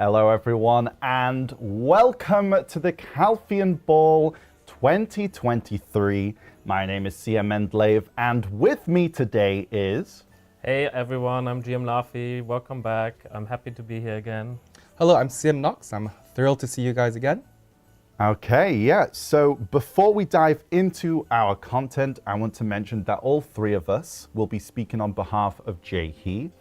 Hello everyone and welcome to the Calpheon Ball 2023. My name is CM Mendeleev and with me today is... Hey everyone, I'm GM Laffy. Welcome back. I'm happy to be here again. Hello, I'm CM Knox. I'm thrilled to see you guys again. Okay, yeah. So before we dive into our content, I want to mention that all three of us will be speaking on behalf of Jae-hee,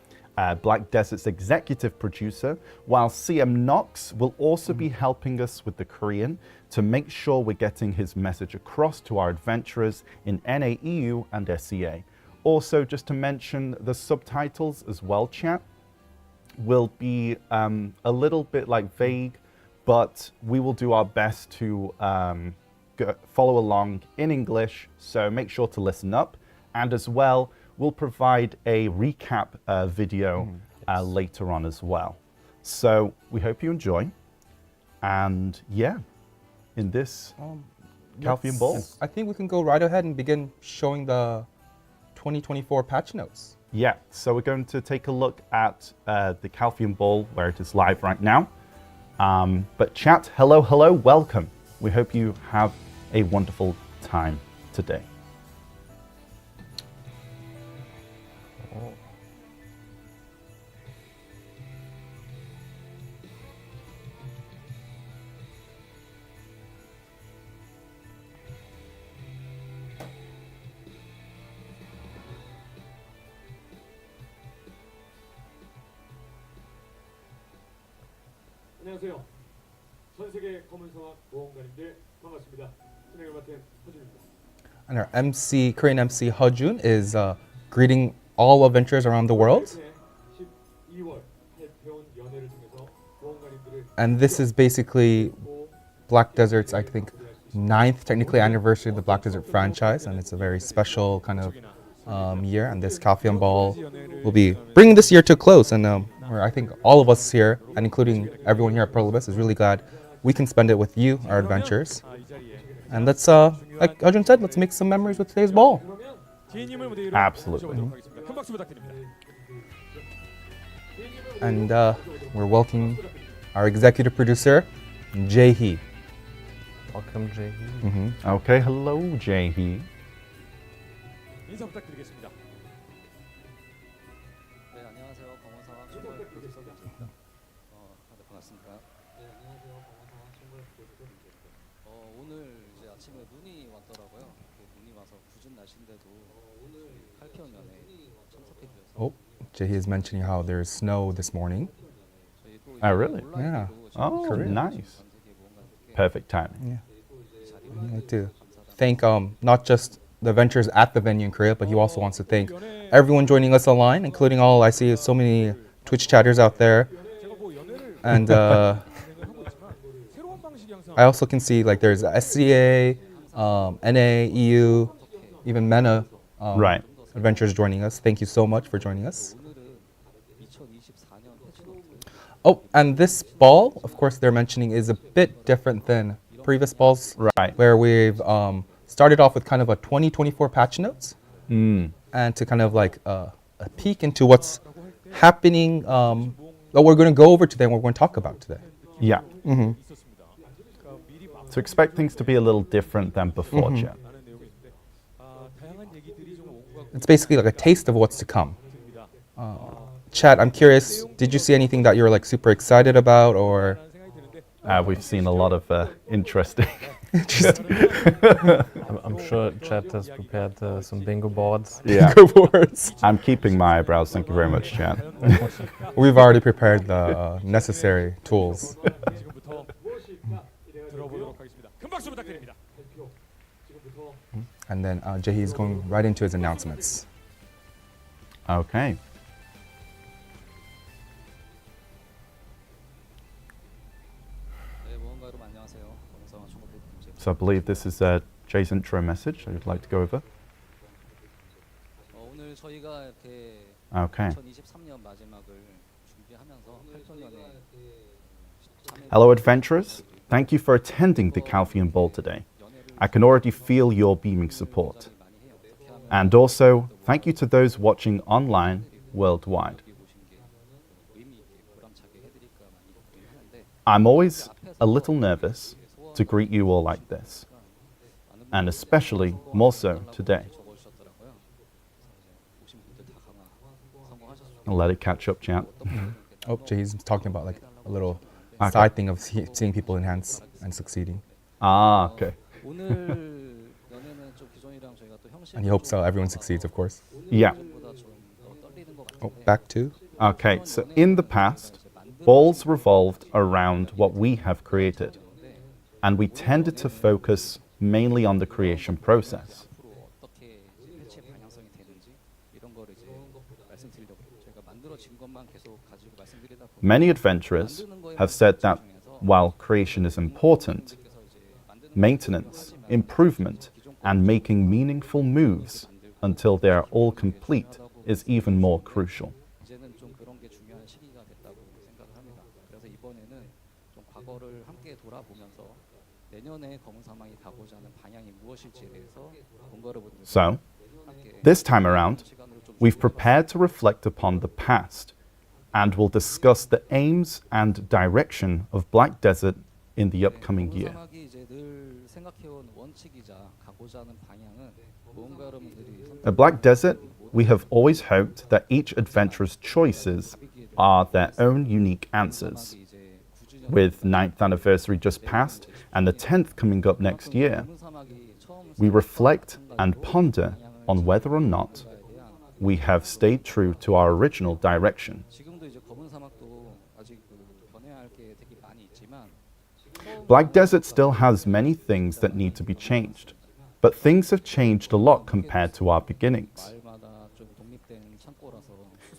Black Desert's executive producer, while CM Knox will also be helping us with the Korean to make sure we're getting his message across to our adventurers in NAEU and SEA. Also, just to mention the subtitles as well, chat, will be a little bit like vague, but we will do our best to follow along in English, so make sure to listen up. And as well, we'll provide a recap video later on as well. So we hope you enjoy. And yeah, in this Calpheon Ball. I think we can go right ahead and begin showing the 2024 patch notes. Yeah, so we're going to take a look at the Calpheon Ball where it is live right now. But chat, hello, welcome. We hope you have a wonderful time today. 안녕하세요. 전 세계 검은성악 모험가님들 반갑습니다. 진행을 맡은 허준입니다. And our MC, Korean MC Hojun is greeting all adventurers around the world. 12월 calpheon 연회를 통해서 모험가님들을 And this is basically Black Desert's, I think, 9th technically anniversary of the Black Desert franchise, and it's a very special kind of year. And this Calpheon Ball will be bringing this year to a close, and where I think all of us here, and including everyone here at Perlibus, is really glad we can spend it with you, our adventurers. And let's, like Arjun said, let's make some memories with today's ball. Absolutely. And we're welcoming our executive producer, Jae-hee. Welcome, Jae-hee. Okay, hello, Jae-hee. 인사 부탁드리겠습니다. 네, 안녕하세요. 검은성악 총괄 프로듀서입니다. 다들 반갑습니다. 네, 안녕하세요. 검은성악 총괄 프로듀서 민재입니다. 오늘 이제 아침에 눈이 왔더라고요. 눈이 와서 궂은 날씨인데도 오늘 칼피언 연에 참석해 주셔서 Oh, Jae-hee is mentioning how there's snow this morning. Oh, really? Yeah. Oh, Korean. nice. Perfect timing. Yeah. I'd like to thank not just the adventurers at the venue in Korea, but he also wants to thank everyone joining us online, including all, I see so many Twitch chatters out there. And I also can see like there's SCA, NA, EU, even MENA Right. adventurers joining us. Thank you so much for joining us. 오늘은 2024년 패치 노트 Oh, and this ball, of course, they're mentioning is a bit different than previous balls, Right. where we've started off with kind of a 2024 patch notes, and to kind of like a peek into what's happening, what we're going to go over today and what we're going to talk about today. Yeah. So expect things to be a little different than before, chat. It's basically like a taste of what's to come. Chad, I'm curious, did you see anything that you're like super excited about, or? We've seen a lot of interesting. I'm sure Chat has prepared some bingo boards. Yeah. Boards. I'm keeping my eyebrows. Thank you very much, chat. We've already prepared the necessary tools. 지금부터 무엇일까 들어보도록 하겠습니다. 큰 박수 부탁드립니다. 발표 지금부터 And then Jae-hee is going right into his announcements. Okay. 네, 모험가 여러분 안녕하세요. 검은성악 총괄 프로듀서 So I believe this is Jay's intro message I would like to go over. 오늘 저희가 이렇게 Okay. 2023년 마지막을 준비하면서 칼피언 연에 Hello, adventurers. Thank you for attending the Calpheon Ball today. I can already feel your beaming support. And also, thank you to those watching online worldwide. I'm always a little nervous to greet you all like this, and especially more so today. I'll let it catch up, chat. Oh, Jay's talking about like a little Okay. side thing of seeing people enhance and succeeding. Ah, okay. 오늘 연애는 좀 기존이랑 저희가 또 형식 And he hopes everyone succeeds, of course. Yeah. 보다 좀더 떨리는 것 Oh, 같은데 back to? Okay, so in the past, balls revolved around what we have created, and we tended to focus mainly on the creation process. 앞으로 어떻게 해체 방향성이 되는지 이런 거를 이제 말씀드리려고 저희가 만들어진 것만 계속 가지고 말씀드리다 보면 Many adventurers have said that while creation is important, maintenance, improvement, and making meaningful moves until they are all complete is even more crucial. 이제는 좀 그런 게 중요한 시기가 됐다고 생각을 합니다. 그래서 이번에는 좀 과거를 함께 돌아보면서 내년에 검은 사막이 가고자 하는 방향이 무엇일지에 대해서 본거를 보면서 So, 함께 this time around, 시간으로 좀 we've prepared to reflect upon the past and will discuss the aims and direction of Black Desert in the upcoming 검은 year. 사막이 이제 늘 생각해온 원칙이자 가고자 하는 방향은 무언가 여러분들이 At Black Desert, we have always hoped that each adventurer's choices are their own unique answers. 이제 9주년 With 9th anniversary just passed and the 10th coming up next year, 검은 사막이 처음 we reflect and ponder on whether or not we have stayed true to our original direction. 지금도 이제 검은 사막도 아직 변해야 할 게 되게 많이 있지만 Black Desert still has many things that need to be changed, but things have changed a lot compared to our beginnings. 마을마다 좀 독립된 창고라서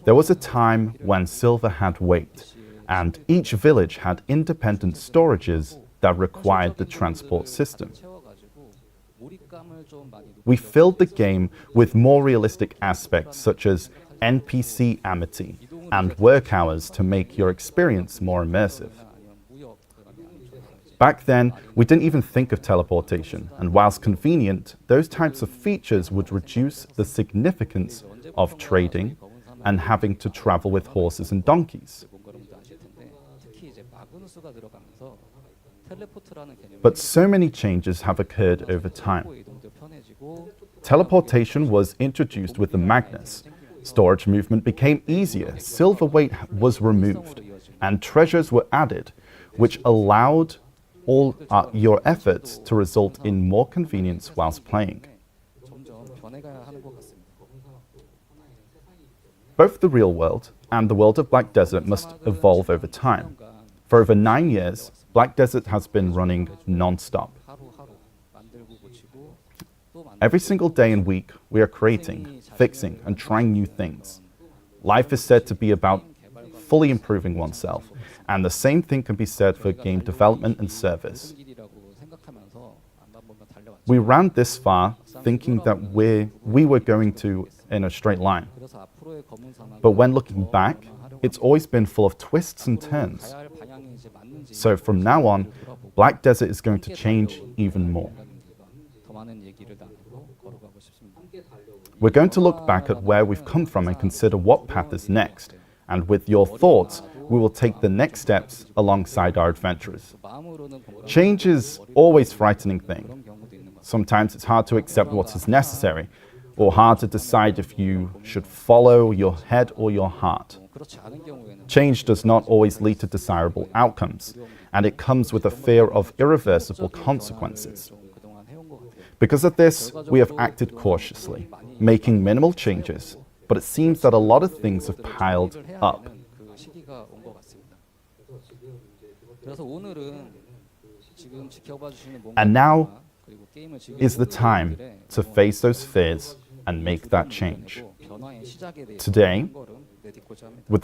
There was a time when silver had weight, and each village had independent storages that required the transport system. 채워가지고 몰입감을 좀 많이 We filled the game with more realistic aspects such as NPC amity and work hours to make your experience more immersive. 아니면 무역 그다음에 아니면 Back then, we didn't even think of teleportation, and whilst convenient, those types of features would reduce the significance of trading and having to travel with horses and donkeys. 뭔가 여러분도 아실 텐데 특히 이제 마그누스가 들어가면서 텔레포트라는 개념이 But so many changes have occurred over time. 이동도 편해지고 Teleportation was introduced with the Magnus. Storage movement became easier, silver weight was removed, and treasures were added, which allowed all your efforts to result in more convenience whilst playing. 점점 변해가야 하는 것 같습니다. Both the real world and the world of Black Desert must evolve over time. For over 9 years, Black Desert has been running non-stop. 하루하루 만들고 고치고 또 만들고 Every single day and week, we are creating, fixing, and trying new things. Life is said to be about fully improving oneself, and the same thing can be said for game development and service. 길이라고 생각하면서 안 보면 달려왔죠. We ran this far thinking that we were going to in a straight line. 그래서 앞으로의 검은 사막은 But when looking back, it's always been full of twists and turns. 가야 할 방향이 이제 맞는지 So from now on, Black Desert is going to change even more. 더 많은 얘기를 나누고 걸어가고 싶습니다. We're going to look back at where we've come from and consider what path is next. And with your thoughts, we will take the next steps alongside our adventurers. 마음으로는 번거롭고 Change is always a frightening thing. 그런 경우도 있는 것 같아요. Sometimes it's hard to accept what is necessary, or hard to decide if you should follow your head or your heart. 그렇지 않은 경우에는 Change does not always lead to desirable outcomes, and it comes with a fear of irreversible consequences. 좀 그동안 해온 것 같아요. Because of this, we have acted cautiously, making minimal changes, but it seems that a lot of things have piled 해야 up. 하는 그 시기가 온 것 같습니다. 그래서 오늘은 지금 지켜봐 주시는 And now 그리고 게임을 즐기는 is the time to face those fears and make that change. 변화의 시작에 대해서 Today, 한 걸음 내딛고자 합니다. With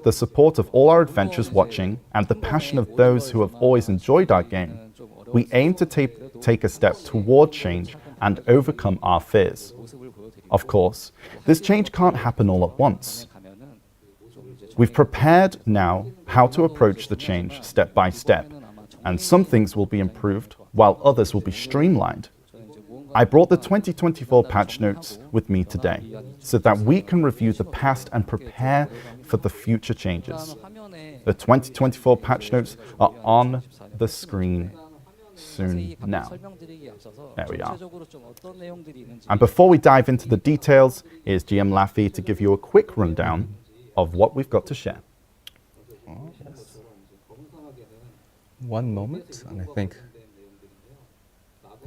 the support of all our adventurers watching and the passion of those who have always enjoyed our game, we aim to take a step toward change and overcome our fears. 모습을 보여드리고 Of course, this change can't happen all at once. 가면은 좀 이제 We've prepared now how to approach the change step by step, and some things will be improved while others will be streamlined. I brought the 2024 patch notes with me today so that we can review the past and prepare for the future changes. 화면에 The 2024 patch notes are on the screen soon now. There we are. And before we dive into the details, here's GM Laffy to give you a quick rundown of what we've got to share. One moment, and I think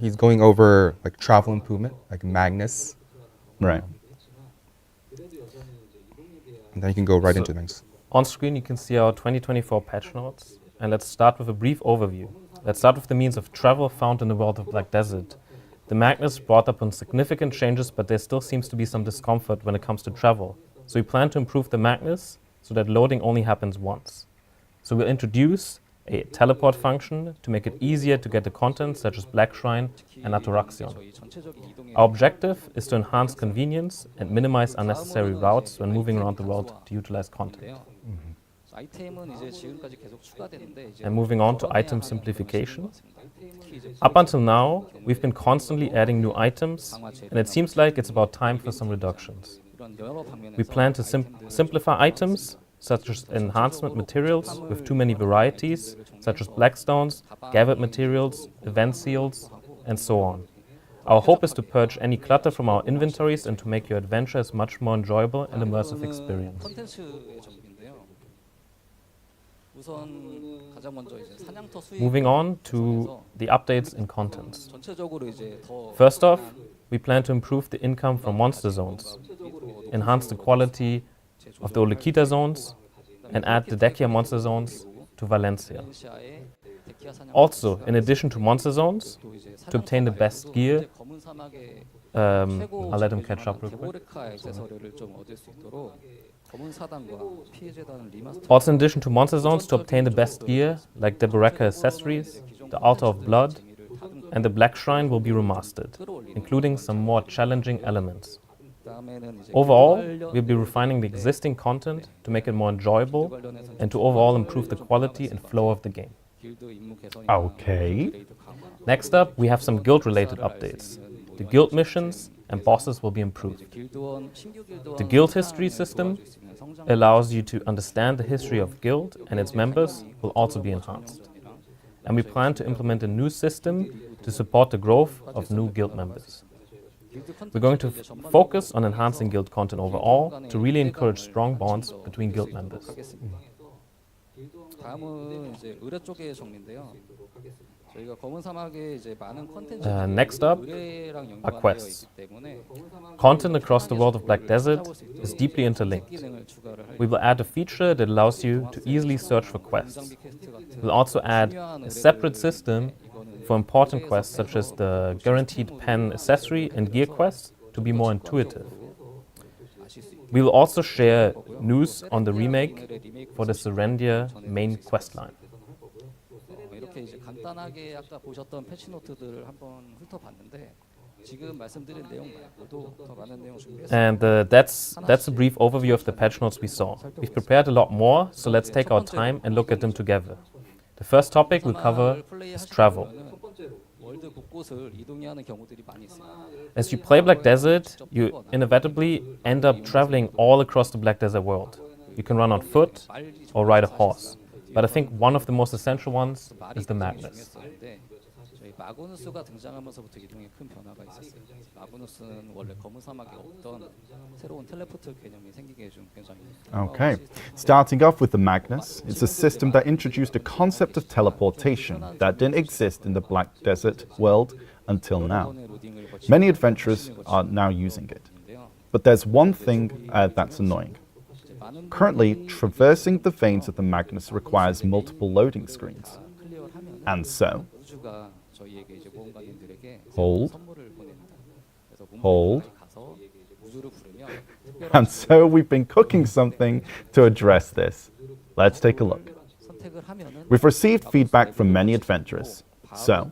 he's going over like travel improvement, like Magnus, Right. and then you can go right into things. On screen, you can see our 2024 patch notes. And let's start with a brief overview. Let's start with the means of travel found in the world of Black Desert. The Magnus brought upon significant changes, but there still seems to be some discomfort when it comes to travel. So we plan to improve the Magnus so that loading only happens once. So we'll introduce a teleport function to make it easier to get the content such as Black Shrine and Ataraxion. Our objective is to enhance convenience and minimize unnecessary routes when moving around the world to utilize content. And moving on to item simplification. Up until now, we've been constantly adding new items, and it seems like it's about time for some reductions. We plan to simplify items such as enhancement materials with too many varieties, such as blackstones, gathered materials, event seals, and so on. Our hope is to purge any clutter from our inventories and to make your adventures much more enjoyable and immersive experience. Moving on to the updates in contents. First off, we plan to improve the income from monster zones, enhance the quality of the Olekita zones, and add the Dekia monster zones to Valencia. Also, in addition to monster zones, to obtain the best gear, I'll let him catch up real quick. Also, in addition to monster zones, to obtain the best gear, like the Bereka accessories, the Altar of Blood, and the Black Shrine will be remastered, including some more challenging elements. Overall, we'll be refining the existing content to make it more enjoyable and to overall improve the quality and flow of the game. Okay. Next up, we have some guild-related updates. The guild missions and bosses will be improved. The guild history system allows you to understand the history of guild, and its members will also be enhanced. And we plan to implement a new system to support the growth of new guild members. We're going to focus on enhancing guild content overall to really encourage strong bonds between guild members. Next up are quests. Content across the world of Black Desert is deeply interlinked. We will add a feature that allows you to easily search for quests. We'll also add a separate system for important quests such as the guaranteed pen accessory and gear quests to be more intuitive. We will also share news on the remake for the Serendia main questline. And that's a brief overview of the patch notes we saw. We've prepared a lot more, so let's take our time and look at them together. The first topic we'll cover is travel. As you play Black Desert, you inevitably end up traveling all across the Black Desert world. You can run on foot or ride a horse, but I think one of the most essential ones is the Magnus. Okay. Starting off with the Magnus, it's a system that introduced a concept of teleportation that didn't exist in the Black Desert world until now. Many adventurers are now using it. But there's one thing that's annoying. Currently, traversing the veins of the Magnus requires multiple loading screens. And so, hold. And so we've been cooking something to address this. Let's take a look. We've received feedback from many adventurers. So,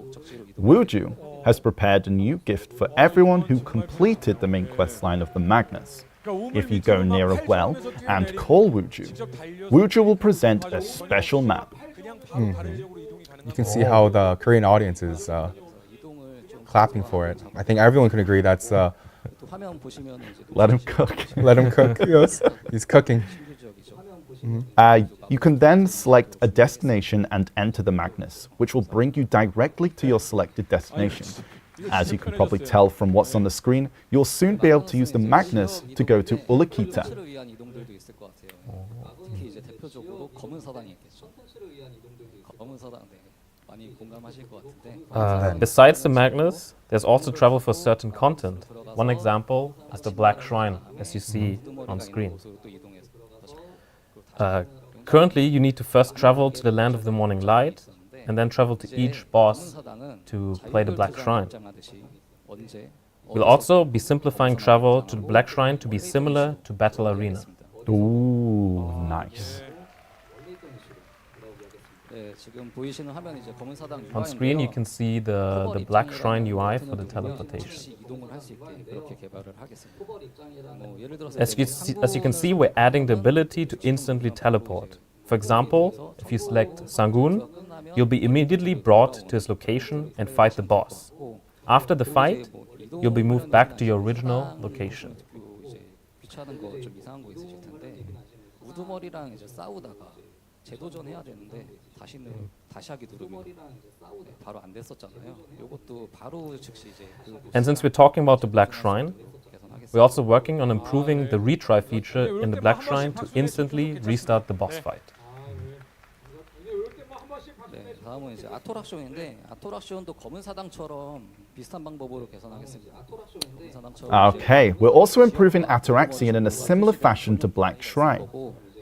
Wuju has prepared a new gift for everyone who completed the main quest line of the Magnus. If you go near a well and call Wuju, Wuju will present a special map. You can see how the Korean audience is clapping for it. I think everyone can agree that's Let him cook. let him cook. Yes, he's cooking. You can then select a destination and enter the Magnus, which will bring you directly to your selected destination. As you can probably tell from what's on the screen, you'll soon be able to use the Magnus to go to Ulukita. 컨텐츠를 위한 이동들도 있을 것 같아요. 특히 이제 대표적으로 검은 사당이 있겠죠. 검은 사당 네, 많이 공감하실 것 같은데. Besides the Magnus, there's also travel for certain content. One example is the Black Shrine, as you see on screen. Currently, you need to first travel to the land of the morning light, and then travel to each boss to play the Black Shrine. We'll also be simplifying travel to the Black Shrine to be similar to Battle Arena. Ooh, nice. 네, 지금 보이시는 화면 이제 검은 사당 On screen, you can see the Black Shrine UI for the teleportation. 이동을 할 수 있게 그렇게 개발을 하겠습니다. 뭐 예를 들어서 As you can see, we're adding the ability to instantly teleport. For example, if you select Sangun, you'll be immediately brought to his location and fight the boss. After the fight, you'll be moved back to your original location. 이제 귀찮은 거 좀 이상한 거 있으실 텐데 우두머리랑 이제 싸우다가 재도전해야 되는데 다시 하기 누르면 바로 안 됐었잖아요. 이것도 바로 즉시 이제 And since we're talking about the Black Shrine, we're also working on improving the retry feature in the Black Shrine to instantly restart the boss fight. 네, 다음은 이제 아토락시온인데 아토락시온도 검은 사당처럼 비슷한 방법으로 개선하겠습니다. 검은 사당처럼 Okay, we're also improving Ataraxian in a similar fashion to Black Shrine.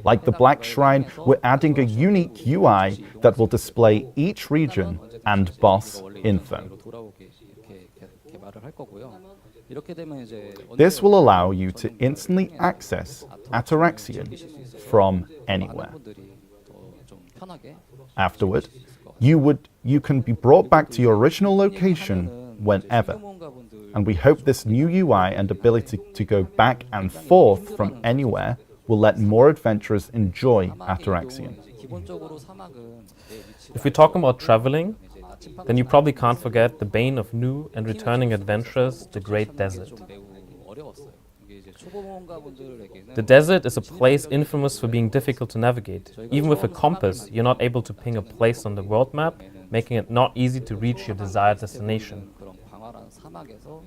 Like the Black Shrine, we're adding a unique UI that will display each region and boss info. 돌아오게 이렇게 개발을 할 거고요. 이렇게 되면 이제 This will allow you to instantly access Ataraxian from anywhere. 분들이 좀 편하게 Afterward, you can be brought back to your original location whenever. And we hope this new UI and ability to go back and forth from anywhere will let more adventurers enjoy Ataraxian. 기본적으로 사막은 If we're talking about traveling, then you probably can't forget the bane of new and returning adventurers, the Great Desert. 매우 어려웠어요. 이게 이제 초보모험가분들에게는 The desert is a place infamous for being difficult to navigate. Even with a compass, you're not able to ping a place on the world map, making it not easy to reach your desired destination. 그런 광활한 사막에서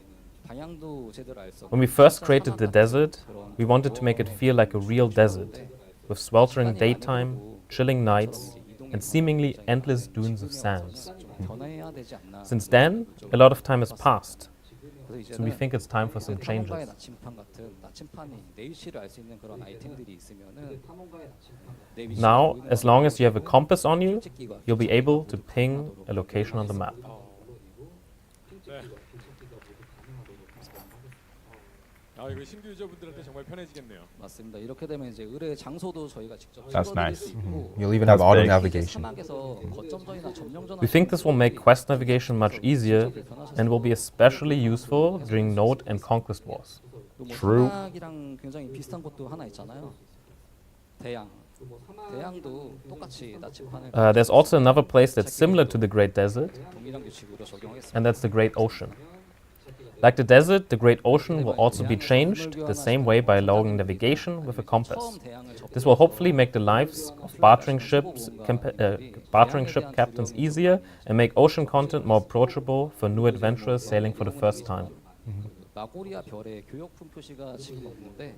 방향도 제대로 알 수 없고 When we first created the desert, we wanted to make it feel like a real desert, with sweltering daytime, chilling nights, and seemingly endless dunes of sands. 변해야 되지 않나. Since then, a lot of time has passed, 그래서 so we 이제는 think it's time for some 탐험가의 changes. 나침판 같은 나침판이 내일치를 알 수 있는 그런 아이템들이 있으면은 내 위치가 Now, 보이는 as long as you have a compass on you, you'll be able to ping a location on the map. 아 이거 신규 유저분들한테 정말 편해지겠네요. 맞습니다. 이렇게 되면 이제 의뢰 장소도 저희가 직접 That's 찍어드릴 nice. 수 있고 You'll even have That's auto big. navigation. 사막에서 거점전이나 점령전 We think this will make quest navigation much easier and will be especially useful during node and conquest wars. True. 사막이랑 굉장히 비슷한 곳도 하나 있잖아요. 대양도 똑같이 나침판을 There's also another place that's similar to the Great Desert, 동일한 규칙으로 적용하겠습니다. and that's the Great Ocean. Like the desert, the Great Ocean will also be changed the same way by allowing navigation with a compass. This will hopefully make the lives of bartering ship captains easier and make ocean content more approachable for new adventurers sailing for the first time. 마고리아 별에 교역품 표시가 지금 없는데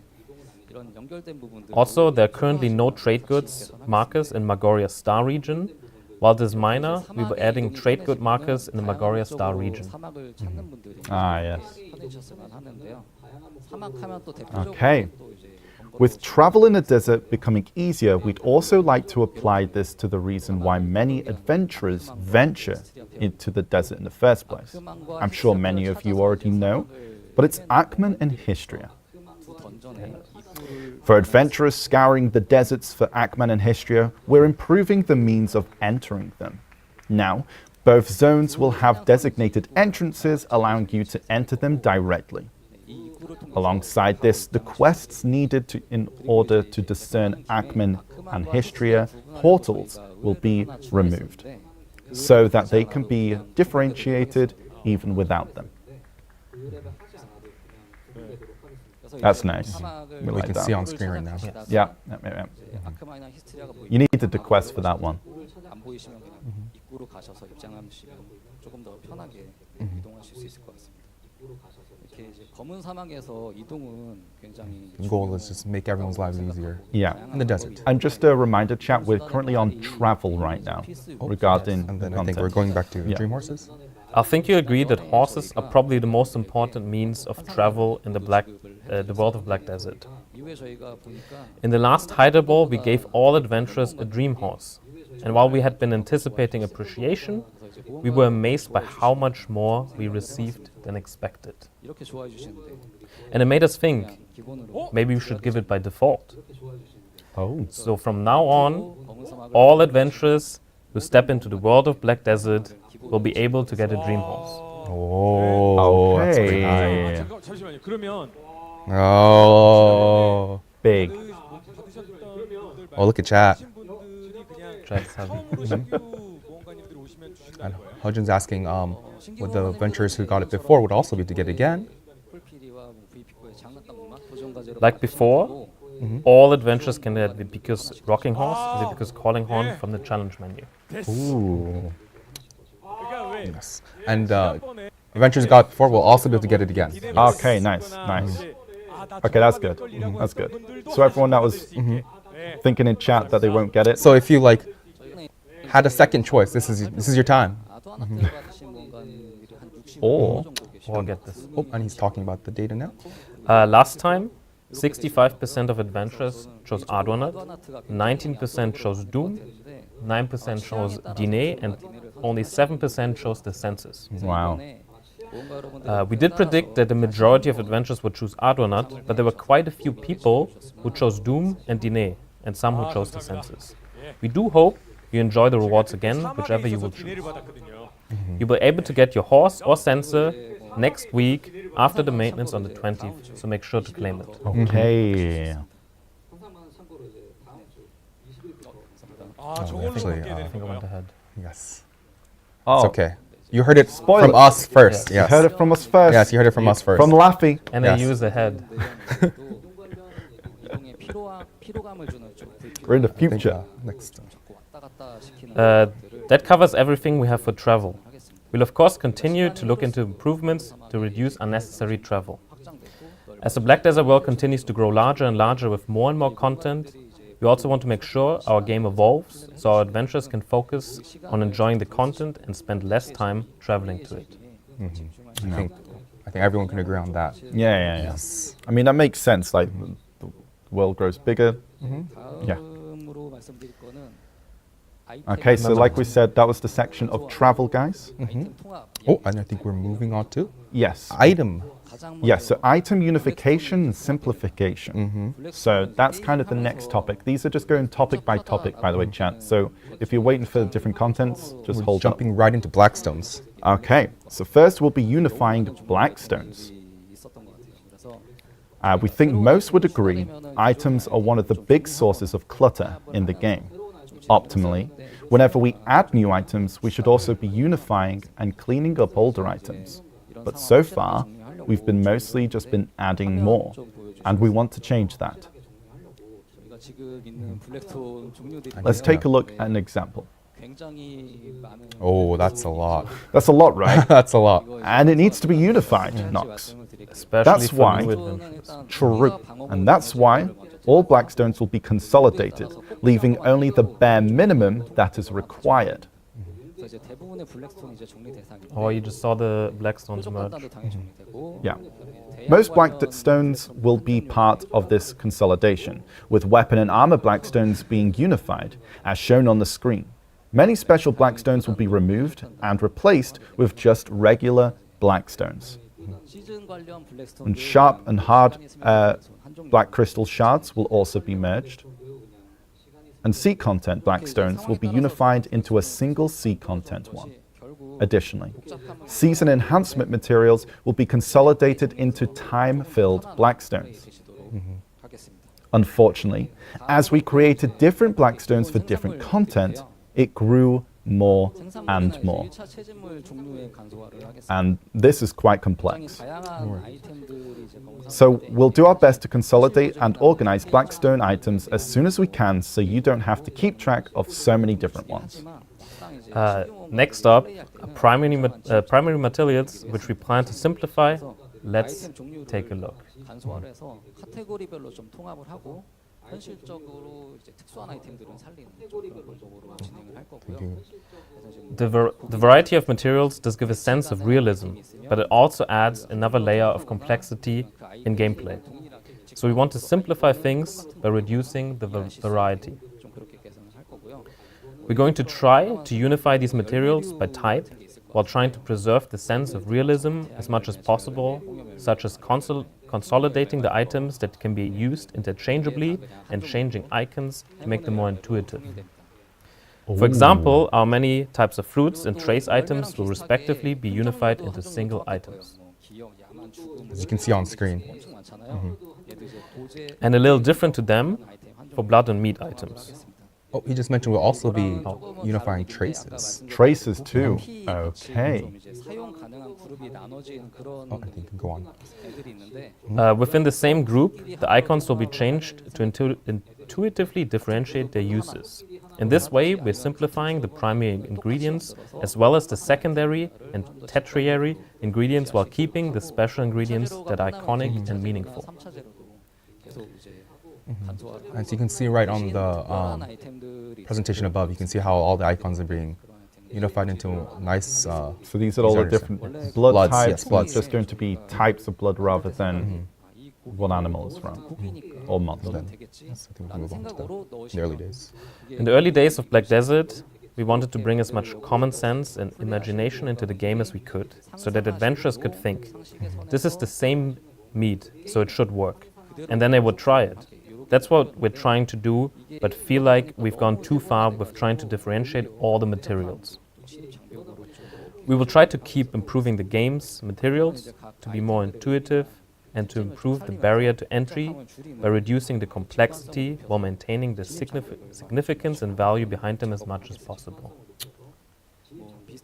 이런 연결된 부분들 Also, there are currently no trade goods markers in Magoria Star region. While this is minor, we were adding trade good markers in the Magoria Star region. 사막을 찾는 분들이 Ah, yes. 찾으셨으면 하는데요. 사막하면 또 대표적으로 Okay. 또 이제 With travel in the desert becoming easier, we'd also like to apply this to the reason why many adventurers venture into the desert in the first place. I'm sure many of you already know, but it's Ackman and Histria. 두 던전에 For adventurers scouring the deserts for Ackman and Histria, we're improving the means of entering them. Now, both zones will have designated entrances, allowing you to enter them directly. Alongside this, the quests needed in order to discern Ackman and Histria portals will be removed, so that they can be differentiated even without them. That's nice. 사막을 We We like can that. see on screen right now. Yeah, yeah, yeah. 이제 아크마이나 히스테리아가 보이고 You needed the quest for that one. 안 보이시면 그냥 입구로 가셔서 입장하시면 조금 더 편하게 이동하실 수 있을 것 같습니다. 이렇게 이제 검은 사막에서 이동은 굉장히 The goal is just make everyone's lives easier Yeah. in the desert. And just a reminder, chat, we're currently on travel right now regarding And then the I think content. we're going back to Yeah. Dream Horses. I think you agree that horses are probably the most important means of travel in the world of Black Desert. 이후에 저희가 보니까 In the last Hyder Ball, we gave all adventurers a dream horse. And while we had been anticipating appreciation, we were amazed by how much more we received than expected. 이렇게 좋아해 주시는데 And it made us think, 기본으로 maybe we should give it by default. Oh. So from now on, 검은 사막을 all adventurers who step into the world of Black Desert will be able to get a dream horse. Oh, that's pretty Okay. high. 잠시만요. 그러면 Oh, Big. 받으셨던 분들 oh, look at chat. 받으신 분들이 그냥 Chat's having- 처음으로 신규 모험가님들이 오시면 And 주신다는 거예요. Hudgen's asking, would the adventurers who got it before would also be to get it again? 폴피리와 VP코의 장난감 음악 도전 과제로 Like before, all adventurers can get the Because Rocking Horse and the Because Calling Horn from the challenge menu. Ooh. 그러니까 왜 Yes. And adventurers got it before will also be able to get it again. Okay, nice, nice. Okay, that's good. That's good. So everyone that was thinking in chat that they won't get it. So if you like had a second choice, this is your time. 아도아나트 받으신 모험가님들이 한 60% 오. 정도 계시고 Or get this. Oh, and he's talking about the data now. Last time, 65% of adventurers chose Ardonat, 19% chose Doom, 9% chose Diné, and only 7% chose the census. Wow. We did predict that the majority of adventurers would choose Ardonat, but there were quite a few people who chose Doom and Diné, and some who chose the census. We do hope you enjoy the rewards again, whichever you will choose. 기회를 받았거든요. You'll be able to get your horse or sensor next week after the maintenance on the 20th, so make sure to claim it. Okay. 아, 저걸로 actually, 받게 I 되는 think I went 거예요. ahead. Yes. Oh, It's okay. You heard it Spoiler. from us first. You Yes. heard it from us first. Yes, you heard it from us first. From Laffy. And Yes. I use a head. 이동에 피로감을 주는 좀 We're in the I think, future. next. 자꾸 왔다 갔다 시키는 That covers everything we have for travel. We'll of course continue to look into improvements to reduce unnecessary travel. As the Black Desert world continues to grow larger and larger with more and more content, we also want to make sure our game evolves so our adventurers can focus on enjoying the content and spend less time traveling to it. I think everyone can agree on that. Yeah, yeah, yeah. I mean, that makes sense. Like, the world grows bigger. Yeah. 다음으로 말씀드릴 거는 Okay, so like we said, that was the section of travel, guys. 아이템 통합 Oh, and I think we're moving on to Yes. item. 가장 Yes, so item unification and simplification. So that's kind of the next topic. These are just going topic by topic, by the way, chat. So if you're waiting for different contents, just We're hold up. jumping right into Blackstones. Okay, so first we'll be unifying Blackstones. 있었던 것 같아요. 그래서 We think most would agree items are one of the big sources of clutter in the game. Optimally, whenever we add new items, we should also be unifying and cleaning up older items. But so far, we've been mostly just been adding more, and we want to change that. 저희가 지금 있는 블랙스톤 종류들이 Let's take a look at an example. 굉장히 많은 Oh, that's a lot. That's a lot, right? That's a lot. And it needs to be unified, Nox. 말씀을 드릴게요. Especially That's for why- new 블랙스톤은 adventurers. 일단 True. 우리가 방어구 And that's why all Blackstones will be consolidated, leaving only the bare minimum that is required. 그래서 이제 대부분의 블랙스톤이 이제 정리 대상인데 Or you just saw the Blackstones 표적 merge. 판단도 당연히 정리되고 Yeah. 대양 Most 관련 Blackstones will be part of this consolidation, with weapon and armor Blackstones being unified, as shown on the screen. Many special Blackstones will be removed and replaced with just regular Blackstones. 시즌 관련 블랙스톤 And sharp and hard Black crystal shards will also be merged. And sea content Blackstones will be unified into a single sea content one. Additionally, season enhancement materials will be consolidated into time-filled Blackstones. Unfortunately, as we created different Blackstones for different content, it grew more, and 생산물이나 more. 이제 1차 채집물 종류의 간소화를 하겠습니다. And this is quite 굉장히 complex. 다양한 아이템들이 이제 검은 So 상자들에 we'll do our best to consolidate and organize Blackstone items as soon as we can so you don't have to keep track of so many different ones. 하지만 막상 이제 Next up, primary materials, which we plan to simplify. Let's 아이템 종류를 take a look. 간소화를 해서 카테고리별로 좀 통합을 하고 현실적으로 이제 특수한 아이템들은 살리는 좀 그런 방법으로 진행을 할 거고요. 그래서 지금 The variety of materials does give a sense of realism, but it also adds another layer of complexity in gameplay. So we want to simplify things by reducing the variety. 좀 그렇게 개선을 할 거고요. We're going to try to unify these materials by type, while trying to preserve the sense of realism as much as possible, such as consolidating the items that can be used interchangeably and changing icons to make them more intuitive. For example, our many types of fruits and trace items will respectively be unified into single items. As you can see on screen. 엄청 많잖아요. 얘도 이제 도제 And a little different to them for blood and meat items. Oh, he just mentioned we'll also be unifying traces. Traces too. 같이 Okay. 좀 이제 사용 가능한 그룹이 나눠진 그런 Oh, I think you can go on. 애들이 있는데 Within the same group, the icons will be changed to intuitively differentiate their uses. In this way, we're simplifying the primary ingredients as well as the secondary and tertiary ingredients while keeping the special ingredients that are iconic and meaningful. 3차 재료로 계속 이제 간소화를 As you can see right on the 하는 아이템들이 presentation above, you can see how all the icons are being unified into nice. So these are all the These are different blood Bloods, types. yes, bloods. It's just going to be types of blood rather than what animal is from or monster. 되겠지 I think we 라는 can move on to 생각으로 the 넣으신 early 거예요. days. In the early days of Black Desert, we wanted to bring as much common sense and imagination into the game as we could, so that adventurers could think, this is the same meat, so it should work. And then they would try it. That's what we're trying to do, but feel like we've gone too far with trying to differentiate all the materials. We will try to keep improving the game's materials to be more intuitive and to improve the barrier to entry by reducing the complexity while maintaining the significance and value behind them as much as possible.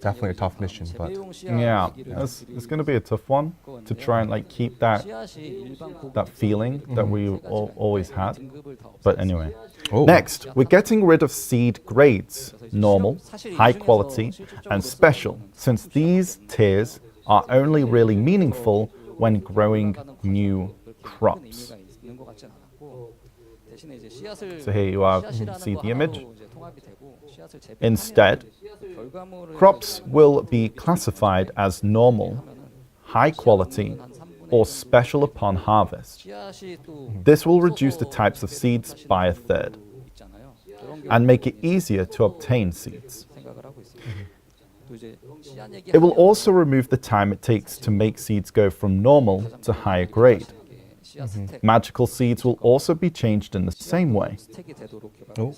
Definitely a tough mission, but Yeah, it's going to be a tough one to try and like keep that feeling that we always had. But anyway. oh, Next, we're getting rid of seed grades, normal, high quality, and special, since these tiers are only really meaningful when growing new crops. So here you are, see the image. Instead, crops will be classified as normal, high quality, or special upon harvest. This will reduce the types of seeds by a third and make it easier to obtain seeds. It will also remove the time it takes to make seeds go from normal to higher grade. Magical seeds will also be changed in the same way. oh,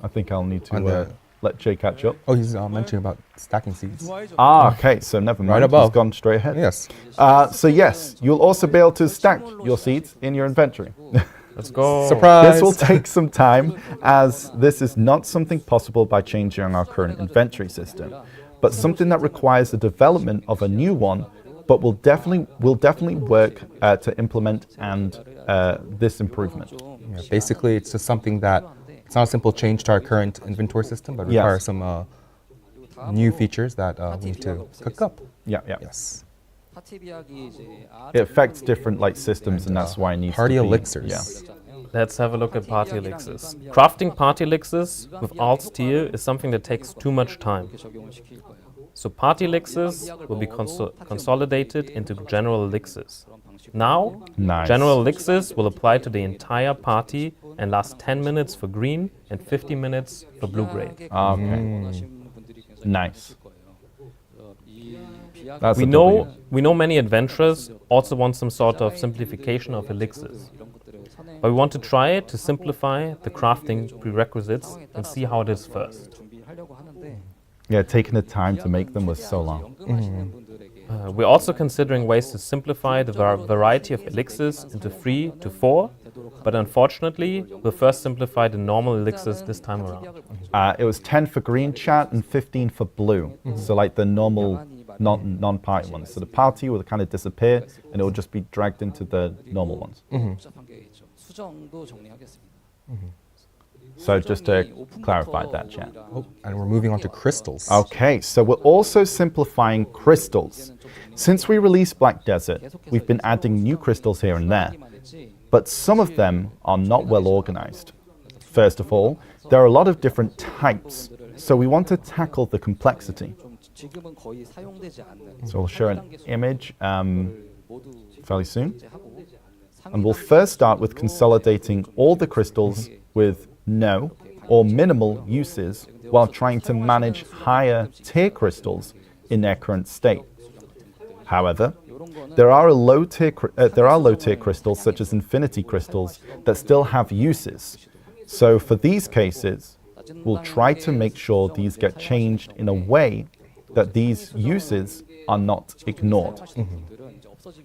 I think I'll need On to the- let Jay catch up. oh, he's mentioning about stacking seeds. Ah, okay, so never mind. Right He's above. gone straight ahead. Yes. So yes, you'll also be able to stack your seeds in your inventory. Let's go! Surprise! This will take some time, as this is not something possible by changing our current inventory system, but something that requires the development of a new one, but will definitely work to implement and this improvement. Yeah, basically, it's just something that it's not a simple change to our current inventory system, but Yes. requires some new features that we need to cook up. Yeah, yeah. Yes. It affects different like systems, and that's why it needs Party to be. elixirs. Yeah. Let's have a look at party elixirs. Crafting party elixirs with alt tier is something that takes too much time. So party elixirs will be consolidated into general elixirs. Now, Nice. general elixirs will apply to the entire party and last 10 minutes for green and 50 minutes for blue grade. Okay. Nice. That's We a know, W. we know many adventurers also want some sort of simplification of elixirs. But we want to try to simplify the crafting prerequisites and see how it is first. Yeah, taking the time to make them was so long. We're also considering ways to simplify the variety of elixirs into 3 to 4, but unfortunately, we'll first simplify the normal elixirs this time around. It was 10 for green chat and 15 for blue. So like the normal non-party ones. So the party will kind of disappear and it will just be dragged into the normal ones. 복잡한 게 있죠. 수정도 정리하겠습니다. So just to clarify that, chat. Oh, and we're moving on to crystals. Okay, so we're also simplifying crystals. Since we released Black Desert, we've been adding new crystals here and there, but some of them are not well organized. First of all, there are a lot of different types, so we want to tackle the complexity. 좀 지금은 거의 사용되지 않는 So we'll show an image 모두 fairly soon. 하고 And we'll first start with consolidating all the crystals with no or minimal uses while trying to manage higher tier crystals in their current state. However, there are low tier crystals such as infinity crystals that still have uses. So for these cases, we'll try to make sure these get changed in a way that these uses are not ignored.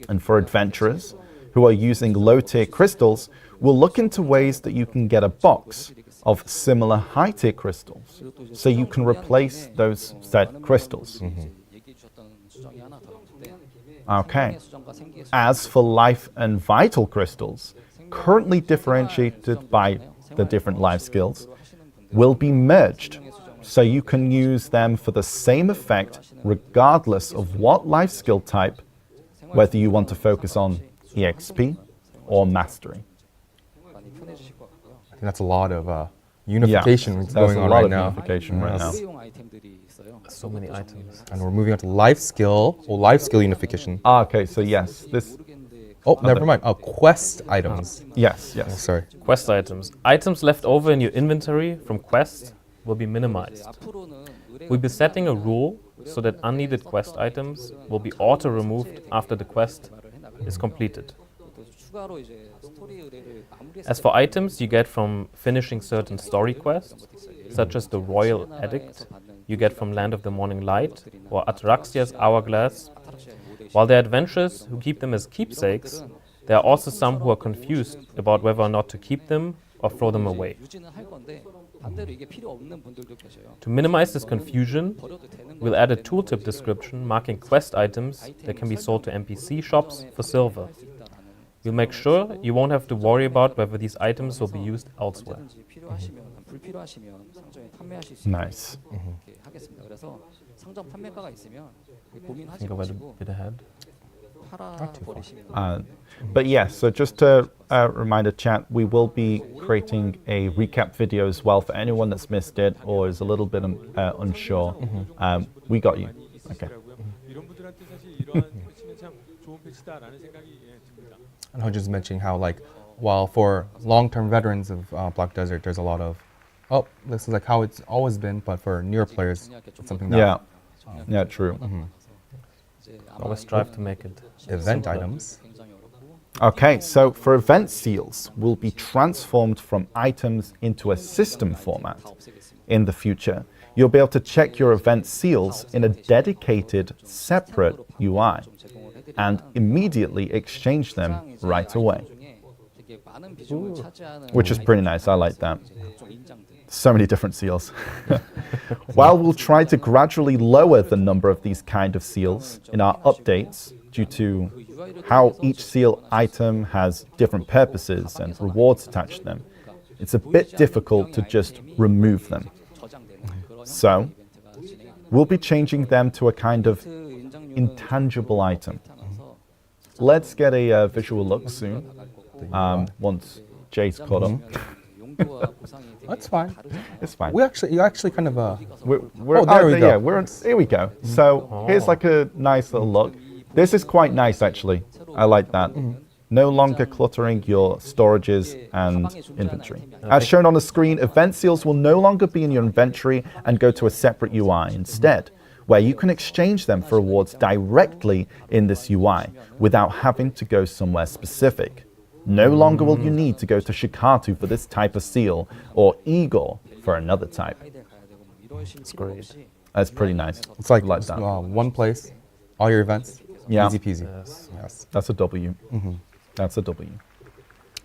And for adventurers who are using low tier crystals, we'll look into ways that you can get a box of similar high tier crystals so you can replace those said crystals. 얘기해 주셨던 수정이 하나 더 있는데 Okay. 수정과 생기의 As for life and vital crystals, currently differentiated by the different life skills, will be merged so you can use them for the same effect regardless of what life skill type, whether you want to focus on EXP or mastery. 많이 편해지실 것 같고요. I think that's a lot of unification There's going a on lot right of now. unification right now. 일회용 아이템들이 있어요. So many items. And we're moving on to life skill unification. Okay, so yes, this, 모르겠는데 Oh, never mind. Quest items. yes, Oh, yes. sorry. Quest items. Items left over in your inventory from quest will be minimized. 앞으로는 We'll be setting a rule so that unneeded quest items will be auto-removed after the quest is completed. 또 추가로 이제 스토리 의뢰를 마무리했을 As for items you get from finishing certain story quests, such as the Royal Edict you get from Land of the Morning Light or Atraxia's Hourglass, while there are adventurers who keep them as keepsakes, there are also some who are confused about whether or not to keep them or throw them away. 유지는 할 건데 반대로 이게 필요 없는 분들도 계셔요. To minimize this confusion, 버려도 되는 we'll add a tooltip description marking quest items that can be sold to NPC shops for silver. We'll make sure you won't have to worry about whether these items will be used elsewhere. 언제든지 필요하시면 불필요하시면 상점에 판매하실 수 Nice. 있게 하겠습니다. 그래서 상점 판매가가 있으면 고민하지 Think about it 마시고 a bit ahead. 팔아 버리시면 But yes, so just to remind the chat, we will be creating a recap video as well for anyone that's missed it or is a little bit unsure. We got you. Okay. 이런 분들한테 사실 이러한 패치는 참 좋은 패치다라는 생각이 듭니다. And I was just mentioning how, like, while for long-term veterans of Black Desert, there's a lot of, oh, this is like how it's always been, but for newer players, it's something that Yeah. Yeah, true. 이제 아마 Always strive to make it event simpler. items. 굉장히 어렵고 Okay, so for event seals, will be transformed from items into a system format. 다 없애겠습니다. In the future, you'll be able to check your event seals in a dedicated, separate UI 좀 제공을 해드리면 and immediately exchange them 가장 이제 right away, 아이템 중에 되게 많은 비중을 차지하는 which is pretty nice. I like that. 각종 인장들 So many different seals. While we'll try to gradually lower the number of these kind of seals in our updates due to how each seal item has different purposes and rewards attached to them, it's a bit difficult to just remove them. 저장되는 그런 So, 이벤트가 진행이 We'll be changing them to a kind of 인장료는 intangible item. 나타나서 Let's get a visual look soon, once Jay's caught up. 용도와 보상이 되게 That's fine. 다르잖아요. It's fine. You actually kind of We're, there we go. Yeah, here we go. So here's like a nice little look. This is quite nice actually. I like that. No longer cluttering your storages and inventory. As shown on the screen, event seals will no longer be in your inventory and go to a separate UI instead, where you can exchange them for rewards directly in this UI without having to go somewhere specific. No longer will you need to go to Shikatu for this type of seal or Igor for another type. 하이델 가야 되고 뭐 이러실 필요 great. 없이 That's pretty nice. It's like that. one place, all your events, Yeah. easy peasy. Yes. Yes. That's a W. That's a W.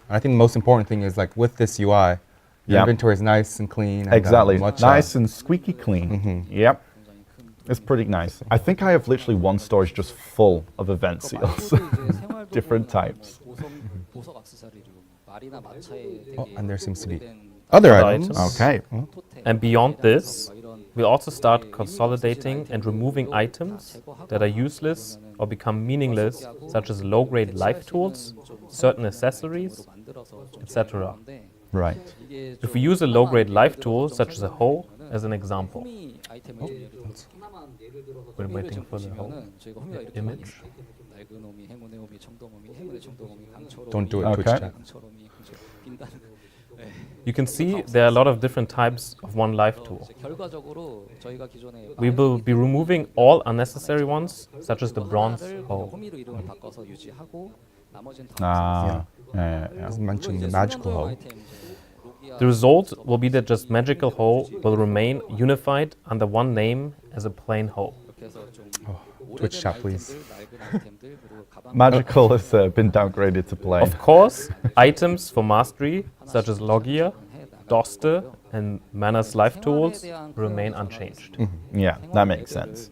And I think the most important thing is like with this UI, your Yep. inventory is nice and clean. And, Exactly. much, Nice and squeaky clean. Yep. It's pretty nice. I think I have literally one storage just full of event seals. Different types. and there seems to be other Other items. items. Okay. And beyond this, we also start consolidating and removing items that are useless or become meaningless, such as low-grade life tools, certain accessories, etc. Right. If we use a low-grade life tool, such as a hoe, as an example. We're waiting for the whole image. Don't do it, Twitch Okay. chat. You can see there are a lot of different types of one life tool. We will be removing all unnecessary ones, such as the bronze hoe. Ah. Yeah. As mentioned, the magical hoe. The result will be that just magical hoe will remain unified under one name as a plain hoe. Twitch chat, please. Magical has been downgraded to plain. Of course, items for mastery, such as Logia, Doste, and Mana's life tools, remain unchanged. Yeah, that makes sense.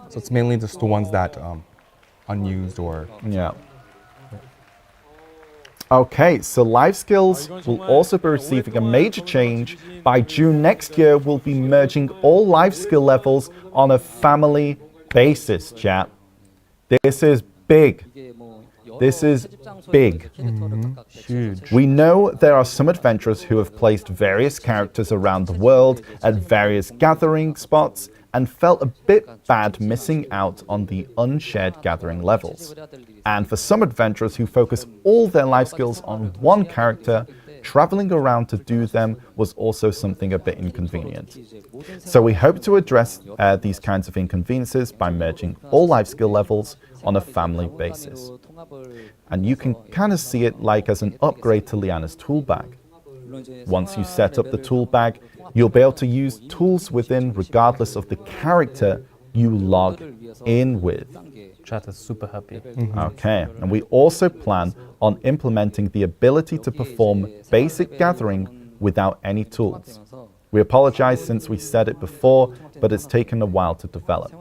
So it's mainly just the ones that unused or Yeah. Okay, so life skills will also be receiving a major change. By June next year, we'll be merging all life skill levels on a family basis, chat. This is big. This is big. Huge. We know there are some adventurers who have placed various characters around the world at various gathering spots and felt a bit bad missing out on the unshared gathering levels. And for some adventurers who focus all their life skills on one character, traveling around to do them was also something a bit inconvenient. So we hope to address these kinds of inconveniences by merging all life skill levels on a family basis. And you can kind of see it like as an upgrade to Liana's tool bag. Once you set up the tool bag, you'll be able to use tools within regardless of the character you log in with. Chat is super happy. Okay, and we also plan on implementing the ability to perform basic gathering without any tools. We apologize since we said it before, but it's taken a while to develop.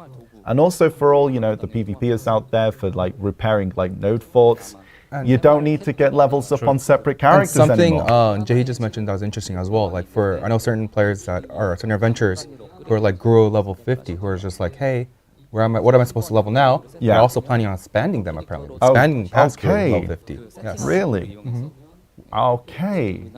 And also for all, the PvPers out there for like repairing like node forts, you don't need to get levels up on separate And characters something anymore. Jahi just mentioned that was interesting as well. Like I know certain players that are certain adventurers who are like grew level 50, who are just like, hey, what am I supposed to level now? Yeah. They're also planning on expanding them apparently. Oh, Expanding past okay. level 50. Yes. Really? Okay.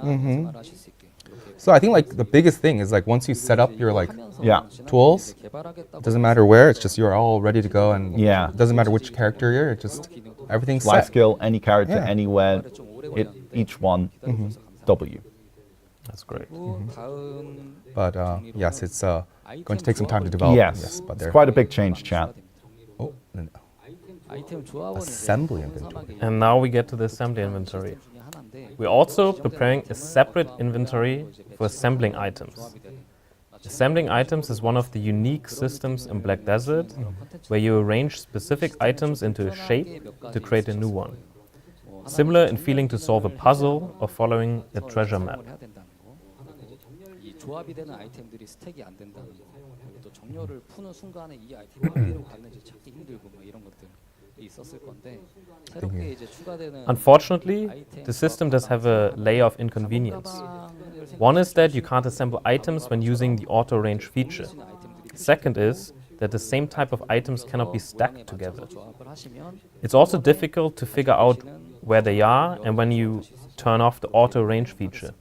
So I think like the biggest thing is like once you set up your like Yeah. tools, it doesn't matter where, it's just you're all ready to go, and Yeah. it doesn't matter which character you're, it just everything's Life set. skill, any character, Yeah. anywhere, each one, W. That's great. But yes, it's going to take some time to develop. Yes, but it's they're quite a big change, chat. an assembly inventory. And now we get to the assembly inventory. We're also preparing a separate inventory for assembling items. Assembling items is one of the unique systems in Black Desert where you arrange specific items into a shape to create a new one. Similar in feeling to solve a puzzle or following a treasure map. 조합이 되는 아이템들이 스택이 안 된다는 거, 그리고 또 정렬을 푸는 순간에 이 아이템이 어디로 갔는지 찾기 힘들고 뭐 이런 것들이 있었을 건데 새롭게 이제 추가되는 Unfortunately, the system does have a layer of inconvenience. One is that you can't assemble items when using the auto range feature. Second is that the same type of items cannot be stacked together. It's also difficult to figure out where they are and when you turn off the auto range feature.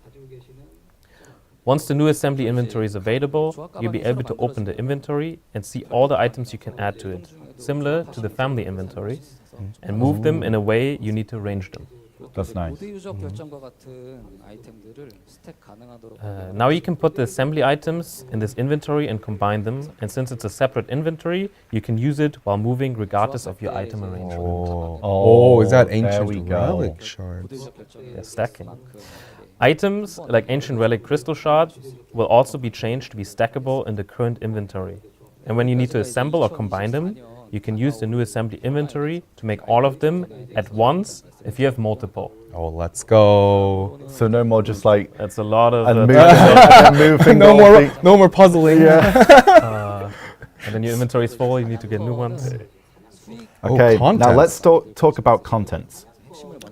Once the new assembly inventory is available, you'll be able to open the inventory and see all the items you can add to it, similar to the family inventory, and move them in a way you need to arrange them. That's nice. Now you can put the assembly items in this inventory and combine them, and since it's a separate inventory, you can use it while moving regardless of your item arrangement. Oh, is that there ancient we go. relic shards? They're stacking. Items like ancient relic crystal shards will also be changed to be stackable in the current inventory. And when you need to assemble or combine them, You can use the new assembly inventory to make all of them at once if you have multiple. Oh, let's go. So no more just like That's a lot of and moving No all more, the- no more puzzling. Yeah. and then your inventory is full, you need to get new ones. Okay, now contents. let's talk about contents.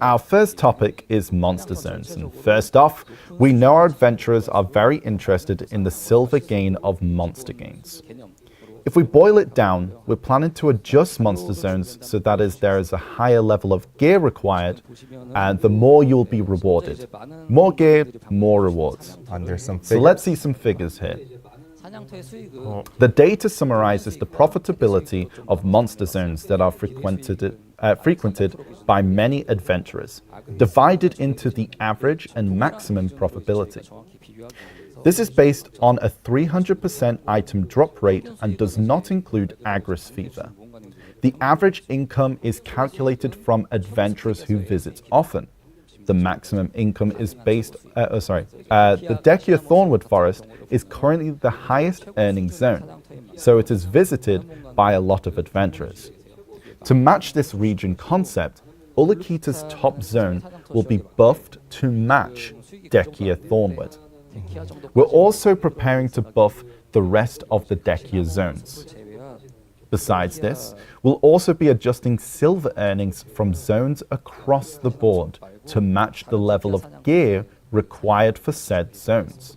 Our first topic is monster zones. And first off, we know our adventurers are very interested in the silver gain of monster gains. If we boil it down, we're planning to adjust monster zones so that as there is a higher level of gear required, and the more you'll be rewarded. More gear, more rewards. And there's some So figures. let's see some figures here. The data summarizes the profitability of monster zones that are frequented by many adventurers, divided into the average and maximum profitability. This is based on a 300% item drop rate and does not include Agris Fever. The average income is calculated from adventurers who visit often. The maximum income is based, the Dekia Thornwood Forest is currently the highest earning zone, so it is visited by a lot of adventurers. To match this region concept, Ullakita's top zone will be buffed to match Dekia Thornwood. We're also preparing to buff the rest of the Dekia zones. Besides this, we'll also be adjusting silver earnings from zones across the board to match the level of gear required for said zones.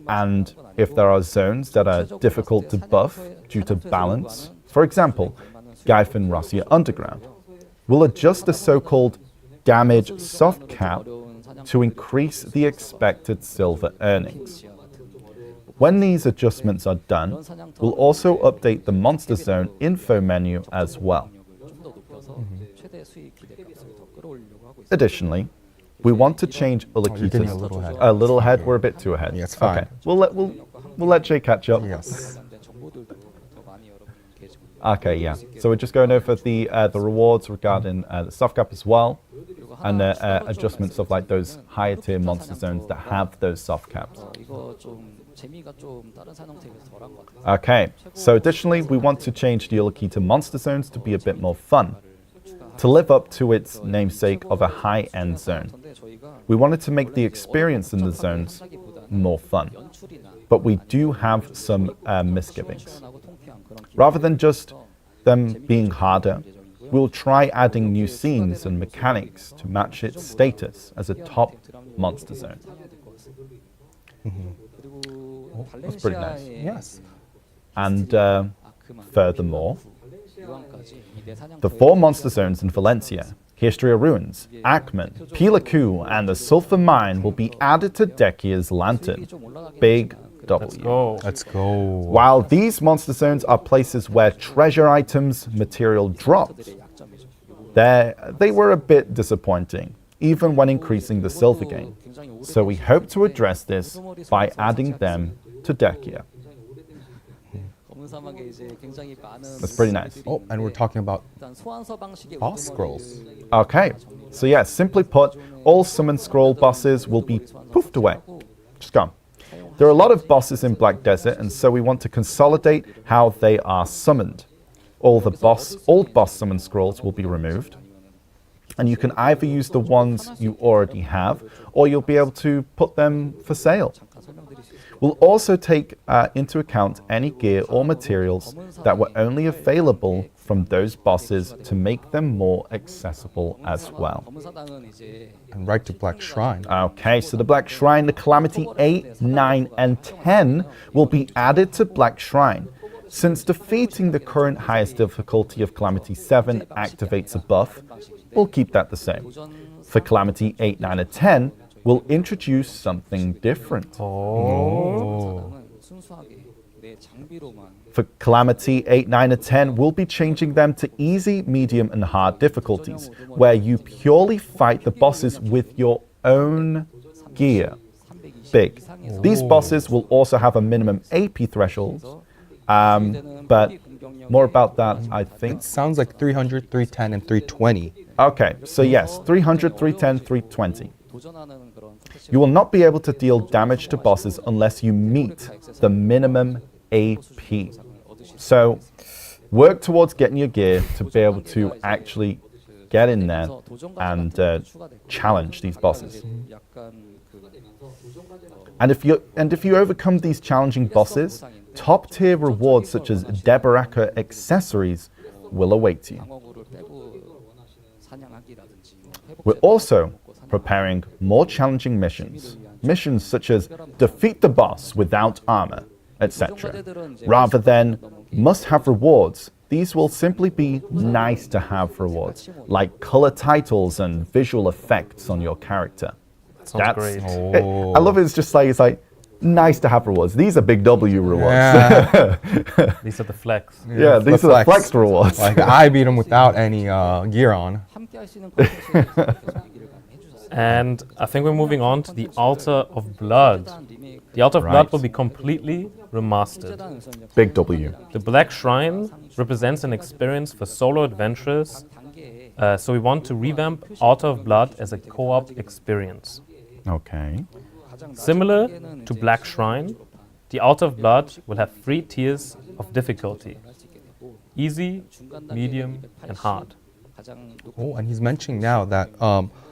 And if there are zones that are difficult to buff due to balance, for example, Gyphon Rossia Underground, we'll adjust the so-called damage soft cap to increase the expected silver earnings. When these adjustments are done, we'll also update the monster zone info menu as well. Additionally, we want to change getting a little Ullakita's ahead. a little ahead. We're a bit too ahead. Yeah, it's fine. Okay, we'll let Jay catch up. Yes. Okay, yeah. So we're just going over the rewards regarding the soft cap as well, and adjustments of like those higher tier monster zones that have those soft caps. Okay. So additionally, we want to change the Ullakita monster zones to be a bit more fun, to live up to its namesake of a high-end zone. We wanted to make the experience in the zones more fun, but we do have some misgivings. Rather than just them being harder, we'll try adding new scenes and mechanics to match its status as a top monster zone. That's pretty nice. Yes. And furthermore, the 4 monster zones in Valencia, Histria Ruins, Ackman, Pilaku, and the Sulphur Mine will be added to Dekia's Lantern. Big W. Go. Let's go. While these monster zones are places where treasure items material dropped, they were a bit disappointing, even when increasing the silver gain. So we hope to address this by adding them to Dekia. That's pretty nice. Oh, and we're talking about boss scrolls. Okay, so yeah, simply put, all summon scroll bosses will be poofed away. Just gone. There are a lot of bosses in Black Desert, and so we want to consolidate how they are summoned. All the old boss summon scrolls will be removed, and you can either use the ones you already have, or you'll be able to put them for sale. We'll also take into account any gear or materials that were only available from those bosses to make them more accessible as well. And right to Black Shrine. Okay, so the Black Shrine, the Calamity 8, 9, and 10 will be added to Black Shrine. Since defeating the current highest difficulty of Calamity 7 activates a buff, we'll keep that the same. For Calamity 8, 9, and 10, we'll introduce something different. For Calamity 8, 9, and 10, we'll be changing them to easy, medium, and hard difficulties, where you purely fight the bosses with your own gear. Big. These bosses will also have a minimum AP threshold, but more about that, I think. It sounds like 300, 310, and 320. Okay, so yes, 300, 310, 320. You will not be able to deal damage to bosses unless you meet the minimum AP. So work towards getting your gear to be able to actually get in there and challenge these bosses. And if you overcome these challenging bosses, top tier rewards such as Debaraka accessories will await you. We're also preparing more challenging missions. Missions such as defeat the boss without armor, etc. Rather than must-have rewards, these will simply be nice-to-have rewards, like color titles and visual effects on your character. Sounds great. I love it. It's like nice to have rewards. These are big W rewards. Yeah. These are the flex. Yeah, these are the flex rewards. Like I beat him without any gear on. And I think we're moving on to the Altar of Blood. The Altar of Blood will be completely remastered. Big W. The Black Shrine represents an experience for solo adventurers, so we want to revamp Altar of Blood as a co-op experience. Okay. Similar to Black Shrine, the Altar of Blood will have 3 tiers of difficulty: easy, medium, and hard. Oh, and he's mentioning now that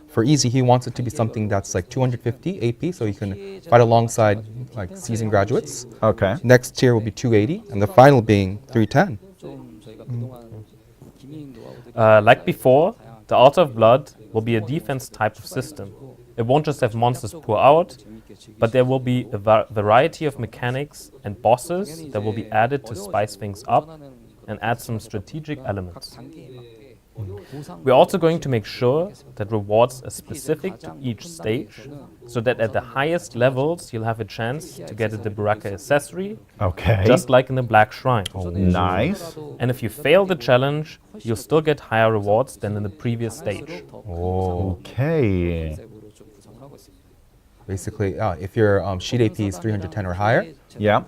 for easy, he wants it to be something that's like 250 AP, so you can fight alongside like seasoned graduates. Okay. Next tier will be 280, and the final being 310. Like before, the Altar of Blood will be a defense type of system. It won't just have monsters pour out, but there will be a variety of mechanics and bosses that will be added to spice things up and add some strategic elements. We're also going to make sure that rewards are specific to each stage, so that at the highest levels you'll have a chance to get a Debaraka accessory, Okay. just like in the Black Shrine. Nice. And if you fail the challenge, you'll still get higher rewards than in the previous stage. Okay. Basically, if your sheet AP is 310 or higher, Yeah.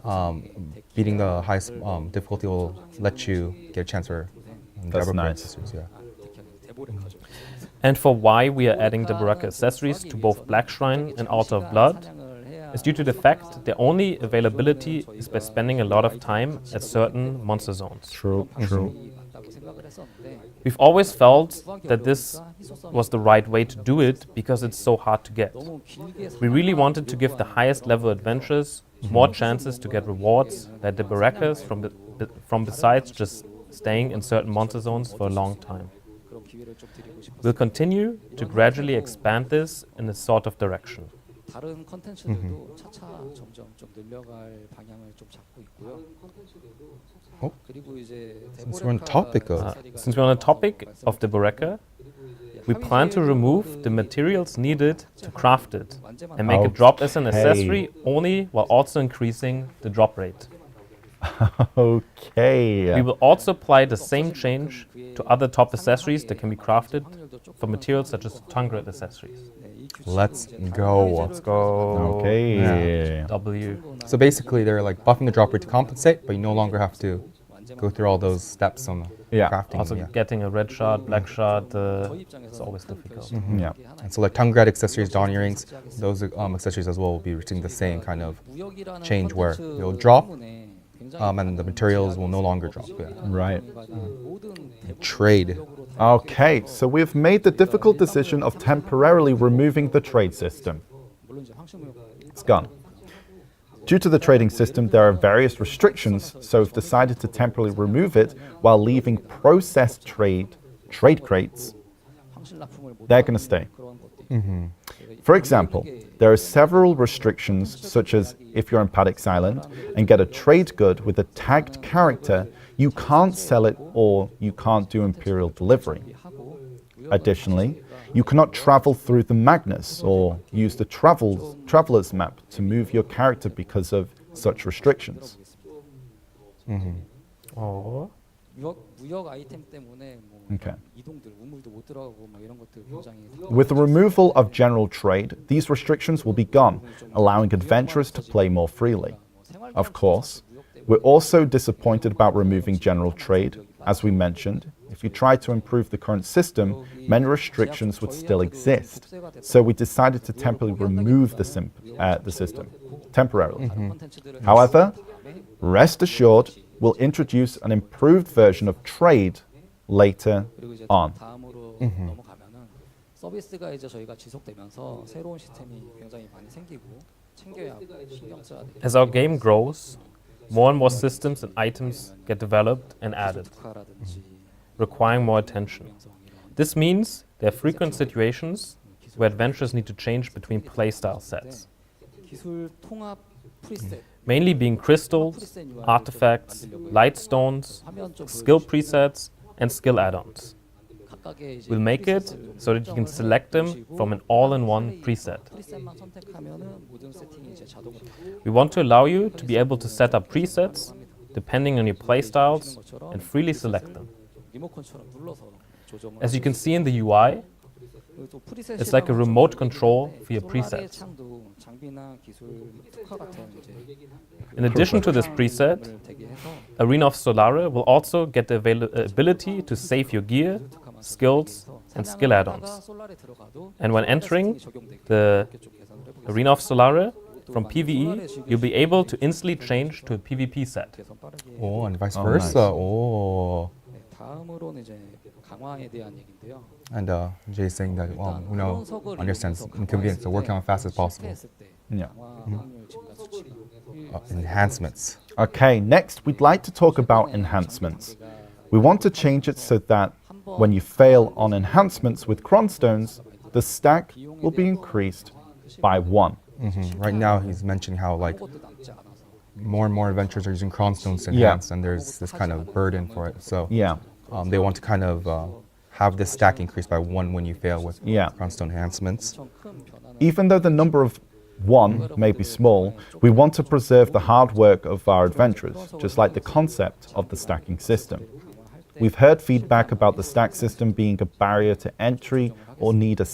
beating the highest difficulty will let you get a chance for That's Debaraka nice. accessories, yeah. And for why we are adding Debaraka accessories to both Black Shrine and Altar of Blood is due to the fact their only availability is by spending a lot of time at certain monster zones. True. We've always felt that this was the right way to do it because it's so hard to get. We really wanted to give the highest level adventurers more chances to get rewards that Debarakas from besides just staying in certain monster zones for a long time. We'll continue to gradually expand this in this sort of direction. 다른 컨텐츠들도 차차 점점 좀 늘려갈 방향을 좀 잡고 있고요. 그리고 이제 Since we're on the topic of Since we're on the topic of Debaraka, we plan to remove the materials needed to craft it and make it drop as an accessory only, while also increasing the drop rate. Okay. We will also apply the same change to other top accessories that can be crafted for materials such as tongue grade accessories. let's go. Let's go. Okay. W. So basically, they're like buffing the drop rate to compensate, but you no longer have to go through all those steps on the Yeah. crafting. Also, yeah. getting a red shard, black shard, is always difficult. Yeah. And so like tongue grad accessories, dawn earrings, those accessories as well will be receiving the same kind of change where they'll drop and the materials will no longer drop. Yeah. Right. Trade. Okay, so we've made the difficult decision of temporarily removing the trade system. It's gone. Due to the trading system, there are various restrictions, so we've decided to temporarily remove it while leaving processed trade crates. They're going to stay. For example, there are several restrictions, such as if you're on Paddocks Island and get a trade good with a tagged character, you can't sell it or you can't do Imperial delivery. Additionally, you cannot travel through the Magnus or use the traveler's map to move your character because of such restrictions. Oh. 무역 아이템 때문에 뭐 Okay. 이동들 우물도 못 들어가고 막 이런 것들 굉장히 With the removal of general trade, these restrictions will be gone, allowing adventurers to play more freely. Of course, we're also disappointed about removing general trade. As we mentioned, if you try to improve the current system, many restrictions would still exist. So we decided to temporarily remove the system, temporarily. However, rest assured, will introduce an improved version of trade later 그리고 이제 on. 다음으로 넘어가면은 서비스가 이제 저희가 지속되면서 새로운 시스템이 굉장히 많이 생기고 챙겨야 하고 신경 써야 돼요. As our game grows, more and more systems and items get developed and added, 특화라든지 requiring more attention. This means there are frequent situations where adventurers need to change between playstyle sets, 기술 통합 프리셋 mainly being crystals, artifacts, light stones, 화면 쪽 skill presets, and skill add-ons. 각각의 이제 We'll make it so that you can select them from an all-in-one preset. 프리셋만 선택하면은 모든 세팅이 이제 자동으로 We want to allow you to be able to set up presets depending on your playstyles and freely select them. 리모컨처럼 눌러서 조정을 As you can see in the UI, 그리고 또 프리셋 it's like a remote control for your 솔라의 presets. 창도 장비나 기술 특화 같은 이제 In addition to this preset, 을 대기해서 Arena of Solare will also get the ability to save your gear, skills, and skill add-ons. 솔라에 들어가도 And when entering 적용되게 the 쪽 계산을 해보겠습니다. Arena of Solare from PvE, you'll be able to instantly change to a PvP set. 계산 빠르게 Oh, and vice Oh, versa. Oh. 네, 다음으로는 이제 강화에 대한 얘기인데요. And Jay is saying that, understands inconvenience, so working on fast as possible. 테스트했을 때 Yeah. 강화 확률 증가 수치가 Enhancements. Okay, next we'd like to talk about enhancements. We want to change it so that when you fail on enhancements with cronstones, the stack will be increased by 1. Right now, he's mentioning how like 아무것도 남지 않아서 more and more adventurers are using cronstones to Yeah. enhance, and there's this kind of burden for it. So Yeah. they want to kind of have this stack increased by 1 when you fail with Yeah. cronstone enhancements. 엄청 큰 변화는 Even though the number of 1 may be small, we want to preserve the hard work of our adventurers, just like the concept of the stacking system. We've heard feedback about the stack system being a barrier to entry or needing a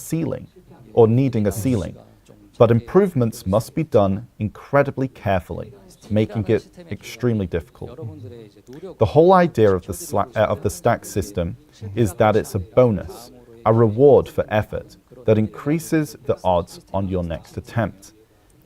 ceiling. But improvements must be done incredibly carefully, making it extremely difficult. 여러분들의 이제 노력 The whole idea of the stack system is that it's a bonus, a reward for effort that increases the odds on your next attempt,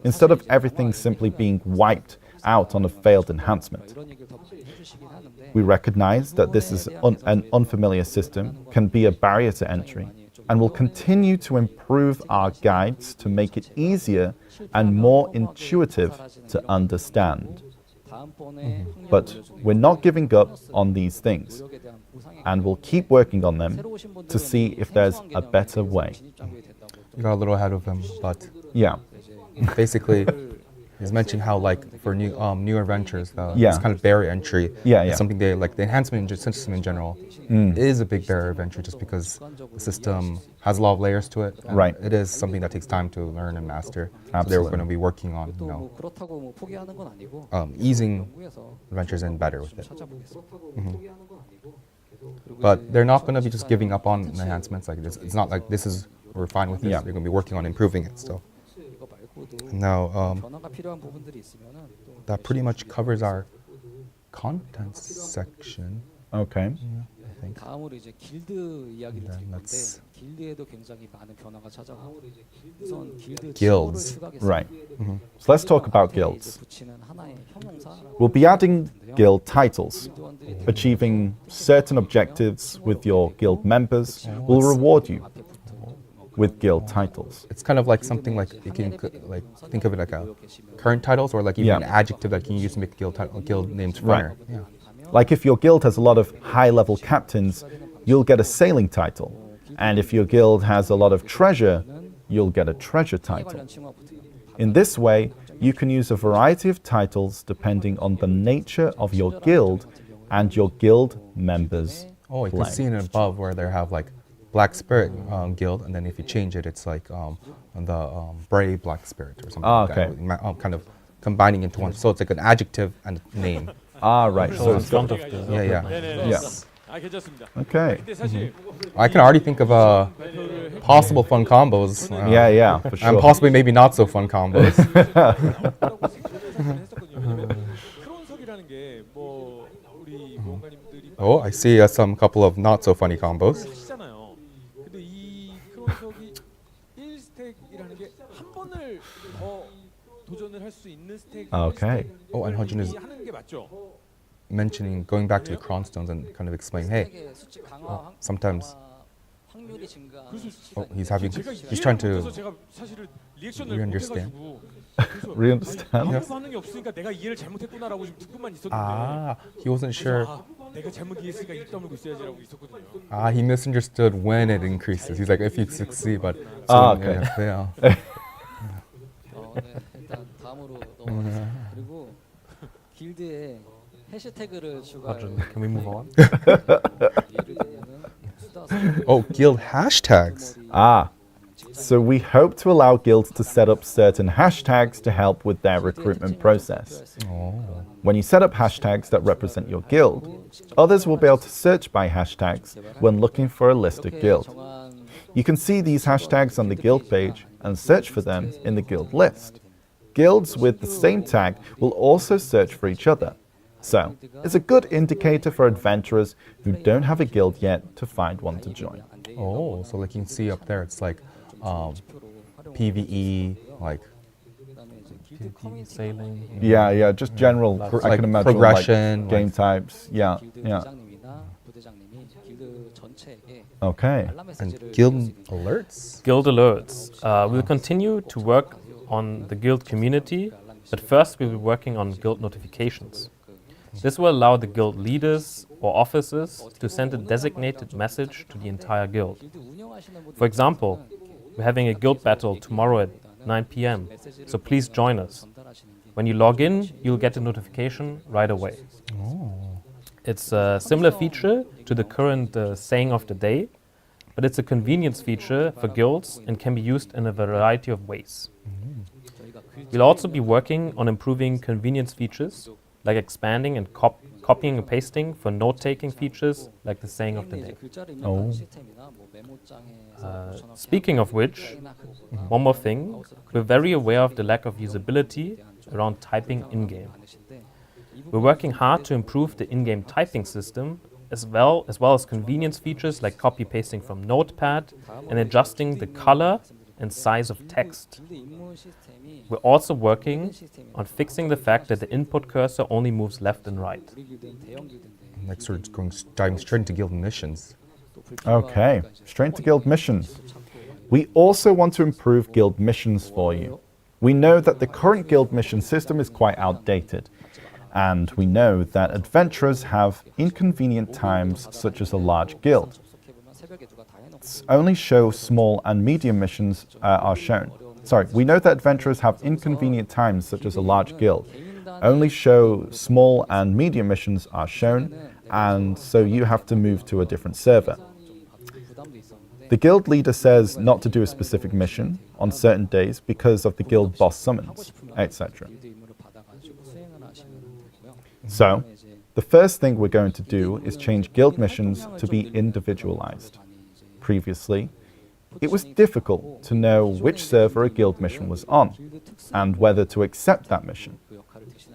instead of everything simply being wiped out on a failed enhancement. 이런 얘기를 더 많이 해주시긴 하는데 We recognize that this is an unfamiliar system, can be a barrier to entry, and will continue to improve our guides to make it easier and more intuitive to understand. 다음번에 확률을 But 올려주는 we're not giving up on these things, 노력에 대한 보상이 and we'll keep working on them 새로 오신 분들은 to see if there's a better way. 진입장벽이 된다고 You got a little ahead of him, but Yeah, 이제 basically, he's mentioning how like for new adventures, Yeah. this kind of barrier entry Yeah, is yeah. something they like. The enhancement system in general is a big barrier of entry, just because the system has a lot of layers to it. And Right. It is something that takes time to learn and master. So they're Absolutely. going to be working on, 또 뭐 그렇다고 뭐 포기하는 건 아니고 easing 연구해서 adventures in better with 좀 it. 찾아보겠습니다. 그리고 But 이제 they're not going to be just giving up on enhancements. Like this, it's not like this is we're fine with this. Yeah. They're going to be working on improving it still. 이거 말고도 Now 변화가 필요한 부분들이 있으면은 또 that pretty much covers our content section. okay. I think. 다음으로 이제 길드 이야기를 드릴 건데 let's- 길드에도 굉장히 많은 변화가 찾아오고 우선 길드 Guilds. 지도를 추가하겠습니다. Right. So let's talk about 앞에 이제 guilds. 붙이는 하나의 형용사라고 We'll be adding guild titles. 길드원들이 Achieving certain objectives with your guild members will reward you 앞에 붙은 with guild titles. It's kind of like something like you can like think of it like a current titles or like even Yeah. an adjective that you can use to make guild names Right. funner. Yeah. Like if your guild has a lot of high-level captains, you'll get a sailing title. And if your guild has a lot of treasure, you'll get a treasure title. 관련 칭호가 붙은 In this way, you can use a variety of titles depending on the nature of your guild and your guild members' Oh, you can play. see it above where they have like Black Spirit guild, and then if you change it, it's like the Brave Black Spirit or something. Ah, like okay. that. Kind of combining into one. So it's like an adjective and a name. Ah, right. So in So, front of the Yeah, yeah. 네네. yeah. 아 괜찮습니다. Okay. 근데 사실 I can already think of 발표를 possible fun combos. Yeah, yeah, for And sure. possibly maybe not so fun combos. 크론석이라는 게 뭐 우리 모험가님들이 Oh, I see some couple of not so funny combos. 시잖아요. 근데 이 크론석이 1스택이라는 게 한 번을 더 도전을 할 수 있는 스택. Okay. Oh, and Hojin is 하는 게 맞죠? mentioning going back to the Cronstones and kind of explaining, hey, 세계 수치 강화 sometimes 확률이 증가하는 그래서 시기가 he's 있는데 having, 제가 he's 이해를 trying to 못해서 제가 사실은 리액션을 re-understand. 못해가지고 그래서 Re-understand? 아무 반응이 없으니까 내가 이해를 잘못했구나라고 지금 듣고만 있었는데 he wasn't sure. 그래서 내가 잘못 이해했으니까 입 다물고 있어야지라고 있었거든요. He misunderstood when it increases. He's like, if you succeed, but Okay. fail. 네, 일단 다음으로 넘어가겠습니다. 그리고 길드에 해시태그를 추가할 Can we move on? 예를 들면은 수다 Oh, guild hashtags. So we hope to allow guilds to set up certain hashtags to help with their recruitment process. When you set up hashtags that represent your guild, others will be able to search by hashtags when looking for a listed guild. You can see these hashtags on the guild page and search for them in the guild list. Guilds with the same tag will also search for each other. So, it's a good indicator for adventurers who don't have a guild yet to find one to join. Oh, so like you can see up there, it's like PVE, like Sailing. Yeah, just general, I like can imagine, progression, like game like- types. Yeah. 부대장님이나 부대장님이 길드 전체에게 Okay. 알람 and 메시지를 guild 줄 수 있는 alerts. Guild alerts. We'll continue to work on the guild community, but first we'll be working on guild notifications. This will allow the guild leaders or officers to send a designated message to the entire guild. 길드 운영하시는 분들 For example, we're having a guild battle tomorrow at 9 p.m., so please join us. 전달하시는 게 When you log in, you'll get a notification right away. It's a similar feature to the current saying of the day, but it's a convenience feature for guilds and can be used in a variety of ways. 저희가 그 We'll also be working on improving convenience features, like expanding and copying and pasting for note-taking features, like the saying of the day. 글자를 입력하는 시스템이나 뭐 메모장에서 Speaking of which, one more thing, we're very aware of the lack of usability around typing in-game. We're working hard to improve the in-game typing system, as well as convenience features like copy-pasting from Notepad and adjusting the color and size of text. 길드 임무 시스템이 We're also working on fixing the fact that the input cursor only moves left and right. 우리 길드는 대형 길드인데 Like sort of diving straight into guild missions. 또 불필요한 Okay. 그러니까 이제 Straight to guild missions. We also want to improve guild missions for you. We know that the current guild mission system is quite outdated. And we know that adventurers have inconvenient times, such as a large guild. 접속해보면 새벽에 누가 다 해놓고 Only show small and medium missions are shown. Sorry, we know that adventurers have inconvenient times, such as a large guild. Only show small and medium missions are shown, and so you have to move to a different server. 부담도 있었는데 The guild leader says not to do a specific mission on certain days because of the guild boss summons, etc. 길드 임무를 받아가지고 수행을 하시면 되고요. So, the first thing we're going to do is change guild missions to be individualized. Previously, it was difficult to know which server a guild mission was on and whether to accept that mission.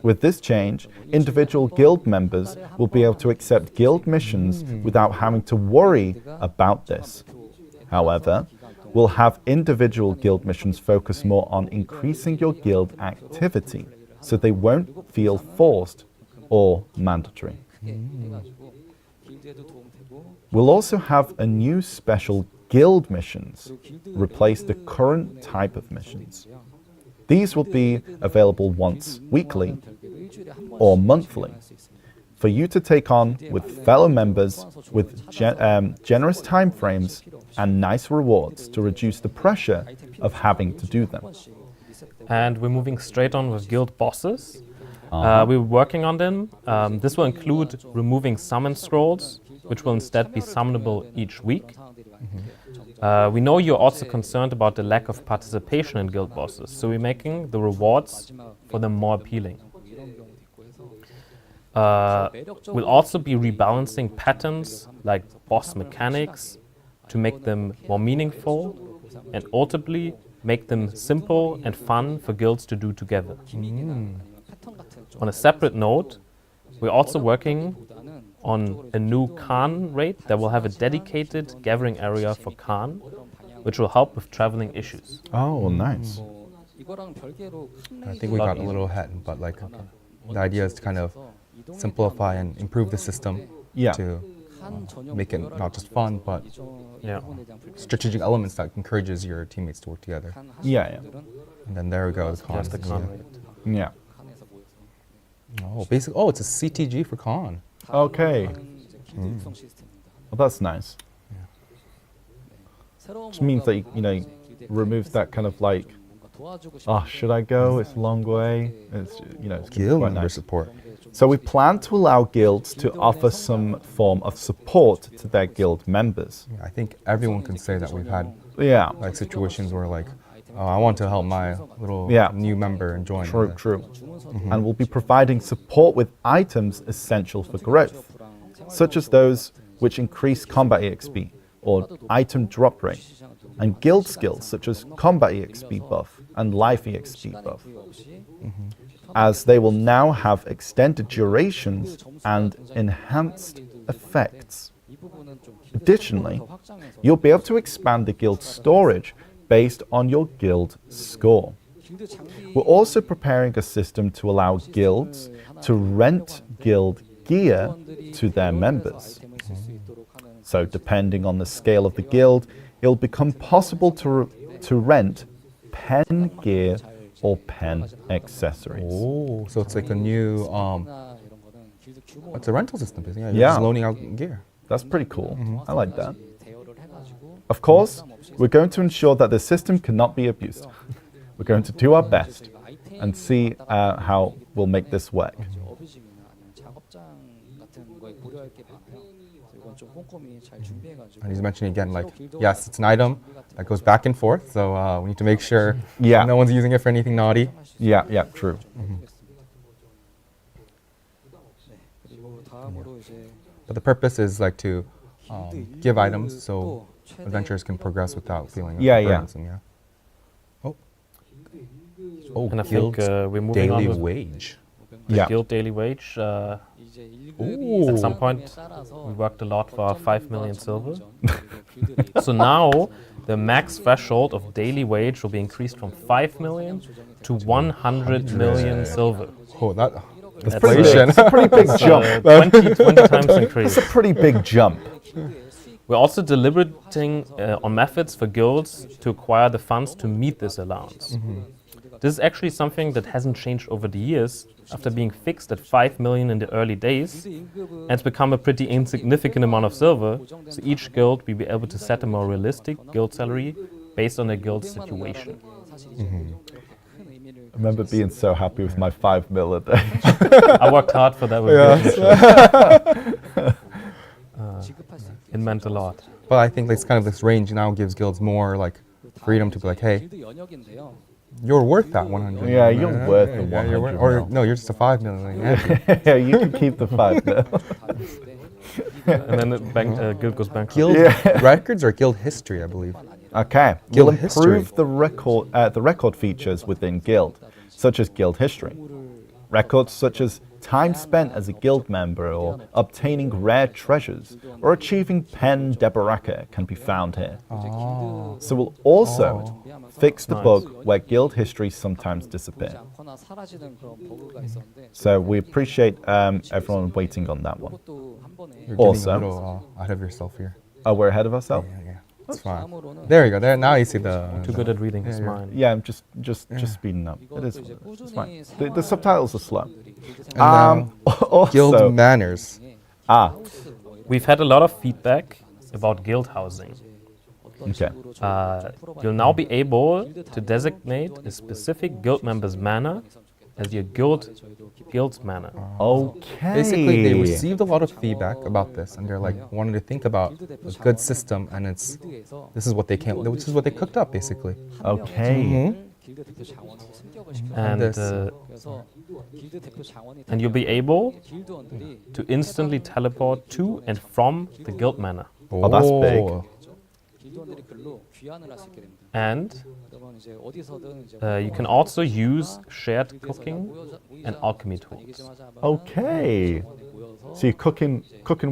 With this change, individual guild members will be able to accept guild missions without having to worry about this. However, we'll have individual guild missions focus more on increasing your guild activity, so they won't feel forced or mandatory. 해가지고 길드에도 도움되고 We'll also have a new special guild missions, replace the current type of missions. These will be available once weekly 별개로 일주일에 한 번씩 or monthly 할수 있습니다. for you to take on with fellow members with generous time frames and nice rewards to reduce the pressure of having to do them. And we're moving straight on with guild bosses. We're working on them. This will include removing summon scrolls, which will instead be summonable each week. We know you're also concerned about the lack of participation in guild bosses, so we're making the rewards for them more appealing. 이런 경우도 있고 해서 We'll also be rebalancing patterns like boss mechanics to make them more meaningful and ultimately make them simple and fun for guilds to do together. 패턴 같은 좀 On a separate note, we're also working 보다는 on a new Khan raid that will have a dedicated gathering area for Khan, which will help with traveling issues. Oh, nice. 뭐 이거랑 별개로 큰 I think we got a little ahead, but like the idea is to kind of simplify and improve the system Yeah. to make it not just fun, but Yeah. strategic elements that encourages your teammates to work together. Yeah, And then there we go. The There's cons. the con rate. yeah. Oh, basically, oh, it's a CTG for con. Okay. Well, that's nice. Which means that, removes that kind of like, oh, should I go? It's a long way. It's, it's Guild quite member nice. support. So we plan to allow guilds to offer some form of support to their guild members. I think everyone can say that we've had Yeah, like situations where like, oh, I want to help my little Yeah. new member and join. true, true. And we'll be providing support with items essential for growth, such as those which increase combat EXP or item drop rate, and guild skills such as combat EXP buff and life EXP buff, as they will now have extended durations and enhanced effects. Additionally, you'll be able to expand the guild storage based on your guild score. We're also preparing a system to allow guilds to rent guild gear to their members. So depending on the scale of the guild, it'll become possible to rent pen gear or pen accessories. Oh, so it's like a new, it's a rental system, basically. You're Yeah. just loaning out gear. That's pretty cool. I like that. Of course, we're going to ensure that the system cannot be abused. We're going to do our best and see how we'll make this work. And he's mentioning again, like, yes, it's an item that goes back and forth, so we need to make sure Yeah. no one's using it for anything naughty. Yeah, yeah, true. But the purpose is like to give items so adventurers can progress without feeling Yeah, yeah. burdensome. Yeah. Oh. Oh, And I think guild's we're moving on daily with wage. the Yeah. guild daily wage. At some point, we worked a lot for 5 million silver. So now, the max threshold of daily wage will be increased from 5 million to 100 million silver. Oh, that. That's Pretty big. inflation. It's a pretty big jump. 20 times increase. It's a pretty big jump. We're also deliberating on methods for guilds to acquire the funds to meet this allowance. This is actually something that hasn't changed over the years after being fixed at 5 million in the early days, and it's become a pretty insignificant amount of silver, so each guild will be able to set a more realistic guild salary based on their guild situation. I remember being so happy with my 5 mil a day. I worked hard for that with it meant a lot. But I think this kind of this range now gives guilds more like freedom to be like, hey, you're worth that 100. Yeah, you're worth the Yeah, you're 100 or mil. no, you're just a 5 million. Yeah. Yeah, you can keep the 5 mil. And then the guild goes bankrupt. Guild Yeah. records or guild history, I believe. Okay, Guild we'll history. improve the record features within guild, such as guild history. Records such as time spent as a guild member or obtaining rare treasures or achieving pen de baraka can be found here. So we'll also fix the Nice. bug where guild history sometimes disappear. So we appreciate everyone waiting on that one. You're Also- getting a little ahead of yourself here. Oh, we're ahead of ourselves? Yeah. It's fine. There you go. There now you see the. Too good at reading his Yeah, yeah. mind. Yeah, I'm just speeding up. It is what it is. It's fine. The subtitles are slow. And guild Also, manners. We've had a lot of feedback about guild housing. okay. You'll now be able to designate a specific guild member's manor as your guild's manor. Okay. Basically, they received a lot of feedback about this, and they're like wanting to think about a good system, and this is what they cooked up basically. Okay. And this. and you'll be able to instantly teleport to and from the guild manor. Oh, that's big. And you can also use shared cooking and alchemy tools. Okay. So you're cooking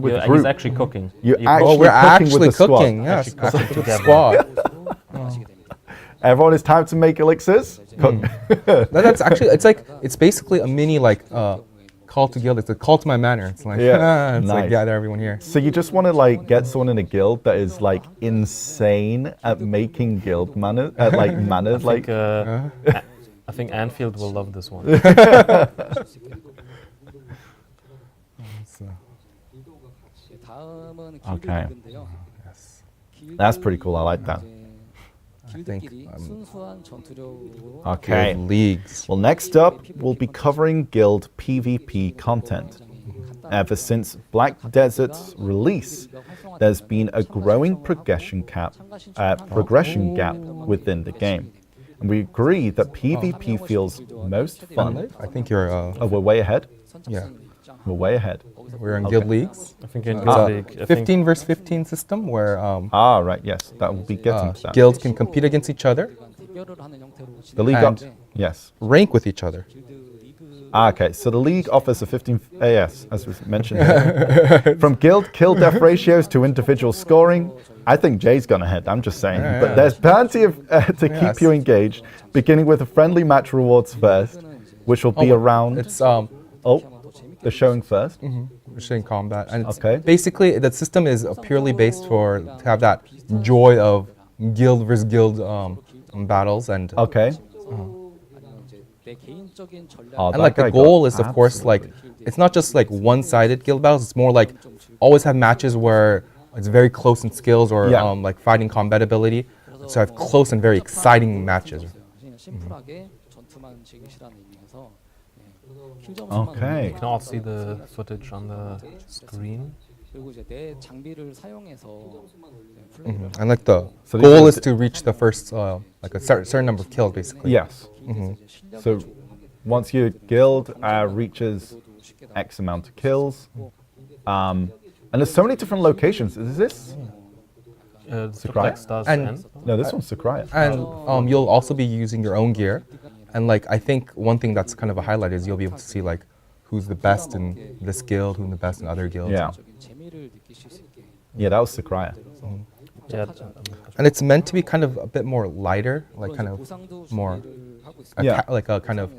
with Yeah, group. he's actually cooking. You're You actually Oh, we're cooking with actually the squad. cooking. Yes, Actually cooking actually together. squad. Everyone, it's time to make elixirs. Cook. That's actually it's basically a mini like call to guild. It's a call to my manor. It's like, Yeah, it's like nice. gather everyone here. So you just want to like get someone in a guild that is like insane at making guild manners, manners, like. I think Anfield will love this one. So, 다음은 Okay. 길드 리그인데요. yes. That's pretty cool. I like that. I think 길드끼리 순수한 전투력으로 Okay. guild leagues. Well, next up, we'll be covering guild PvP content. Ever since Black Desert's release, there's been a growing progression gap within the game. And we agree that PvP feels most fun. I think you're, Oh, we're way ahead? yeah, We're way ahead. we're in Okay. guild leagues. I think in It's Guild a League, I think 15 versus 15 system where Right, yes, that will be getting to that. guilds can compete against each other, 대결을 하는 형태로 The league, and- yes. rank with each other. Okay, so the league offers a 15, yes, as was mentioned here. From guild kill death ratios to individual scoring, I think Jay's gone ahead, I'm just saying. But there's plenty of to keep Yes. you engaged, beginning with the friendly match rewards first, which will be around. It's The showing first. in combat, and it's Okay. basically the system is purely based to have that joy of guild versus guild battles, and Okay. 아니면 이제 내 개인적인 전략 Oh, and that like guy the got goal is of course like it's not just like one-sided guild battles. It's more like always have matches where it's very close in skills or Yeah. like fighting combat ability. So have close and very exciting matches. 그냥 심플하게 전투만 즐기시라는 의미에서 킬 Okay. you can all see the footage on the screen. 그리고 이제 내 장비를 사용해서 플레이를 And like the So these goal are is to reach the first like a certain number of kills basically. Yes. 실력을 So once your guild reaches X amount of kills, and there's so many different locations. Is this? It's Sakurai? like Stars And- End. No, this one's Sakurai. And you'll also be using your own gear. And like I think one thing that's kind of a highlight is you'll be able to see like who's the best in this guild, who's the best in other guilds. Yeah. 적인 재미를 느낄 수 있게 Yeah, that was Sakurai. Yeah, And it's meant to be kind of a bit more lighter, like kind of 보상도 more 준비를 하고 있습니다. Yeah. like a kind of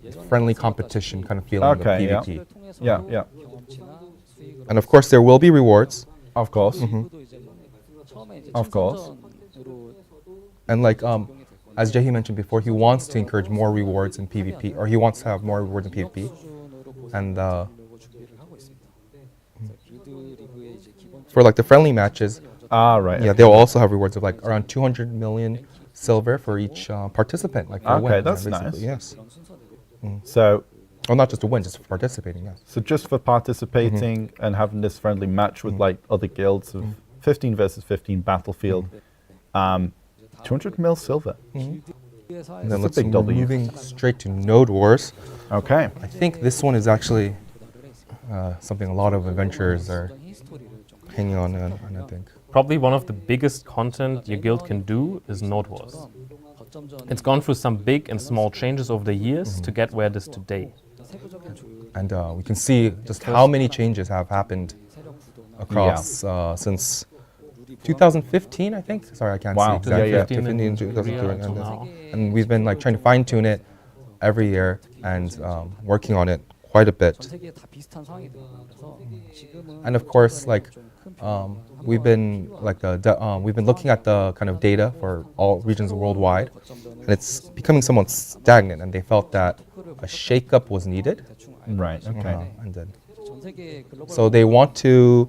예전에는 friendly competition kind of feeling Okay, of yeah. PvP. 통해서도 Yeah, yeah. 경험치나 수익을 And of course there will be rewards. Of course. 그리고 이제 처음에 이제 Of course. 친선전으로 And like as Jahi mentioned before, he wants to encourage more rewards in PvP, or he wants to have more rewards in PvP. 수준으로 And 보여주려고 준비를 하고 있습니다. 그래서 길드 리그의 이제 기본 for like the friendly matches, Right. yeah, they'll also have rewards of like around 200 million silver for each participant. Like for a Okay, win, that's basically, nice. Yes. 그런 순서대로 So, Well, not just to win, just for participating. Yes. so just for participating and having this friendly match with like other guilds of 15 versus 15 battlefield, 200 mil silver. 길드에서 And then That's a let's big W. moving straight to Node Wars. Okay. I think this one is actually something a lot of adventurers are 히스토리를 좀 hanging on, I think. probably one of the biggest content your guild can do is Node Wars. 거점전 It's gone through some big and small changes over the years to get where it is today. 세부적인 줄 And we can see just how many changes have happened 세력 구도나 across since 2015, I think. Sorry, I can't Wow. see exactly. Yeah, yeah. 15 and 2002, until now. and we've been like trying to fine tune it every year and working on it quite a bit. 전 세계에 다 비슷한 상황이 돼요. 그래서 지금은 And of course, like 좀큰 변화가 we've been we've been looking at the kind of data for all regions worldwide, and it's becoming somewhat stagnant. And they felt that a shakeup was needed. Right. Okay. And then, 전 세계 글로벌 so they want to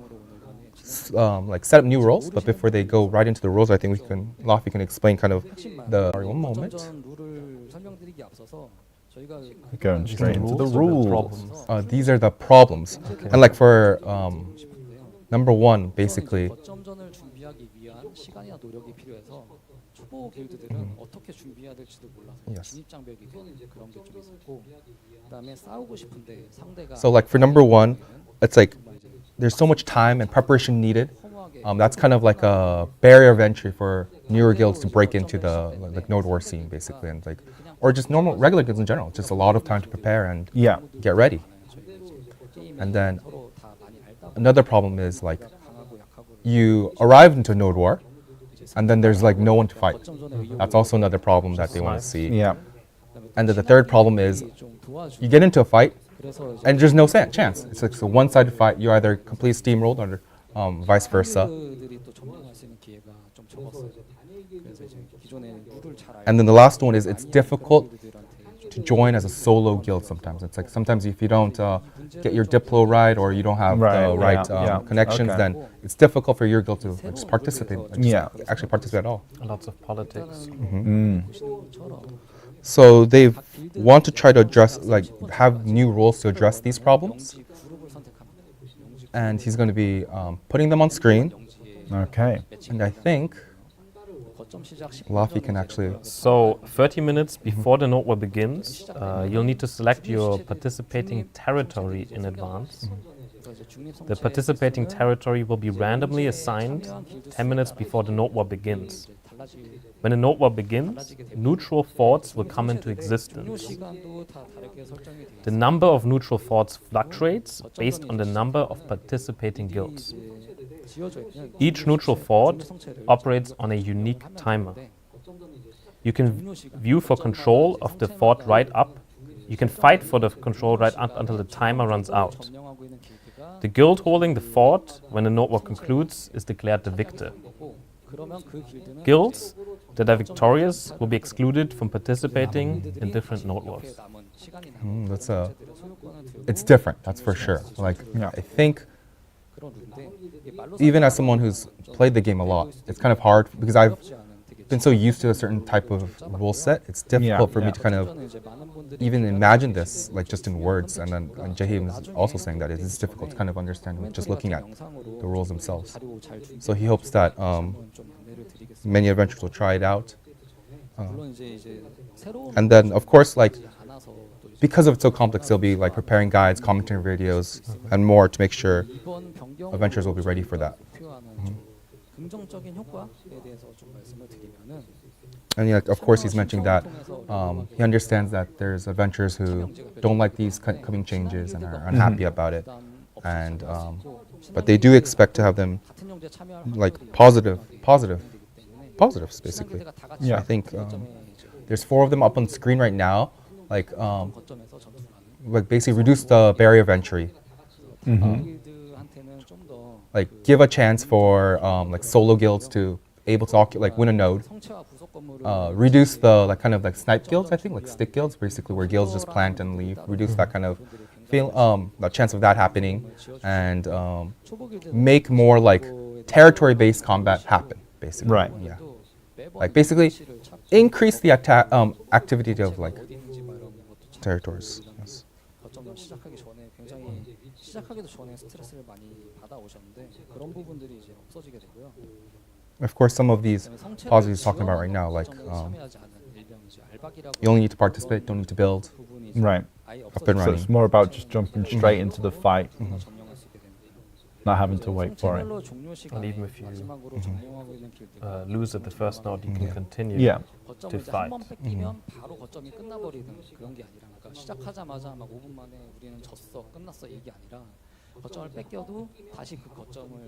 like set up new rules. But before they go right into the rules, I think Lafi can explain kind of the. Sorry, one moment. 거점전 룰을 설명드리기 앞서서 저희가 Going straight into the Rules or rules. problems? These are the problems, and like for number one, basically. 거점전을 준비하기 위한 시간이나 노력이 필요해서 초보 길드들은 어떻게 준비해야 될지도 몰라서 Yes. 진입 장벽이 되는 그런 게 좀 있었고 그다음에 싸우고 싶은데 상대가 So like for number one, it's like there's so much time and preparation needed. 허무하게 That's kind of like a barrier of entry for newer guilds to break into the like Node War scene, basically, and like, or just normal regular guilds in general. Just a lot of time to prepare and Yeah. get ready. 게임이 And then 서로 다 많이 알다 보니까 another problem is like 강하고 약하고 you arrive into Node War, and then there's like no one to fight. 거점전의 위험 That's also another problem that they want to Nice. see. Yeah. And then the third problem is 좀 도와주 you get into a fight, 그래서 이제 And there's no chance. It's like a one-sided fight. You're either completely steamrolled or vice versa. 들이 또 점령할 수 있는 기회가 좀 적었어요. 그래서 이제 기존에 룰을 잘 알고 And then the last one is it's difficult 들한테 to join as a solo guild sometimes. It's like sometimes if you don't get your Diplo right or you don't have the Right, right yeah, connections, okay. then it's difficult for your guild to like, just participate. Like, just Yeah. actually participate at all. Lots of politics. Mm. 보시는 것처럼 So they want to try to address, like, have new rules to address these problems. 영지 그룹을 선택합니다. 영지 And he's going to be putting them on screen. 영지의 Okay. And I think 거점 시작 10분 Laffy 전에 can 이제 actually. So 30 minutes before the node war begins, you'll need to select your participating territory in advance. 그래서 이제 중립 The 성체 participating 패스는 territory will be randomly assigned 참여한 길드 10 minutes 수에 before the 따라서 node war begins. 이제 달라질 When the node war begins, neutral forts will come into 종료 existence. 시간도 다 다르게 설정이 되어 The 있어요. number of neutral forts fluctuates based on the number of participating guilds. 이제 지어져 있는 Each neutral fort 중립 성체를 operates on a unique timer. 하는데 You can view for control of the fort right up. You can fight for the control right up until the timer runs out. 점령하고 있는 길드가 The guild holding the fort when the node war concludes is declared the victor. 거고, 그러면 그 길드는 Guilds that are victorious will be excluded from participating in different node wars. 남은 시간이 남은 That's a. 성체들의 소유권을 들고 It's different. That's for sure. Like Yeah. I think 그런 룰인데 이게 말로 even as someone who's played the game a lot, it's kind of hard because I've 어렵지 않은 되게 been so used to a certain type of rule set. It's difficult for me yeah. to kind of 저는 이제 많은 분들이 even imagine this like just in words. And then Jahim is also saying that it is difficult to kind of understand with just looking at the rules themselves. 자료 잘 준비 So he hopes that 좀 안내를 드리겠습니다. many adventurers will try it out. 물론 이제 새로운 And then of course like 않아서 또 이제 because of it's so complex, they'll be like preparing guides, commentary videos, and more to make sure 이번 변경 adventurers will be ready for that. 목표하는 좀 긍정적인 효과에 대해서 좀 말씀을 드리면은 And yeah, of course, he's mentioning that he understands that there's adventurers who don't like these coming changes and are unhappy about it. 부담 And 없이 참여할 수 있고 but they do expect to have them 같은 형제 참여할 like 확률이 positives, 되기 때문에 basically. 길드가 다 같이 Yeah. I think 거점에 이제 there's 4 of them up on screen right now. 거점에서 전투를 하는 Like basically reduce the barrier of entry. 길드한테는 좀 더 Like give a chance for like solo guilds to able to like win a node. 성체와 부속 건물을 Reduce the like kind of like snipe guilds, I think, like stick guilds, basically where guilds just plant and leave. Reduce that kind of the chance of that happening, and 초보 길드 make more like territory-based combat happen, basically. Right. Yeah. 매번 Like basically 위치를 찾고 increase the activity of like 어디 있는지 막 이런 것도 찾고 territories. 이런 Yes. 거점전 시작하기 전에 굉장히 시작하기도 전에 스트레스를 많이 받아오셨는데 그런 부분들이 이제 없어지게 되고요. Of course, some of these 그다음에 성체를 pauses he's talking about right now, like 지원하고 참여하지 않은 일명 이제 알박이라고 you only need to participate, don't need to build. 부분이 이제 Right. 아예 Up and So running. it's more about just jumping straight into the fight, 점령할 수 있게 됩니다. not having to wait for it. 성체별로 종료 시간에 even if you, 마지막으로 점령하고 있는 길드가 Lose at the first node, you can continue. Yeah. 거점을 to 이제 한번 fight. 뺏기면 바로 거점이 끝나버리는 그런 게 아니라 그러니까 시작하자마자 막 5분 만에 우리는 졌어 끝났어 이게 아니라 거점을 뺏겨도 다시 그 거점을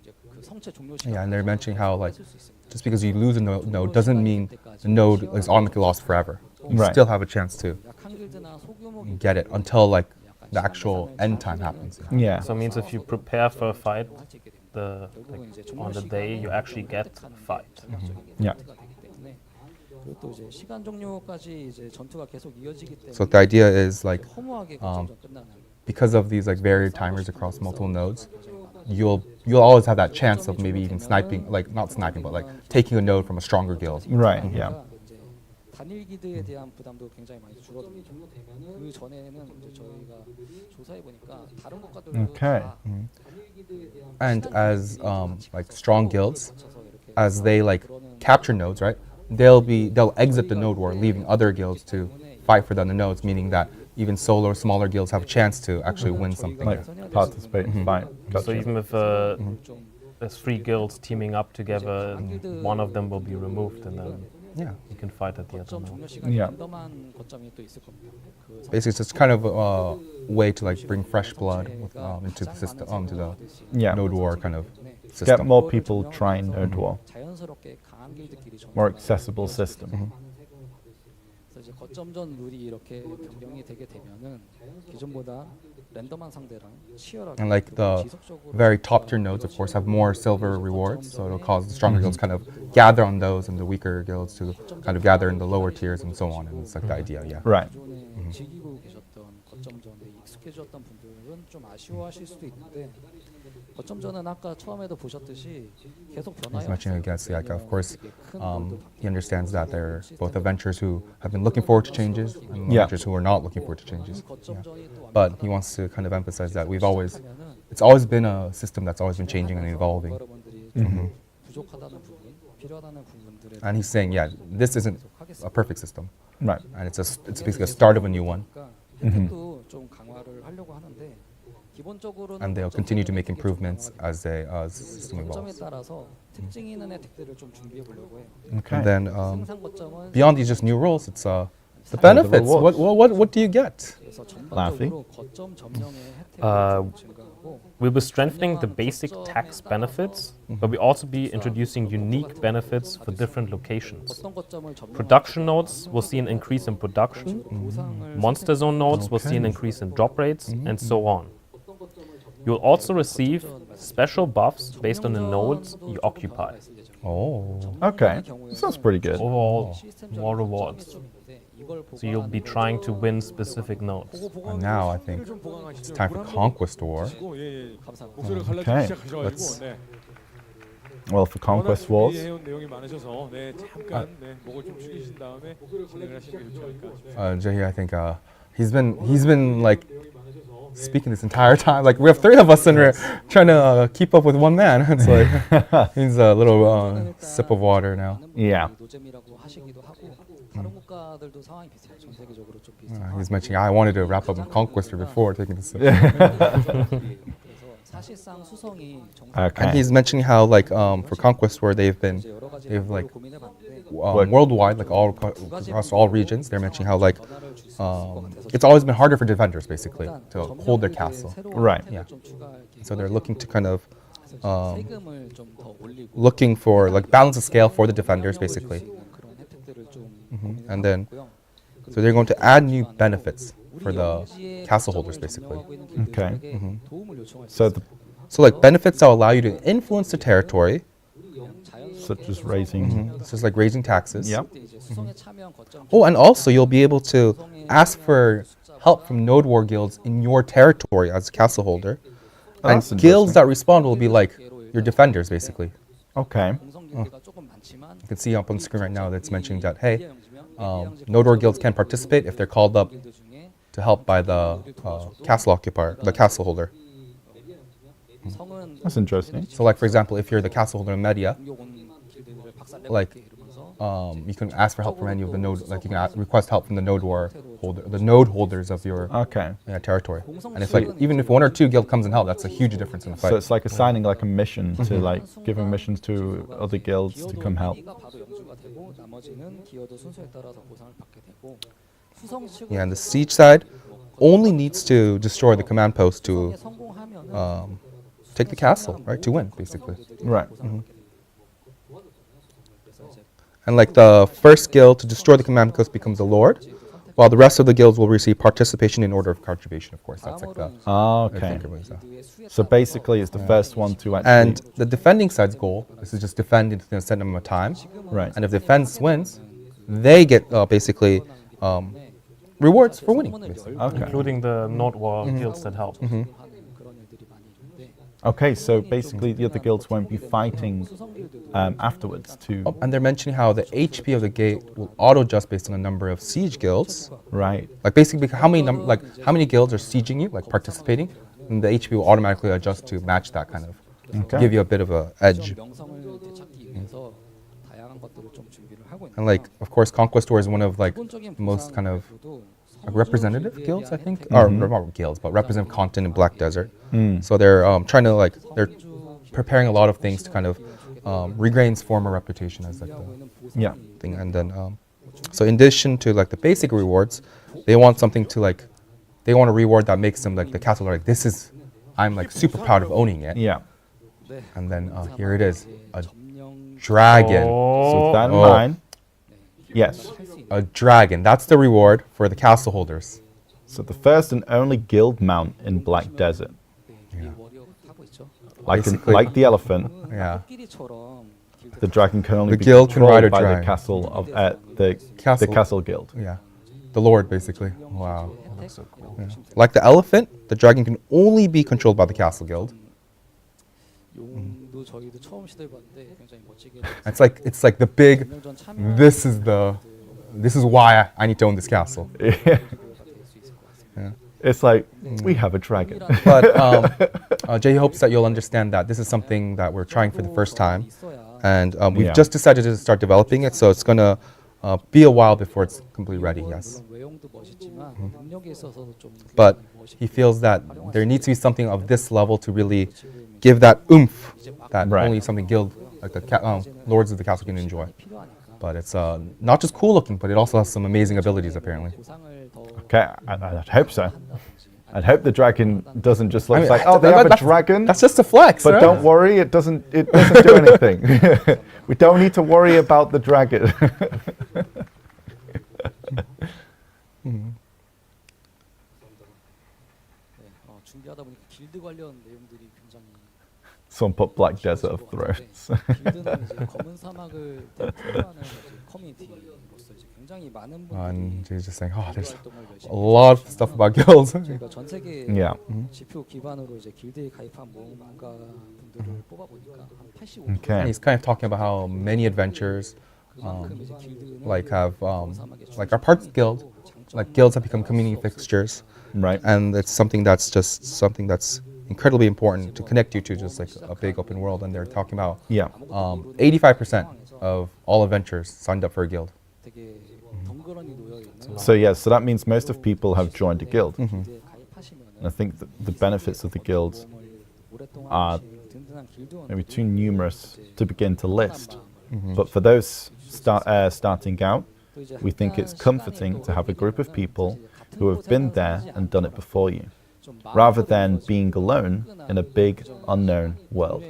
이제 그 성체 종료 시간 Yeah, and they're mentioning how like 쓸수 있습니다. just because you lose a node doesn't mean the node is automatically lost forever. You Right. still have a chance to 약한 길드나 소규모 get it until like the actual end time happens. Yeah. So it means if you prepare for a fight, 할수 있게 됩니다. the 결국은 이제 종료 on the day you 시간에 actually get 획득하는 게 fight. 전략적인 Yeah. 포인트가 되기 때문에 그리고 또 이제 시간 종료까지 이제 전투가 계속 이어지기 때문에 So the idea is like 허무하게 거점전 끝나는 because of these like varied timers across multiple nodes, you'll always have that chance of maybe even sniping, like not sniping, but like taking a node from a stronger guild. Right, yeah. 이제 단일 기드에 대한 부담도 굉장히 많이 줄어듭니다. 그 전에는 이제 저희가 조사해 보니까 다른 국가들도 Okay. 다 And as like strong guilds, 맞춰서 이렇게 as they like capture nodes, right? They'll exit the node war, leaving other guilds to fight for the other nodes, meaning that even solo or smaller guilds have a chance to actually win something. Like participate in fight. So Gotcha. even if 좀 there's 3 guilds teaming up together, one of them will be removed, and then Yeah. you can fight at the other 거점 node. 종료 시간이 Yeah. 랜덤한 거점이 또 있을 겁니다. 그 Basically, it's just kind of a way to like bring fresh blood into the system, to the Yeah. node war kind of Get system. more people trying Node War. 자연스럽게 강한 길드끼리 More accessible system. 그래서 이제 이제 거점전 룰이 이렇게 변경이 되게 되면은 기존보다 랜덤한 상대랑 치열하게 And like the 지속적으로 very top tier nodes, of course, have more silver rewards, so it'll cause the stronger guilds kind of gather on those, and the weaker guilds to kind of gather in the lower tiers and so on. And it's like the idea, yeah. Right. 기존에 즐기고 계셨던 거점전에 익숙해졌던 분들은 좀 아쉬워하실 수도 있는데 거점전은 아까 처음에도 보셨듯이 계속 He's 변화해요. mentioning against, like, of course, he understands that there are both adventurers who have been looking forward to changes and Yeah. adventurers who are not looking forward to changes. Yeah. 거점전이 또 But he wants to kind of emphasize that it's always been a system that's always been changing and evolving. 여러분들이 좀 부족하다는 부분, 필요하다는 부분들에 And he's saying, yeah, this isn't a perfect system, Right. and it's basically a start of a new one. 혜택도 좀 강화를 하려고 하는데 기본적으로는 And they'll continue to make improvements as the system 거점에 evolves. 따라서 특징 있는 혜택들을 좀 준비해 보려고 해요. Okay. And then 승산 거점은 beyond these just new rules, it's the benefits. rewards. What do you get? 그래서 Laughing. 전반적으로 거점 점령의 혜택이 Uh, 좀 증가하고 We'll be strengthening the basic tax benefits, but we also be introducing unique benefits for different locations. 어떤 거점을 점령 Production nodes will see an increase in production, 보상을 monster zone nodes will see an increase in drop rates, and so on. You'll also receive special buffs based on the nodes you occupy. Oh, Okay. Sounds pretty good. Overall, more rewards. So you'll be trying to win specific nodes. and now I think it's time for Conquest War. 목소리가 갈라지기 Okay. 시작하셔가지고 Let's- 네. Well, for Conquest Wars. 해온 내용이 많으셔서 네, 잠깐 네, 목을 좀 축이신 다음에 진행을 하시는 게 좋지 않을까 싶습니다. Jay, I think he's been like speaking this entire time. Like we have three of us and we're trying to keep up with one man. It's like he's a little sip of water now. Yeah. 노잼이라고 하시기도 하고 다른 국가들도 상황이 비슷해요. 전 세계적으로 좀 비슷해요. He's mentioning I wanted to wrap up Conquest War before taking this. 그래서 사실상 수성이 정상 And he's mentioning how like for Conquest War they've 여러 가지 they've like 고민해봤는데 worldwide, like all across all regions, they're mentioning how like it's always been harder for defenders basically to hold their castle. Right. Yeah. 좀 추가할 계획. So they're looking to kind of 세금을 좀 더 올리고 looking for like balance the scale for the defenders basically. 그런 혜택들을 좀 And then 고민해봤고요. so they're going to add new benefits for the castle holders basically. Okay. 도움을 요청할 수 So, 있어요. So like benefits that allow you to influence the territory, such as raising. this is like raising taxes. Yeah. 이제 수성에 참여한 거점 Oh, and also you'll be able to ask for help from node war guilds in your territory as a castle holder. Oh, And that's guilds interesting. that respond will be like your defenders basically. Okay. 공성 경기가 조금 많지만 You can see up on the screen right now that's mentioning that hey, 형지면 node war guilds can participate if they're called up 길드 중에 to help by the castle occupier, the castle holder. 성은 That's interesting. So like for example, if you're the castle holder in Media, 공격 온 길드들을 박살내고 Like, 이러면서 you can ask for help from any of the node, like you can request help from the node war holder, the node holders of your Okay. territory. And if like even if one or two guild comes and help, that's a huge difference in the So fight. it's like assigning like a mission to like giving missions to other guilds to come help. 기어도 바로 영주가 되고 나머지는 기어도 순서에 따라서 보상을 받게 되고 수성 측은 Yeah, and the siege side only needs to destroy the command post to 수성에 성공하면은 take the castle, right? To win, basically. Right. And like the first guild to destroy the command post becomes a lord, while the rest of the guilds will receive participation in order of contribution. Of course, that's like the. Ah, I okay. think it was that. So basically, it's the first one to actually. And the defending side's goal is to just defend in a set amount of time. Right. And if defense wins, they get basically rewards for winning. Basically. Okay. Including the node war guilds that help. 하는 그런 일들이 많이 있는데 Okay. So basically, the other guilds won't be fighting afterwards to. Oh, and they're mentioning how the HP of the gate will auto adjust based on the number of siege guilds. Right. Like basically, how many guilds are sieging you, like participating, and the HP will automatically adjust to match that kind of, to Okay. give you a bit of a edge. 명성을 되찾기 위해서 다양한 것들을 좀 준비를 하고 있는 And like, of course, Conquest War is one of like 기본적인 most kind of 보상도 like representative guilds, I think, Mm-hmm. or not guilds, but representative content in Black Desert. So they're trying to like they're preparing a lot of things to kind of regain its former reputation as like the Yeah. thing. And then so in addition to like the basic rewards, they want something to like they want a reward that makes them like the castle like this is I'm like super proud of owning it. Yeah. And then here it is, a 점령 dragon. So with that in Oh. mind, Yes. A dragon. That's the reward for the castle holders. So the first and only guild mount in Black Desert. 이 워리어가 타고 있죠. Basically- Like the elephant, Yeah. 코끼리처럼 길드 the dragon can only The be guild can ride controlled a by the dragon. castle of the Castle. castle guild. Yeah. The lord, basically. Wow. 혜택 so cool. 이라고 보시면 돼요. Like the elephant, the dragon can only be controlled by the castle guild. 용도 저희도 처음 시도해봤는데 굉장히 멋지게 It's like the big. 운영전 참여 This is why I need to own this castle. 될수 있을 것 같습니다. It's like we have a dragon. But Jay hopes that you'll understand that this is something that we're trying for the first time, and we've Yeah. just decided to start developing it. So it's gonna be a while before it's completely ready. Yes. 물론 외형도 멋있지만 능력에 있어서도 좀 But 멋있게 he feels that there needs to be something of this level to really give that oomph that Right. only something guild like the lords of the castle can enjoy. 필요하니까 But it's not just cool looking, but it also has some amazing abilities apparently. 보상을 더 Okay, I'd hope so. I'd hope the dragon doesn't just look I mean, like, oh, they have a that's- dragon, That's just a flex. but right? don't worry, it doesn't do anything. We don't need to worry about the dragon. 네, 준비하다 보니까 길드 관련 내용들이 굉장히 Someone put Black Desert of Thrones. 길드는 이제 검은 사막을 대표하는 커뮤니티로서 이제 굉장히 많은 And 분들이 he's just saying, oh, there's 활동을 a 열심히 lot of stuff about guilds. 저희가 전 세계 Yeah. 지표 기반으로 이제 길드에 가입한 모험가 분들을 뽑아 보니까 한 85%. And Okay. he's kind of talking about how many adventures 그만큼 이제 길드는 like have 검은 사막의 like our parts guild, like guilds have become community fixtures, Right. and it's something that's incredibly important to connect you to just like a big open world. And they're talking about Yeah. 85% of all adventurers signed up for a guild. 되게 덩그러니 놓여 있는 So yeah, so that means most of people have joined a guild. 길드에 가입하시면은 And I think that the benefits of the guilds 오랫동안 are 하신 든든한 길드원 maybe too numerous to begin to list. But for those starting out, we think it's comforting to have a group of people who have been there and done it before you, rather than being alone in a big unknown world.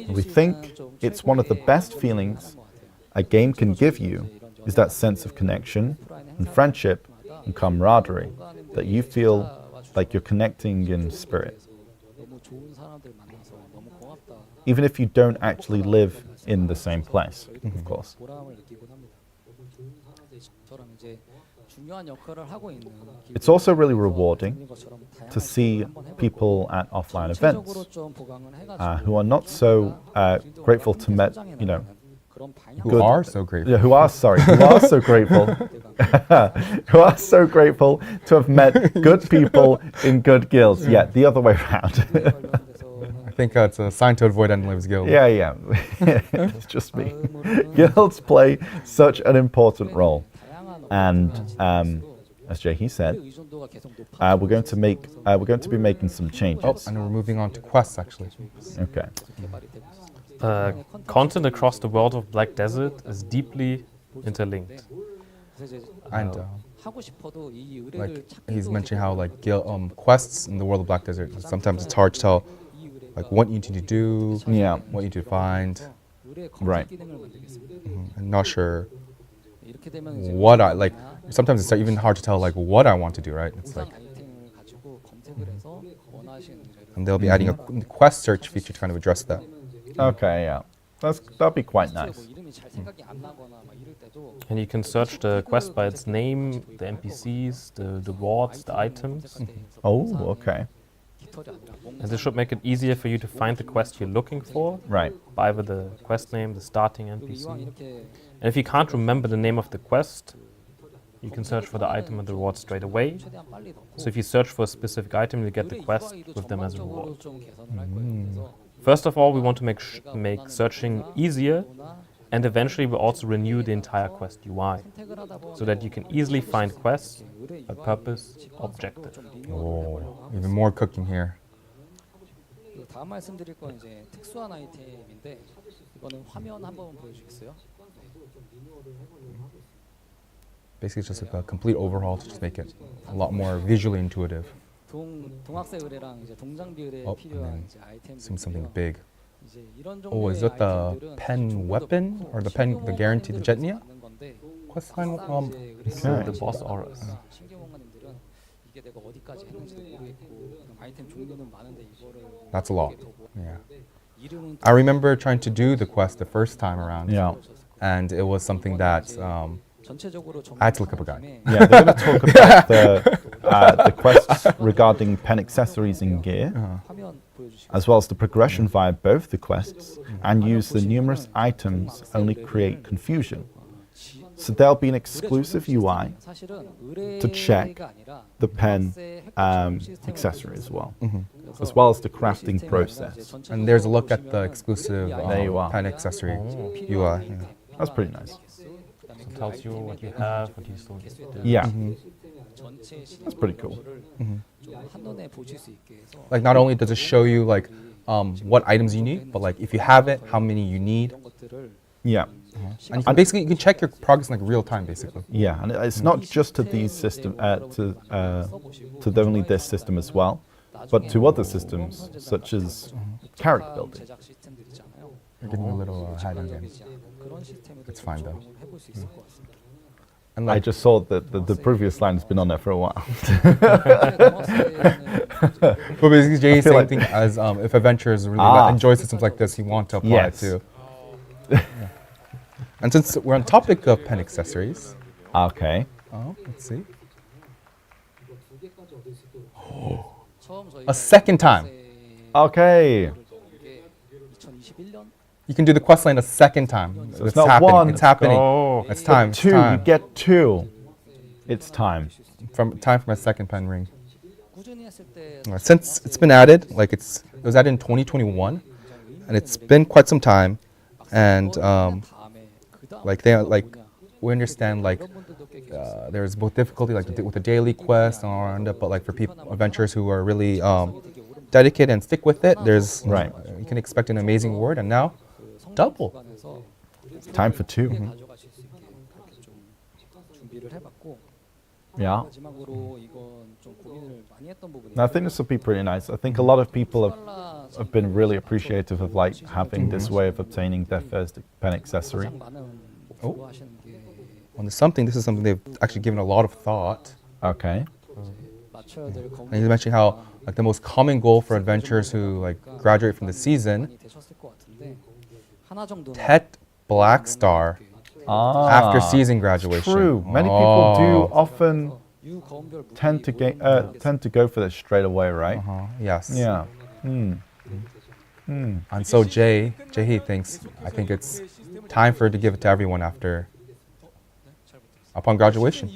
We think it's one of the best feelings a game can give you is that sense of connection and friendship and camaraderie that you feel like you're connecting in spirit. 너무 좋은 사람들 만나서 너무 고맙다. Even if you don't actually live in the same place, of course. 보람을 느끼곤 합니다. 저랑 이제 중요한 역할을 하고 있는 It's also really rewarding 길드인 것처럼 다양한 to see 한번 해보고 people at offline 전체적으로 events 좀 보강을 해가지고 who are not so grateful to met, 그런 방향 Who Good. are so grateful. who are so grateful, who are so grateful to have met good people in good guilds. Yeah, the other way around. 관련돼서 I think it's a sign to avoid Endlive's guild. yeah. It's just me. Guilds play such an important role, and as Jay said, 의존도가 계속 높아. we're going to be making some Oh, changes. and we're moving on to quests actually. Okay. 개발이 되고 있습니다. Content across the world of Black Desert is deeply interlinked. 그래서 이제 And 하고 싶어도 이 like 의뢰를 찾기도 he's mentioning how like quests in the world of Black Desert, sometimes it's hard to tell 이 의뢰가 like what you need to do, Yeah. what you need to find. 의뢰 검색 Right. 기능을 만들겠습니다. I'm not sure 이렇게 되면 이제 what I like. Sometimes it's even hard to tell like what I want to do, right? It's 보상 like, 아이템을 가지고 검색을 해서 원하시는 의뢰를 and they'll be adding a quest search feature to kind of address that. Okay, yeah. that'd be quite 뭐 nice. 이름이 잘 생각이 안 나거나 막 이럴 때도 And you can search the quest by its name, the NPCs, the rewards, the items. Oh, okay. 깃털이 아니라 And this should make it easier for you to find the quest you're looking for Right. by either the quest name, the starting 그리고 이왕 NPC. 이렇게 And if you can't remember the name of the quest, you can search for the item and the reward straight away. 최대한 빨리 넣고 So if you search for a specific item, you get the 의뢰 quest UI도 with them as a 전반적으로 reward. 좀 개선을 할 거예요. 그래서 First of all, we want to make searching easier, 보나 and eventually we'll also renew the entire quest UI 선택을 하다 보면 so that you can easily find quests 의뢰 by UI purpose, 직관적으로 objective. 좀 리뉴얼을 해보려고 하고 Even more cooking here. 그리고 다음 말씀드릴 건 이제 특수한 아이템인데 이거는 화면 한번 보여주겠어요? Basically, it's just like a complete overhaul to just make it a lot more visually intuitive. 동학생 의뢰랑 이제 동장비 의뢰에 Oh, 필요한 and 이제 아이템들 Seems something big. 이제 이런 Oh, is 종류의 that the 아이템들은 pen 조금 더 weapon 좋고 or the pen, the 신규 guaranteed the jetnia? 받는 건데 Questline, 막상 이제 So 의뢰가 the boss 많다 auras. 보니까 신규 뭔가님들은 이게 내가 어디까지 했는지도 모르겠고 그냥 아이템 종류는 많은데 이거를 That's a lot. 어떻게 더 뭐- Yeah. 이름은 I remember trying to do the quest the first time around, Yeah. and it was something that 전체적으로 I had to look up a guide. Yeah, they're going to talk about the quests regarding pen accessories and gear, 화면 보여주시고 as well as the progression via both the quests, and use the numerous items only create confusion. So there'll be an exclusive UI to check the pen accessory as well, as well as the crafting process. and there's a look at the exclusive There you are. pen accessory UI. Yeah. That's pretty nice. It tells you what you have, what you still need to do. Yeah, 전체 that's pretty cool. 좀 한눈에 보실 수 있게 해서 Like not only does it show you like what items you need, but like if you have it, how many you need, 이런 것들을 Yeah, and you can basically you can check your progress in like real time, basically. yeah, and it's not just to these system to only this system as well, but to other systems such as character building. 제작 시스템들 있잖아요. You're getting a little ahead again. 그런 시스템을 It's fine, though. 해볼 수 있을 것 같습니다. And I like just saw that the previous line has been on there for a while. but basically Jay's feel same like- thing as if adventurers really Ah. enjoy systems like this, you want to apply Yes. it too. Yeah. And since we're on topic of pen accessories, Okay. let's see. 처음 저희가 A second time. Okay. 이게 2021년 You can do the quest line a second time. So it's it's not happening. one, It's happening. Oh, It's time. It's Two, you time. get two. It's time. For my second pen ring. 꾸준히 했을 때 Since it's been added, like it was added in 2021, and it's been quite some time, and 다음에 like they like we understand like there's both difficulty like with the daily quest and all around it, but like for people adventurers who are really dedicated and stick with it, there's Right. You can expect an amazing reward, and now double. 구간에서 Time for two. 가져가실 수 있게 그렇게 좀 준비를 해봤고 Yeah. 마지막으로 이건 좀 고민을 많이 했던 부분이에요. And I think this will be pretty nice. I think a lot of people have been really appreciative of like having this way of obtaining their first pen accessory. 가장 많은 Oh. 좋아하시는 게 On this is something they've actually given a lot of thought. Okay. 맞춰야 될 And he's mentioning how like the most common goal for adventurers who like graduate from the season, 많이 되셨을 것 같은데 하나 정도는 Tet Black Star after season graduation. True. Many people do Oh. often 유거음별 tend to go for this straight away, right? Yes. Yeah. And so Jay he thinks I think it's time for it to give it to everyone upon graduation.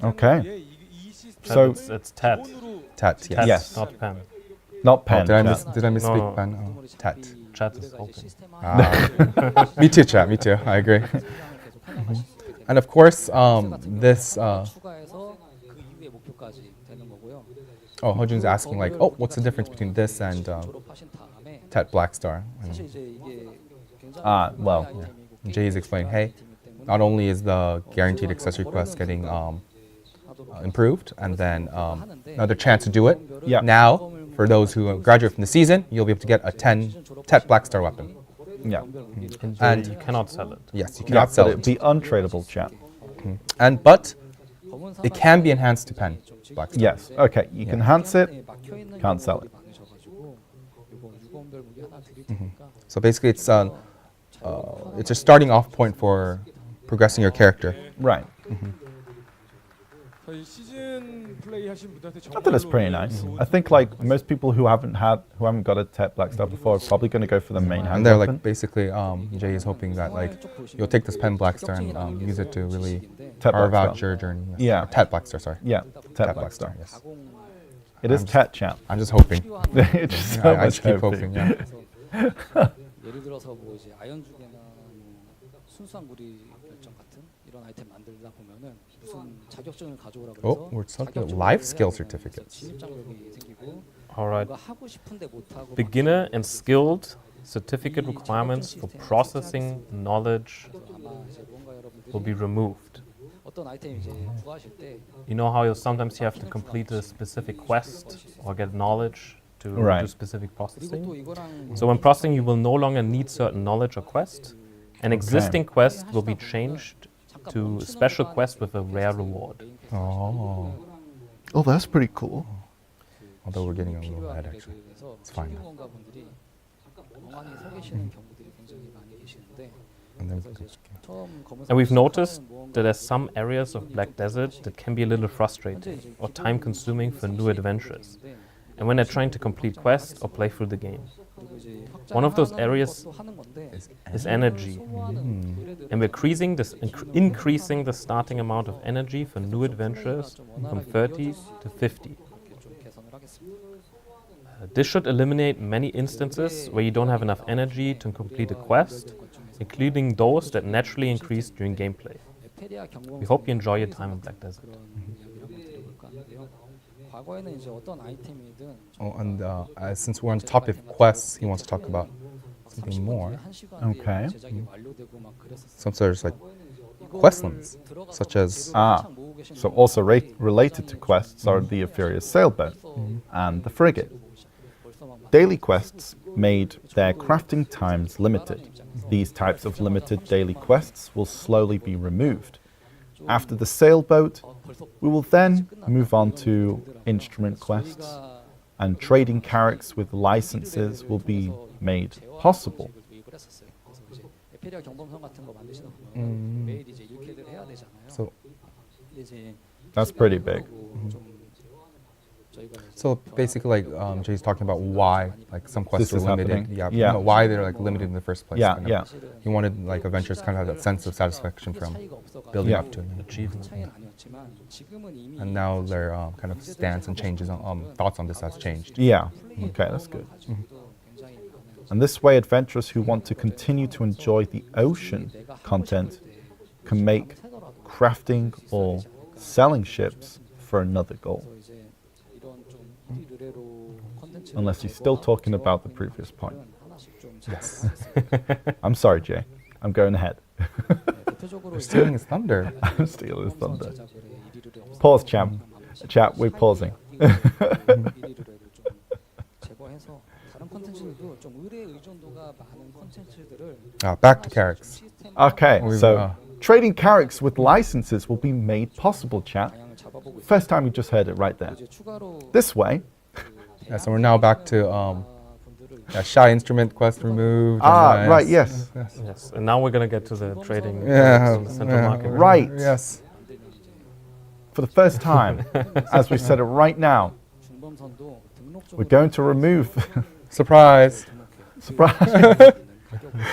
Okay. so So it's Tet. Tet, yes. Tet, Yes. not pen. not Oh, pen. chat. did I misspeak, No. Ben? Oh, Tet. Chat is open. Me too, chat. Me too. I agree. And of course, this. 추가해서 그 이후의 목표까지 되는 거고요. Oh, Hojun's asking like, oh, what's the difference between this and 졸업하신 다음에 Tet Black Star? 사실 이제 이게 굉장히 well, 아이템이고 Jay is explaining, hey, not only is the guaranteed accessory quest getting improved, and then another chance to do it. Yeah. Now, for those who graduate from the season, you'll be able to get a Tet Black Star weapon. Yeah. And You cannot sell it. yes, you Yeah, cannot sell but it. it'd be untradeable, chat. But it can be enhanced to pen Black Star. Yes. Okay. You can enhance it. Can't sell it. So basically, it's a starting off point for progressing your character. Right. 시즌 플레이 하신 분들한테 I think that's pretty nice. I think like most people who haven't got a Tet Black Star before are probably going to go for the main hand And they're weapon. like basically, Jay is hoping that like you'll take this pen Black Star and use it to really Tet carve Black out Star. your journey. Yeah. Tet Black Star, sorry. Yeah. Tet Tet Black Star. yes. It is Tet, chat. I'm just hoping. It's just so I much just keep hoping. hoping. Yeah. 예를 들어서 뭐 이제 아연죽이나 뭐 순수한 무리 결정 같은 이런 아이템 만들다 보면은 무슨 자격증을 가져오라 그래서 Oh, we're talking about life skill certificates. 진입 장벽이 생기고 All right. 뭔가 하고 싶은데 못 하고 Beginner and skilled certificate requirements for processing knowledge 아마 이제 뭔가 여러분들이 will be removed. 어떤 아이템 이제 구하실 때 You know how sometimes you have to complete a specific quest or get knowledge to Right. do specific processing. 그리고 또 이거랑 So when processing, you will no longer need certain knowledge or quest. An existing quest will be changed to special quest with a rare reward. Oh, Oh, that's pretty cool. although we're getting a little ahead 필요하게 actually. 되기 위해서 It's fine. 시민공가분들이 멍하니 서 계시는 경우들이 굉장히 많이 계시는데 And then 그래서 이제 처음 검은 And we've 색깔 noticed 시작하는 that there's some areas of Black Desert that can be a little frustrating or time consuming for new adventurers. And when they're trying to complete quests or play through the game. 그리고 이제 One of those 확장하는 areas 것도 하는 건데 is energy. And we're increasing the starting amount of energy for new adventurers from 30 to 50. 좀 개선을 하겠습니다. This should eliminate many instances where you don't have enough energy to complete a quest, including those that naturally increase during gameplay. 에페리아 경공 We hope you enjoy your time in Black Desert. 그런 이야기를 한번 드려볼까 하는데요. 과거에는 이제 어떤 아이템이든 Oh, and since we're on the topic of quests, he wants to talk about something 30분 more. 뒤에 1시간 Okay. 뒤에 제작이 완료되고 막 그랬었어요. Some sort of like quest limits, such as So also related to quests are the Ephiria's sailboat and the frigate. Daily quests made their crafting times limited. These types of limited daily quests will slowly be removed. After the sailboat, we will then move on to instrument quests, and trading carracks with licenses will be made possible. 에페리아 경범선 같은 거 만드시는 보면 매일 이제 일캐를 해야 되잖아요. so. 근데 이제 That's pretty big. 좀 저희가 So basically, like Jay's talking about why like some quests This are is limited. happening. Yeah, Yeah. no, why they're like limited in the first place. Yeah, kind of. yeah. He wanted like adventurers kind of have that sense of satisfaction from 차이가 없어가지고 building Yeah. up to it. Achievement. 차이는 아니었지만 지금은 이미 And now their kind of stance and changes, thoughts on this has changed. Yeah, okay, that's good. 가지고도 굉장히 많은 And this way, adventurers who want to continue to enjoy the ocean content can make crafting or selling ships for another goal. 그래서 이제 이런 좀 이리르레로 콘텐츠 Unless you're still talking about the previous point. 하나씩 좀 Yes. I'm sorry, Jay. I'm going ahead. 대표적으로 We're stealing his thunder. I'm stealing his thunder. 제작을 해 이리르레 Pause, champ. Chat, we're pausing. 이리르레를 좀 제거해서 다른 콘텐츠들도 좀 의뢰 의존도가 많은 콘텐츠들을 Back to carracks. Okay, We've, so trading carracks with licenses will be made possible, chat. 방향을 잡아보고 있어요. First time we just heard it right there. 이제 추가로 This way. Yeah, so we're now back to 분들을 shy instrument quest removed. Ah, and, right, yes. Yes, and now we're going to get to the trading Yeah, in the central yeah. market. Right. Yes. For the first time, as we said it right now, 중범선도 등록적으로 we're going to remove. Surprise. Surprise.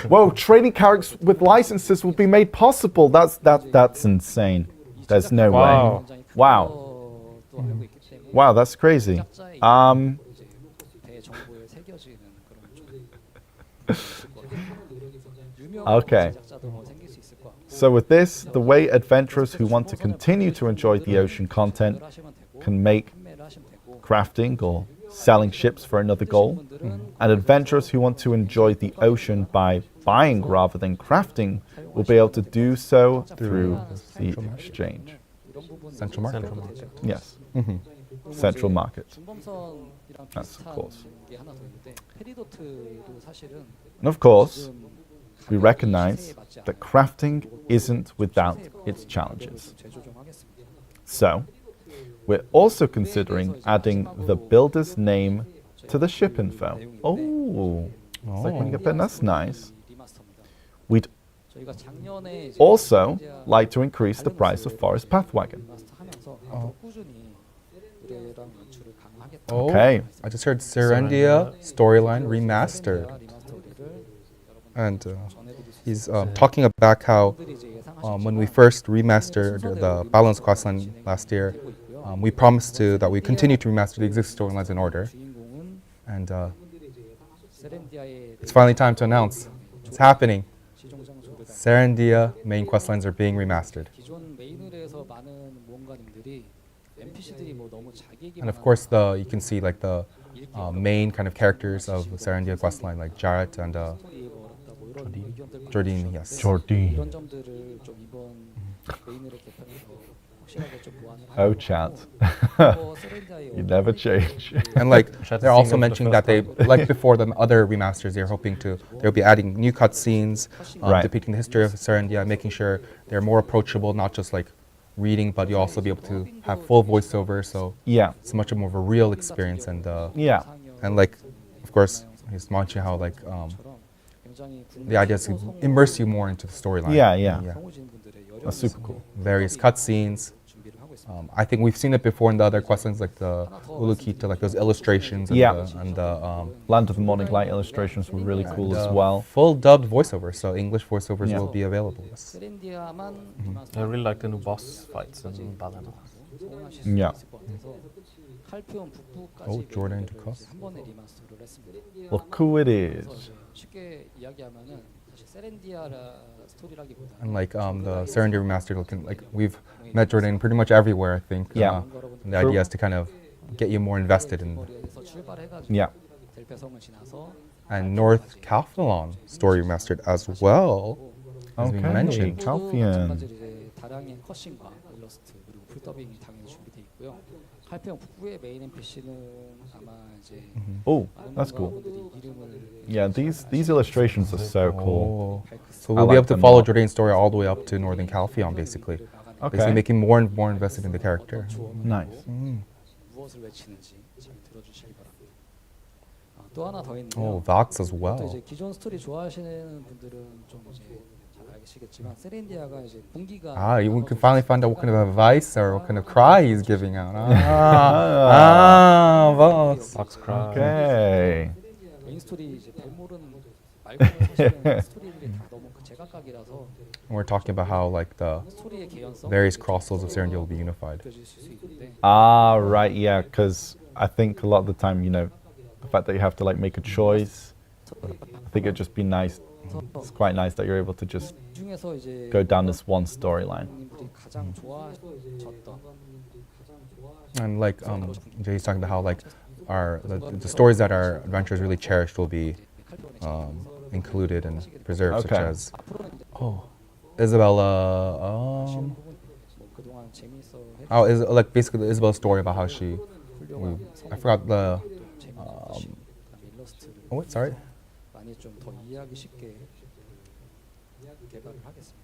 Whoa, trading carracks with licenses will be made possible. That's insane. There's no Wow. way. Wow. 또 알고 있기 때문에 Wow, that's crazy. 제작자의 이제 대정보에 새겨지는 그런 좀 있을 것 같아요. 유명한 Okay. 제작자도 뭐 생길 수 있을 것 같고 So with this, the way adventurers who want to continue to enjoy the ocean content 하시면 되고 can make 판매를 하시면 되고 crafting or selling ships for another goal, 분들은 and adventurers who want to enjoy the ocean by buying rather than crafting will be able to do so through the exchange. 이런 부분은 Central market. Central market. Yes, central market. 중범선이랑 That's of 비슷한 course. 게 하나 더 있는데 페리도트도 사실은 And of course, 지금 we 가격이 recognize 시세에 맞지 that 않아요. crafting isn't without its challenges. 좀 재조정하겠습니다. So, we're also considering adding the builder's name to the ship info. Oh, it's like when you get that, that's nice. 리마스터입니다. We'd 저희가 작년에 이제 also like to increase the price of Forest Path Wagon. 리마스터 하면서 앞으로 꾸준히 의뢰랑 연출을 강화하겠다. Oh, Okay. I just heard Serendia storyline remastered. 리마스터 의뢰를 And 전해드릴 수 he's talking about how 분들이 이제 예상하시는 when we first remastered the Balance questline last year, we promised that we continue to remaster the existing storylines in order. 주인공은 And 세렌디아의 it's finally time to announce. It's happening. 시종장소를 Serendia main questlines are being remastered. 기존 메인 의뢰에서 많은 무언가님들이 NPC들이 뭐 너무 자기 얘기만 And of course, you can see like the main kind of characters of the Serendia questline, like Jarrett and 이해가 어렵다 뭐 이런 의견들 Jordine. Yes. Jordi. 이런 점들을 좀 이번 메인 의뢰 개편에서 확실하게 좀 보완을 Oh, 하려고 chat. 하고 세렌디아의 You never change. And like Chat they're is also seeing it for the mentioning that first they like before the other remasters, they're hoping to they'll be adding new cutscenes, Right. depicting the history of Serendia, making sure they're more approachable, not just like reading, but you also be able to have full voiceover, so Yeah. it's much more of a real experience. Yeah. And like, of course, he's mentioning how like 굉장히 the idea is to immerse you more into the storyline. Yeah, yeah. 성우진 분들의 여러 That's super cool. Various cutscenes. 준비를 하고 있습니다. I think we've seen it before in the other questions, like the Ulukita, like those illustrations and Yeah. the Land of the Morning Light illustrations were really cool as the well. full dubbed voiceovers, so English voiceovers Yeah. will be available. 세렌디아만 I really like the new boss fights in Balena. 성공하실 수 Yeah. 있을 것 같아서 칼피온 북부까지 Oh, Jordan 벨트를 Ducas. 한 번에 리마스터를 했습니다. Look who it 그래서 is. 이제 쉽게 이야기하면은 사실 세렌디아라 스토리라기보다는 And like the Serenity Remastered, looking like we've met Jordan pretty much everywhere, I think. Yeah. And the idea is to kind of get you more invested in. 거리에서 출발해가지고 Yeah. 델페성을 지나서 And North Calpheon Story Remastered as well. As we Okay. mentioned. Calpheon. 마찬가지로 이제 다량의 컷신과 일러스트 그리고 풀더빙이 당연히 준비돼 있고요. 칼페온 북부의 메인 NPC는 아마 이제 Oh, 많은 that's cool. 분들이 이름을 Yeah, these illustrations are so cool. Oh. So I we'll be like able to them a follow lot. Jordan's story all the way up to Northern Calpheon, basically. Okay. Basically making more and more invested in the character. Nice. 무엇을 외치는지 잘 들어주시기 바랍니다. 또 하나 더 있는데요. Oh, Vox as 또 well. 이제 기존 스토리 좋아하시는 분들은 좀 이제 잘 아시겠지만 세렌디아가 이제 분기가 Ah, we can finally find out what kind of advice or what kind of cry he's giving out. Vox. Fox Cry. Okay. 메인 스토리 이제 별모른 말고는 사실은 스토리들이 다 너무 제각각이라서 And we're talking about how like the 스토리의 개연성 various cross-souls of Serendia will be unified. 느껴질 수 있는데 Ah, right, yeah, because I think a lot of the time, the fact that you have to like make a choice, I think it'd just be nice. It's quite nice that you're able to just 중에서 이제 go down this one storyline. 분들이 가장 좋아하셨던 And like Jay's talking about how like the stories that our adventurers really cherished will be included and preserved, such Okay. as Isabella. 뭐 그동안 재미있어 Oh, is like basically Isabella's story about how she. 훌륭한 I forgot the. 재미있는 일러스트를 Oh, wait, sorry. 많이 좀 더 이해하기 쉽게 개발을 하겠습니다.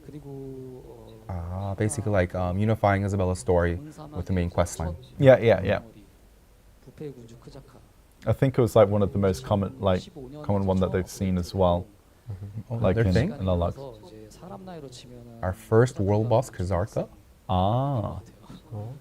그리고 Basically like unifying Isabella's story with the main quest line. Yeah, yeah, yeah. 부패의 군주 크자카 I think it was like one of the most common one that they've seen as well. Like Another in- thing, in a lot. 이제 사람 나이로 치면은 our first world boss, Kazarka. Ah,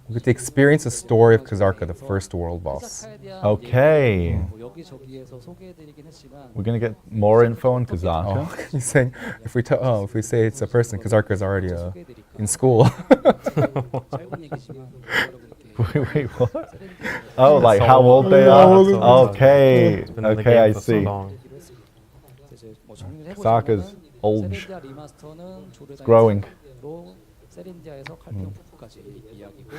We get to experience the story of Kazarka, the first world boss. 크자카에 대한 okay. 얘기는 뭐 여기저기에서 소개해드리긴 했지만 We're gonna get more info on Oh, Kazaka. he's saying if we say it's a person, Kazarka is already 소개해드릴까 in school. 짧은 얘기지만 여러분께 Wait, what? Oh, like how old they are? Okay, It's been in the okay, game I for so see. long. 이제 뭐 정리를 Kazaka's 해보자면은 old, 세렌디아 리마스터는 조르단에서 growing. 세렌디아에서 칼피온 북부까지 이야기고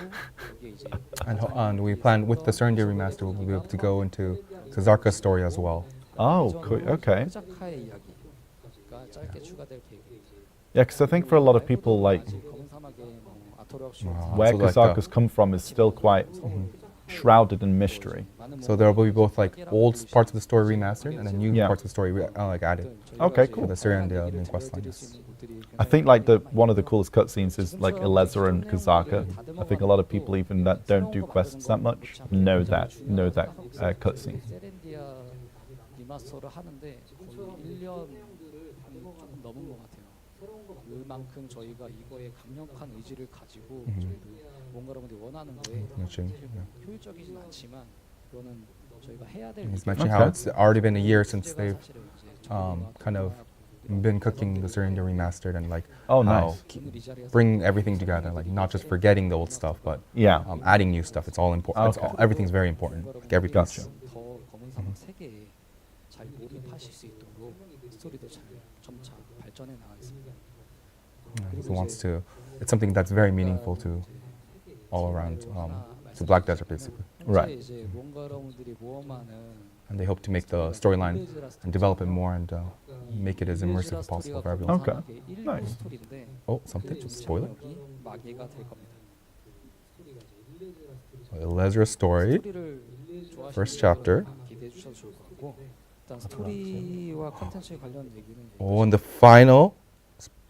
여기에 이제 And we plan with the Serendia remaster, we'll be able to go into Kazarka's story as well. Oh, okay. 크자카의 이야기가 짧게 추가될 계획입니다. Yeah, because I think for a lot of people, like 검은 사막의 뭐 아토르 where So like Kazaka's come from is still quite shrouded in mystery. So there will be both like old parts of the story remastered and then new Yeah. parts of the story like added Okay, for cool. the Serendia main quest lines. I think like one of the coolest cutscenes is like Eleza and Kazaka. I think a lot of people even that don't do quests that much know that cutscene. 세렌디아 리마스터를 하는데 거의 1년 조금 넘은 것 같아요. 그만큼 저희가 이거에 강력한 의지를 가지고 저희도 뭔가 여러분들이 원하는 거에 Mentioning, 효율적이진 않지만 그거는 저희가 해야 될 He's 일이기 mentioning Okay. how it's already been a year since 문제가 they've 사실은 이제 저희가 kind of been cooking the Serendia remastered and like Oh, how nice. 리자리아에서 bring everything together, like not just forgetting the old stuff, but Yeah. adding new stuff. It's all important. Okay. Everything's very important. Like every piece. Gotcha. 더 검은 사막 세계에 잘 몰입하실 수 있도록 스토리도 잘 점차 발전해 나가겠습니다. He wants to. It's something that's very meaningful to all around to Black Desert basically, Right. 이제 뭔가 여러분들이 모험하는 and they hope to make the storyline and develop it more and make it as immersive as possible for everyone. Okay. Nice. Oh, something? 그 Spoiler? 인물이 마계가 될 겁니다. Elezra story. 스토리를 좋아하시는 First chapter. 분들은 기대해 주셔도 좋을 것 같고 일단 스토리와 컨텐츠 관련 얘기는 Oh, and the final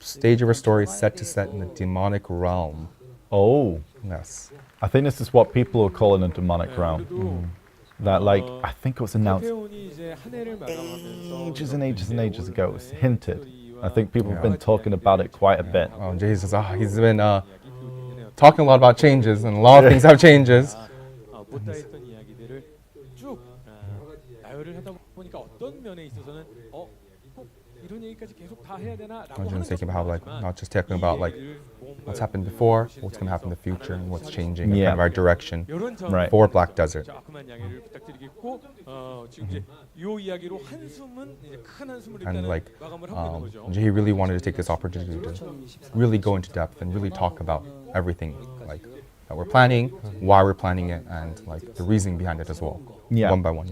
stage of our story is set to set in the demonic realm. Oh, Yes. I think this is what people are calling a demonic realm. That, like, I think it was announced 칼페온이 이제 한 해를 마감하면서 ages and ages and ages ago. It was hinted. I think people have been talking about it quite a bit. Jesus, he's been talking a lot about changes, and a lot of things have changes. 못다 했던 이야기들을 쭉 나열을 하다 보니까 어떤 면에 있어서는 꼭 이런 얘기까지 계속 다 해야 되나라고 I was 하는 just thinking about like 것도 not just talking about like what's happened before, what's going to happen in the future, and what's changing, and Yeah. kind of our direction 이런 Right. for Black Desert. 자꾸만 양해를 부탁드리겠고 지금 이제 이 이야기로 한숨은 이제 큰 한숨을 And 일단은 like 마감을 하고 있는 거죠. he really wanted to take this opportunity to really go into depth and really talk about everything like that we're planning, why we're planning it, and like the reasoning behind it as well. Yeah. One by one.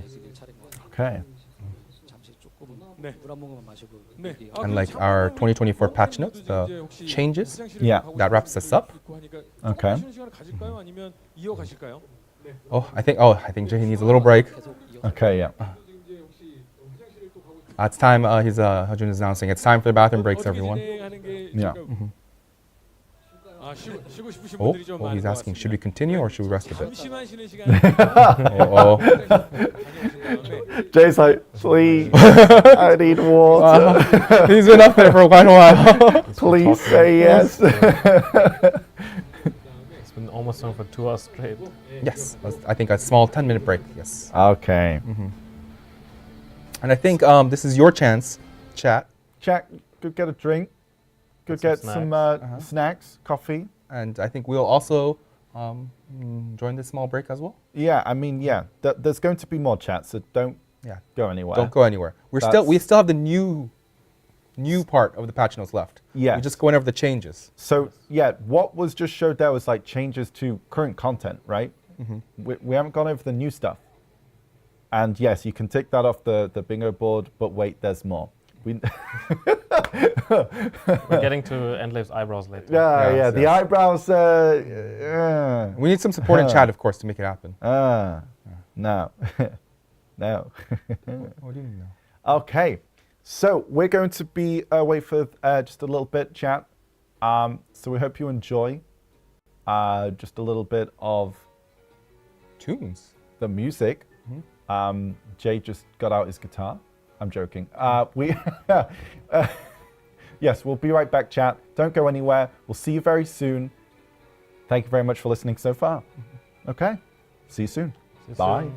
Okay. 잠시 조금 네. 물 한 모금만 마시고 네. And like our 2024 patch notes, the changes, Yeah. that wraps us up. Okay. 쉬는 시간을 가질까요? 아니면 이어가실까요? I think Jae needs a little break. Okay, yeah. It's time. Hajun is announcing it's time for the bathroom breaks, 어떻게 everyone. 진행하는 게 Yeah. 좋을까요? 쉬고 싶으신 Oh, 분들이 좀 oh, 많은 he's 것 asking, should we 같습니다. continue or should we rest a bit? 잠시만 쉬는 시간 Oh, Jay's like, please, I need water. he's been up there for quite a while. Please say yes. It's been almost on for 2 hours straight. Yes, I think a small 10-minute break. Yes, Okay. and I think this is your chance, chat, Jack, go get a drink. Go Get get some some snacks, coffee. and I think we'll also join this small break as well. Yeah, I mean, yeah. There's going to be more chats, so don't Yeah, go anywhere. don't go anywhere. We still have the new part of the patch notes left. Yeah. We're just going over the changes. So yeah, what was just showed there was like changes to current content, right? We haven't gone over the new stuff. And yes, you can tick that off the bingo board, but wait, there's more. We're getting to Endlave's eyebrows later. Yeah, Yes, the yes. eyebrows. We need some support in chat, of course, to make it happen. No, no. What do you mean? Okay, so we're going to be away for just a little bit, chat. So we hope you enjoy just a little bit of Tunes. the music. Jay just got out his guitar. I'm joking. Yes, we'll be right back, chat. Don't go anywhere. We'll see you very soon. Thank you very much for listening so far. Okay, see you soon. See you Bye. soon.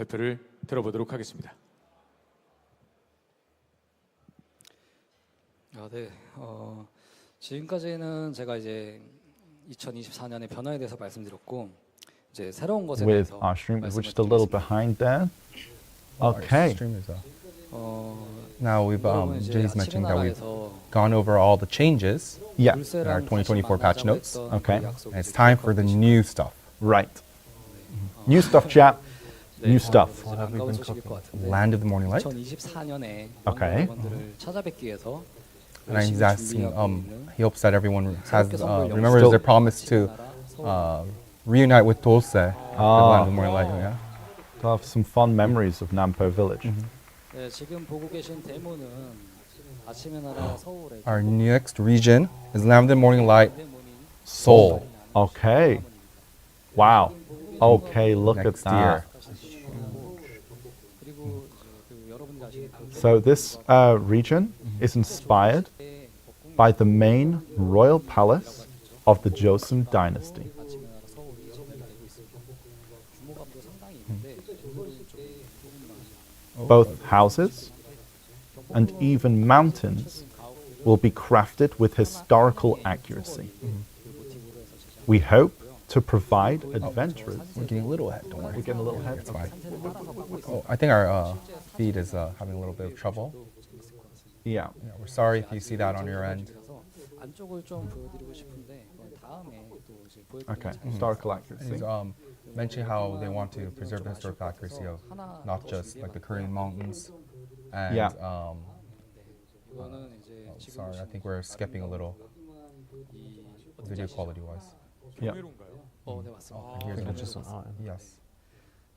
발표를 들어보도록 하겠습니다. 네. 지금까지는 제가 이제 2024년의 변화에 대해서 말씀드렸고 이제 새로운 것에 with 대해서 our stream. We're 말씀을 just a little 드리겠습니다. behind there. Our Okay. stream is, 어, now we've 여러분 이제 Jay's 아침의 mentioned that we've 나라에서 gone over all the changes, Yeah. in our 2024 patch notes. Okay. and it's time for the new stuff. Right. New stuff, chat. New stuff. What have we been 소식일 것 같은데 Land of the Morning Light. 2024년에 Okay. 여러분들을 찾아뵙기 위해서 And he's 열심히 asking, 준비하고 있는 he hopes that everyone has remembers Still- their promise to reunite with Dulce, the Ah. Land of the Morning Light. Yeah. To have some fond memories of Nampo Village. 네, 지금 보고 계신 데모는 아침의 나라 서울의 Our next region is Land of the Morning Light, 데모인 Seoul. Okay. Wow. Okay, look at Next that. year. 그리고 그 여러분이 아시는 그 So this region is inspired by the main royal palace of the Joseon dynasty. 아침의 나라 서울이 저희가 알고 있습니다. 규모감도 상당히 있는데 이거는 조금만 Both houses and even mountains will be crafted with historical accuracy. We hope to provide adventurers. We're getting a little ahead. Don't worry. We're getting a little ahead. It's fine. 산세를 따라가고 있습니다. Oh, I think our feed is having a little bit of trouble. Yeah. Yeah, we're sorry if you see that on your end. 그래서 안쪽을 좀 보여드리고 싶은데 그건 다음에 또 이제 Okay. 보여드리면 Historical accuracy. He's mentioning how they want to preserve the historical accuracy of not just like the Korean mountains. And Yeah. 이거는 이제 지금 sorry, I think we're skipping a little 이 video quality wise. Yeah. 경매로인가요? 네 맞습니다. Here's think the it's just an R. yes.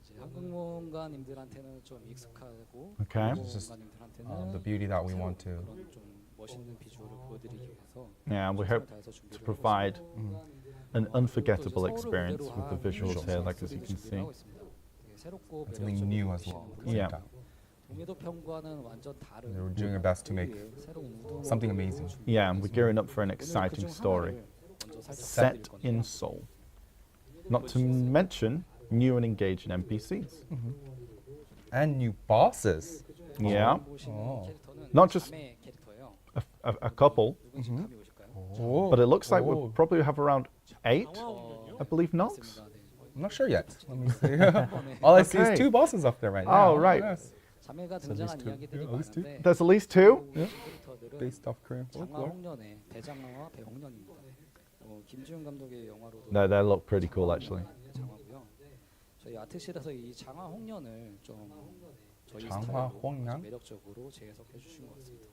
이제 한국문가님들한테는 좀 익숙하고 Okay. 전문가님들한테는 The beauty that we want to 그런 좀 멋있는 비주얼을 보여드리기 위해서 Yeah, we hope 다해서 to 준비를 provide an unforgettable 하고 있습니다. experience with the visuals here, like as you can see. 새롭고 something new as well. Yeah. 동해도 편과는 완전 다른 They're doing their best to make 새로운 우동 something amazing. Yeah, and we're gearing up for an exciting story set in Seoul. Not to mention new and engaging NPCs. And new bosses. Yeah, 어. Not just- 캐릭터예요. a couple, 감이 오실까요? Oh, but it looks like oh. we'll probably have around 8, I believe, Nox. 맞습니다. 네. I'm not sure yet. Let me see. All I see Okay. is two bosses up there right Oh, now. right. Yes. 자매가 등장한 이야기들이 Yeah, these two. 많은데 There's at least 2. 캐릭터들은 Based off Korean 장화 folklore. 홍련의 배장화와 배홍련입니다. 김지훈 감독의 영화로도 No, they look pretty cool actually. 장화고요. 저희 아트실에서 이 장화 홍련을 좀 저희 장화 스타일로 홍련? 좀 매력적으로 재해석해 주신 것 같습니다.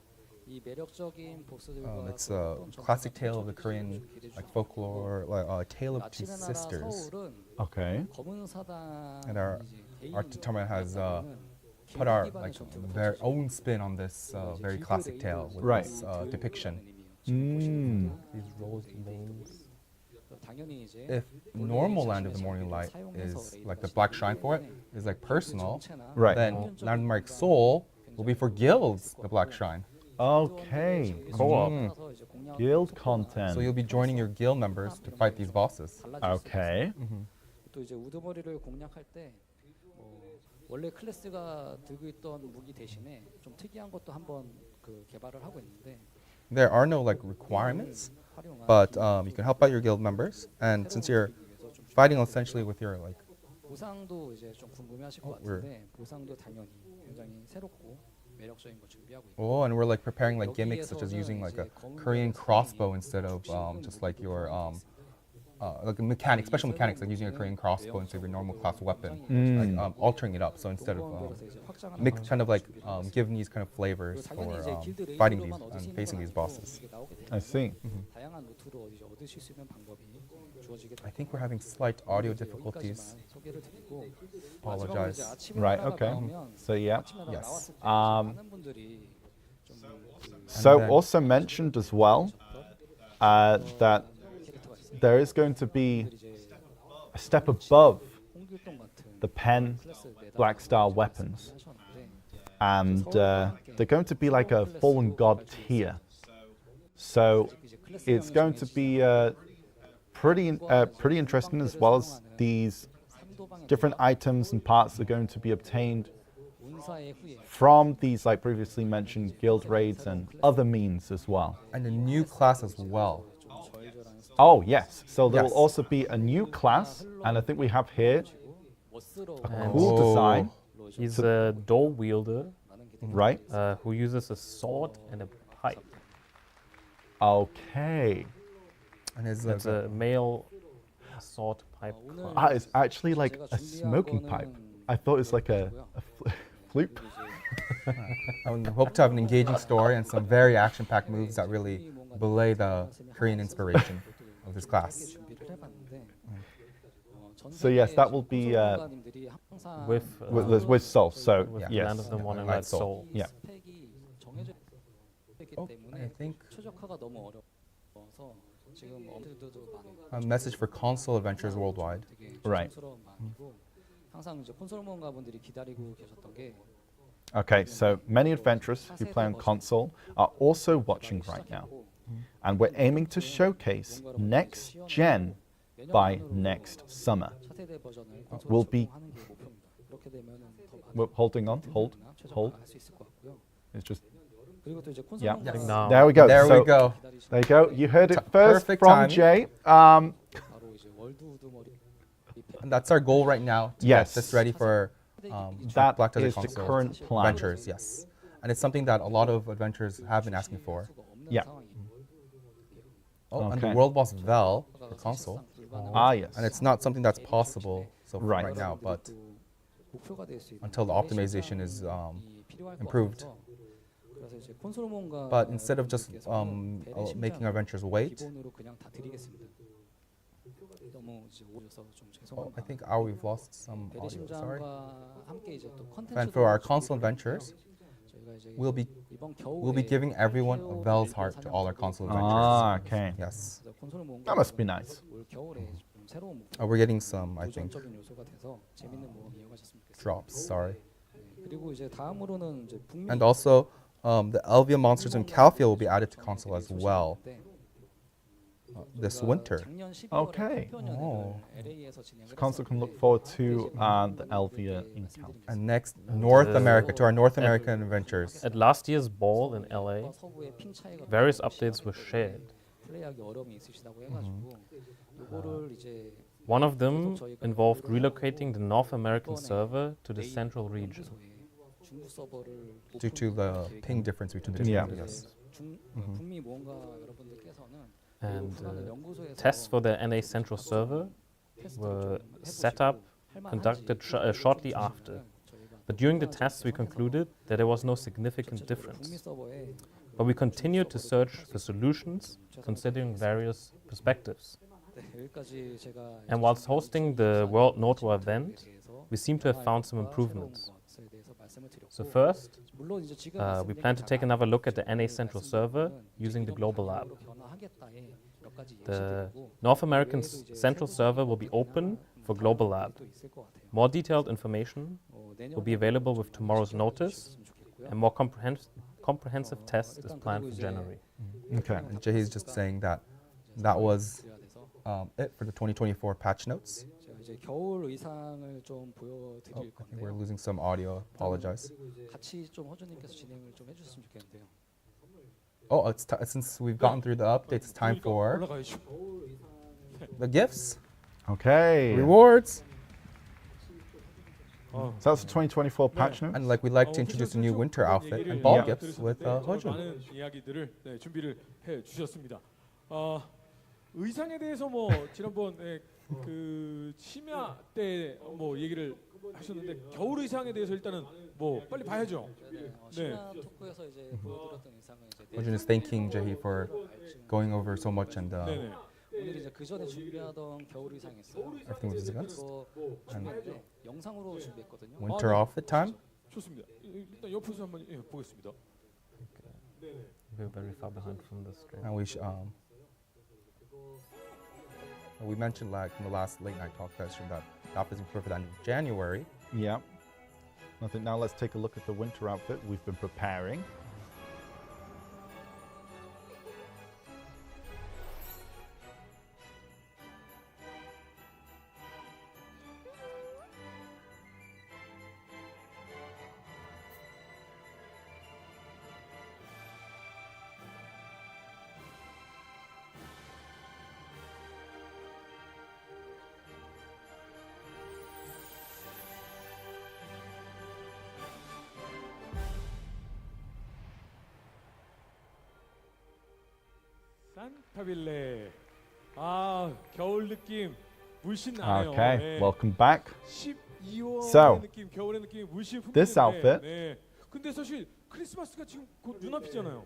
이 매력적인 보스들과 It's a classic tale of the Korean like folklore, like a tale of two 아침의 나라 sisters. 서울은 Okay. 검은 사당 And our art department has put our like their own spin on this very classic tale with Right. this depiction. Mm. These rose lanes. 당연히 이제 If normal Land of the Morning Light is like the black shrine for it is like personal, Right. then Landmark Soul will be for guilds, the black shrine. Okay. Co-op. Guild content. So you'll be joining your guild members to fight these bosses. Okay. 또 이제 우두머리를 공략할 때 원래 클래스가 들고 있던 무기 대신에 좀 특이한 것도 한번 그 개발을 하고 있는데 There are no like requirements, 활용한 but you can help out your guild members. And since you're fighting essentially with your like 보상도 이제 좀 궁금해하실 것 같은데 보상도 당연히 굉장히 새롭고 매력적인 거 준비하고 있고 oh, and we're like preparing like gimmicks such as using like a Korean crossbow instead of just like your like a mechanic, special mechanics like using a Korean crossbow instead of your normal class weapon, like altering it up. So instead of 그래서 이제 확장하는 mix kind of like giving these kind of flavors 그리고 당연히 for 이제 길드 fighting these 레이드로만 얻을 수 and 있는 facing 건 these 아니고 bosses. 이게 나오게 되면 I see. 다양한 루트로 이제 얻으실 수 있는 방법이 주어지게 I think we're having slight audio difficulties. 여기까지만 소개를 드리고 Apologize. 마지막으로 이제 아침의 Right. 나라가 Okay. 나오면 So yeah. 아침의 나라 Yes. 나왔을 때 많은 분들이 좀 So then- also mentioned as well that 캐릭터가 있어요. there is going to be 이제 a step above 홍길동 같은 the pen 클래스 내다 Black Star weapons, 하셨는데 and they're going to be like a fallen god tier. So 이제 클래스 it's going to be pretty interesting, as well as these different items and parts are going to be obtained 운사의 후예 from these, like previously mentioned, guild raids and other means as well. And a new class as well. 좀 절절한 스토리 Oh, yes. So there Yes. will also be a new class, and I think we have here 멋스러워 a cool design, He's a dole wielder right? who uses a sword and a pipe. Okay. And his It's a male sword pipe. 오늘 Ah, it's actually like 제가 a 준비한 smoking 거는 pipe. I thought it's like a flute. I would hope to have an engaging story and some very action-packed moves that really belay the Korean inspiration of this class. 준비를 해봤는데 전 So yes, 세계 that will be 콘솔러가님들이 항상 with Soul. So with yes. Land of the One and Light Light Soul. Yeah. 스펙이 정해져 있기 I 때문에 think 최적화가 너무 어려워서 지금 엄들도 많아요. a message for console adventures worldwide. 되게 Right. 조심스러운 마음이고 항상 이제 콘솔 모험가분들이 기다리고 계셨던 게 Okay, so many adventurers who play on console are also watching right now. And we're aiming to showcase next gen by next summer. 차세대 버전을 will 콘솔로 be- 적용하는 게 목표입니다. 그렇게 되면은 더 많은 We're holding on, hold. 최적화를 할수 있을 것 같고요. It's just, 그리고 또 이제 콘솔 yeah. 모험가 Now. There we go. There So we go. there you go. You heard it first Perfect from timing. Jay. 바로 이제 월드 우드머리 And that's our goal right now to Yes. get this ready for That Black Desert is the console current plan. adventures. Yes, and it's something that a lot of adventurers have been asking for. 수가 없는 Yeah. 상황이에요. Oh, and the Okay. world boss Vel for console, Ah, yes. and it's not something that's possible so Right. right now, but 목표가 될 수 있는 until the optimization is 이 필요할 것 improved. 같아서 그래서 이제 콘솔 모험가 but instead of just 분들께서는 배려 making 심장을 our adventures wait, 기본으로 그냥 다 드리겠습니다. 너무 이제 오셔서 좀 oh, 죄송합니다. I think we've lost some 배려 audio. Sorry. 심장과 함께 이제 또 컨텐츠도 And for our console adventures, 저희가 이제 we'll be 이번 we'll be 겨울에 giving everyone 클리어 Vel's 메이플 heart to all our console adventures. Ah, okay. Yes. 그래서 콘솔 모험가 That must be nice. 올 겨울에 좀 새로운 목표 We're getting some, I think, 도전적인 요소가 돼서 재밌는 모험 이어가셨으면 좋겠습니다. drops. Sorry. 네, 그리고 이제 다음으로는 이제 북미 And also, the Elvia monsters in Calpheon will be added to console as well this winter. 작년 12월에 Okay. 칼피온 연회를 LA에서 진행을 Console can look 했었는데 forward to the Elvia in And next, North the- America, to our North American adventures. At last year's ball in LA, 서부의 핑 차이가 various 너무 updates were shared. 플레이하기 어려움이 있으시다고 해가지고 요거를 이제 One of them involved relocating the North American server to the 내일 central region. 연구소에 중부 서버를 Due to the ping difference between the two. Yeah. Yes. 북미 모험가 여러분들께서는 And 북한의 연구소에서 tests for the NA central server were set up, conducted shortly after. But during the tests, we concluded that there was no significant 북미 difference. 서버에 But we continued to search for solutions, considering various perspectives. 네, 여기까지 제가 And whilst hosting the World Nordwar event, we seem to have found some improvements. So first, 물론 이제 지금 we plan to take another look at the NA central server using the global lab. The North American central server will be open for global lab. More detailed information will be available with tomorrow's notice, and more comprehensive test is planned for January. Okay. And Jay is just saying that that was it for the 2024 patch notes. 제가 이제 겨울 의상을 좀 보여드릴 I think we're 건데요. losing some audio. Apologize. 같이 좀 허준님께서 진행을 좀 해주셨으면 좋겠는데요. Oh, since we've gotten through the updates, it's time for 올라가야죠. the gifts, Okay. rewards, 어, So that's the 2024 patch note. and like we'd like to introduce a new winter outfit and ball gifts with Hojun. 많은 이야기들을 준비를 해 주셨습니다. 의상에 대해서 뭐 지난번 그 심야 때 뭐 얘기를 하셨는데 겨울 의상에 대해서 일단은 뭐 빨리 봐야죠. 심야 토크에서 이제 보여드렸던 의상은 이제 Hojun is thanking Jae for going over so much and 네네. 오늘 이제 그 전에 준비하던 겨울 의상이 있어요. everything with the guns. 이거 준비했는데 영상으로 준비했거든요. Winter outfit time. 좋습니다. 일단 옆에서 한번 보겠습니다. We're very far behind from the stream. And we mentioned like in the last late night talk session that the outfit is for the end of January. Yeah. I think now let's take a look at the winter outfit we've been preparing. 산타빌레. 아, 겨울 느낌 물씬 나네요. Okay, 네. welcome back. 12월의 So, 느낌, 겨울의 느낌 물씬 this 풍기는데, outfit- 네. 근데 사실 크리스마스가 지금 곧 눈앞이잖아요.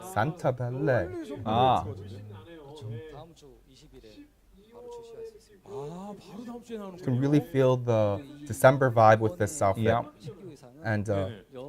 Santa Belle. 빨리 선물을 아. 줄 것 같은데. 다음 주 20일에 바로 출시할 수 있습니다. 아, 바로 다음 주에 나오는 You can really feel the December vibe with this outfit. Yeah. 신규 의상은 And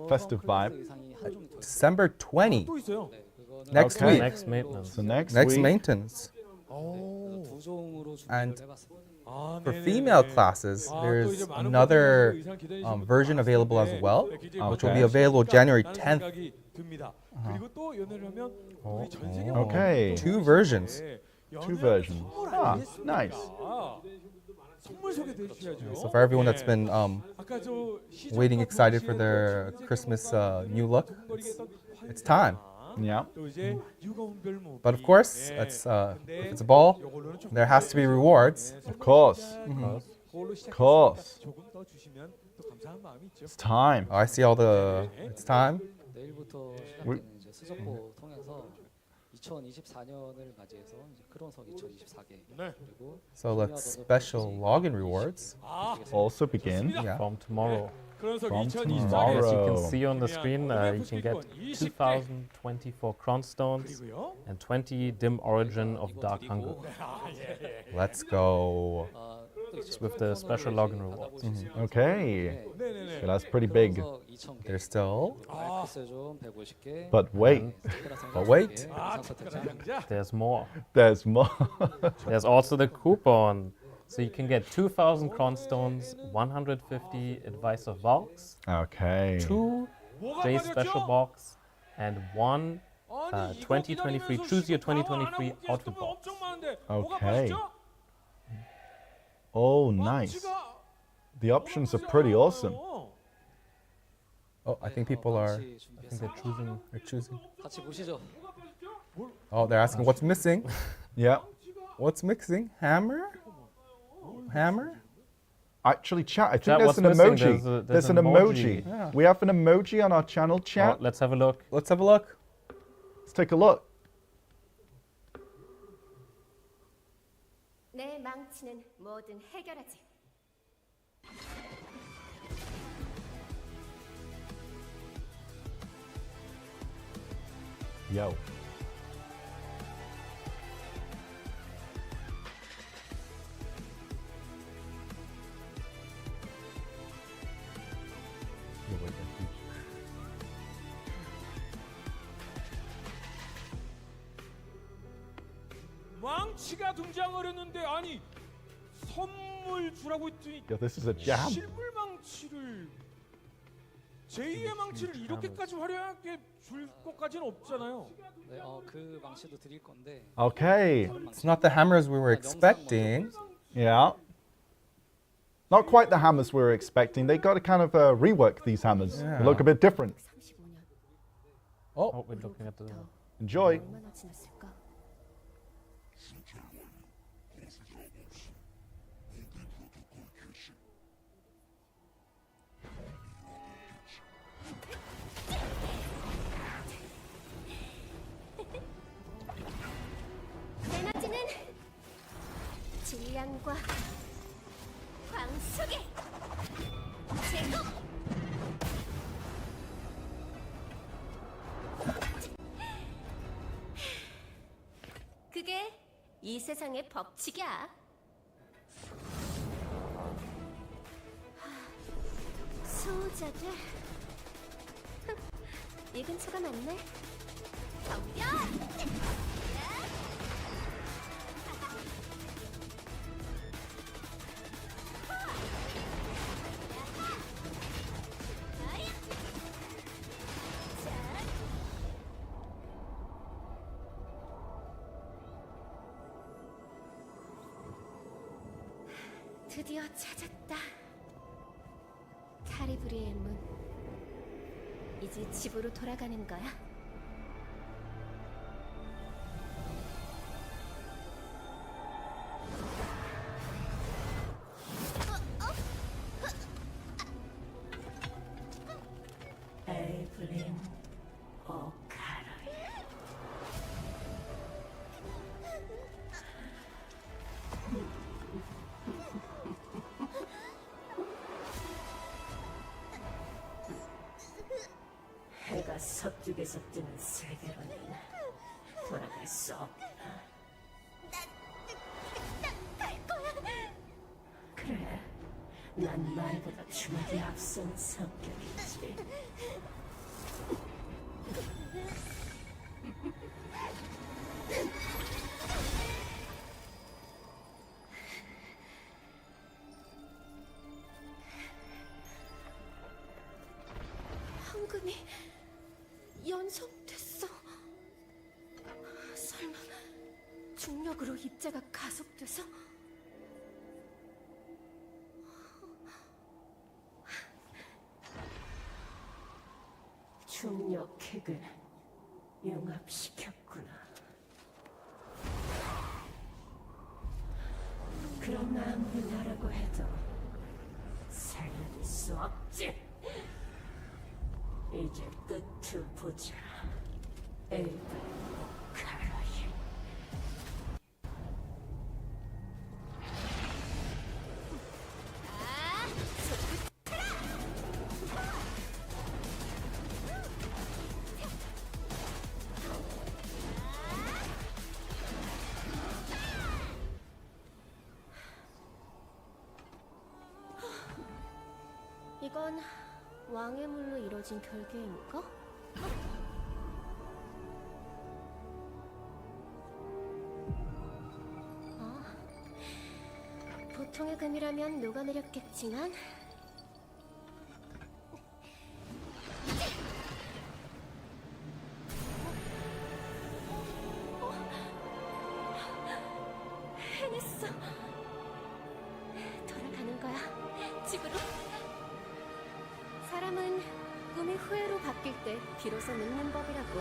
Festive vibe. 의상이 한 종이 더 있어요. December 20, 또 있어요. 네, 그거는 Next Okay. week. Next maintenance. So next next week, maintenance. 오. 두 종으로 And 준비를 해봤습니다. 아, For 네네네. female classes, 아, 또 there's 이제 많은 another 분들이 의상 기다리시는 분들 version available as 많으신데, well, 네, 굉장히 which will Okay. be available January 라는 10th. 생각이 듭니다. 그리고 또 연애를 하면 우리 전 세계 Okay. Two versions. Two versions. Ah, nice. 선물 소개해 주셔야죠. So for everyone that's been 아까 저 waiting excited for their Christmas new look, it's time. Yeah. 또 이제 유가운별 모기. But of course, 네. it's 근데 if it's a ball, 요걸로는 좀 there has to be rewards. Of course. 그걸로 course. 조금 더 주시면 또 감사한 마음이 있죠. It's time. I see all the. It's time. 내일부터 시작되는 이제 수족보 통해서 2024년을 맞이해서 이제 크론석 2024개 네. 그리고 So let's special login rewards. Also begin. Yeah. From tomorrow. 크론석 From 2024년 As you can tomorrow. see on the screen, you can get 2024 Crown Stones 그리고요. and 20 Dim Origin of Dark Hunger Let's go. 또 이제 with the special login 받아볼 rewards. 수 있습니다. Okay. 네네네. So that's pretty big. 크론석 2000개, There's still. 마이크스 좀 150개, But wait, But wait. 아, 특별한 상자. There's more. there's more. There's also the coupon. So you can get 2,000 Crown Stones, 150 Advice of Valks, Okay. 2 뭐가 J Special 말이었죠? Box, and 1 아니, 이거 2023 기다리면서 Choose Your 지금 바로 안 2023 하고 Outfit 계시는 분 Box. 엄청 많은데 뭐가 Okay. 맛있죠? Oh, nice. 망치가 The options are pretty awesome. 많아요. Oh, I think people are. 같이 I think they're choosing. They're choosing. 같이 보시죠. Oh, they're asking what's missing. Yeah. What's missing? Hammer? Hammer? Actually, chat, I think Chat, there's what's an missing? emoji. There's an an emoji. emoji. Yeah. We have an emoji on our channel, Oh, chat. let's have a look. Let's have a look. Let's take a look. 내 망치는 뭐든 해결하지. Yo. 망치가 등장을 했는데 아니 선물 주라고 했더니 Yo, this is a jam. 실물 망치를 제2의 망치를 이렇게까지 화려하게 줄 것까지는 없잖아요. 네, 그 망치도 드릴 건데 Okay. It's not the hammers we were expecting. Yeah. Not quite the hammers we were expecting. They got to kind of rework these hammers. Yeah. They look a bit different. 35년 Oh, we're looking at the. Enjoy. 얼마나 지났을까? 에너지는 질량과 광속의 제곱. 그게 이 세상의 법칙이야. 수호자들. 이 근처가 맞네. 덤벼! 드디어 찾았다. 카리브리의 문. 이제 집으로 돌아가는 거야. 서쪽에서 뜨는 세계로는 돌아갈 수 없다. 갈 거야. 그래, 난 말보다 주먹이 앞선 성격이지. 황금이 연성됐어. 설마 중력으로 입자가 가속돼서? 중력 핵을 융합시켰구나. 그럼 아무리 나라고 해도 살려둘 수 없지. 이제 끝을 보자. 에이브 카라인. 이건 왕의 물로 이뤄진 결계인가? 보통의 금이라면 녹아내렸겠지만 해냈어. 돌아가는 거야, 집으로. 사람은 꿈이 후회로 바뀔 때 비로소 늙는 법이라고.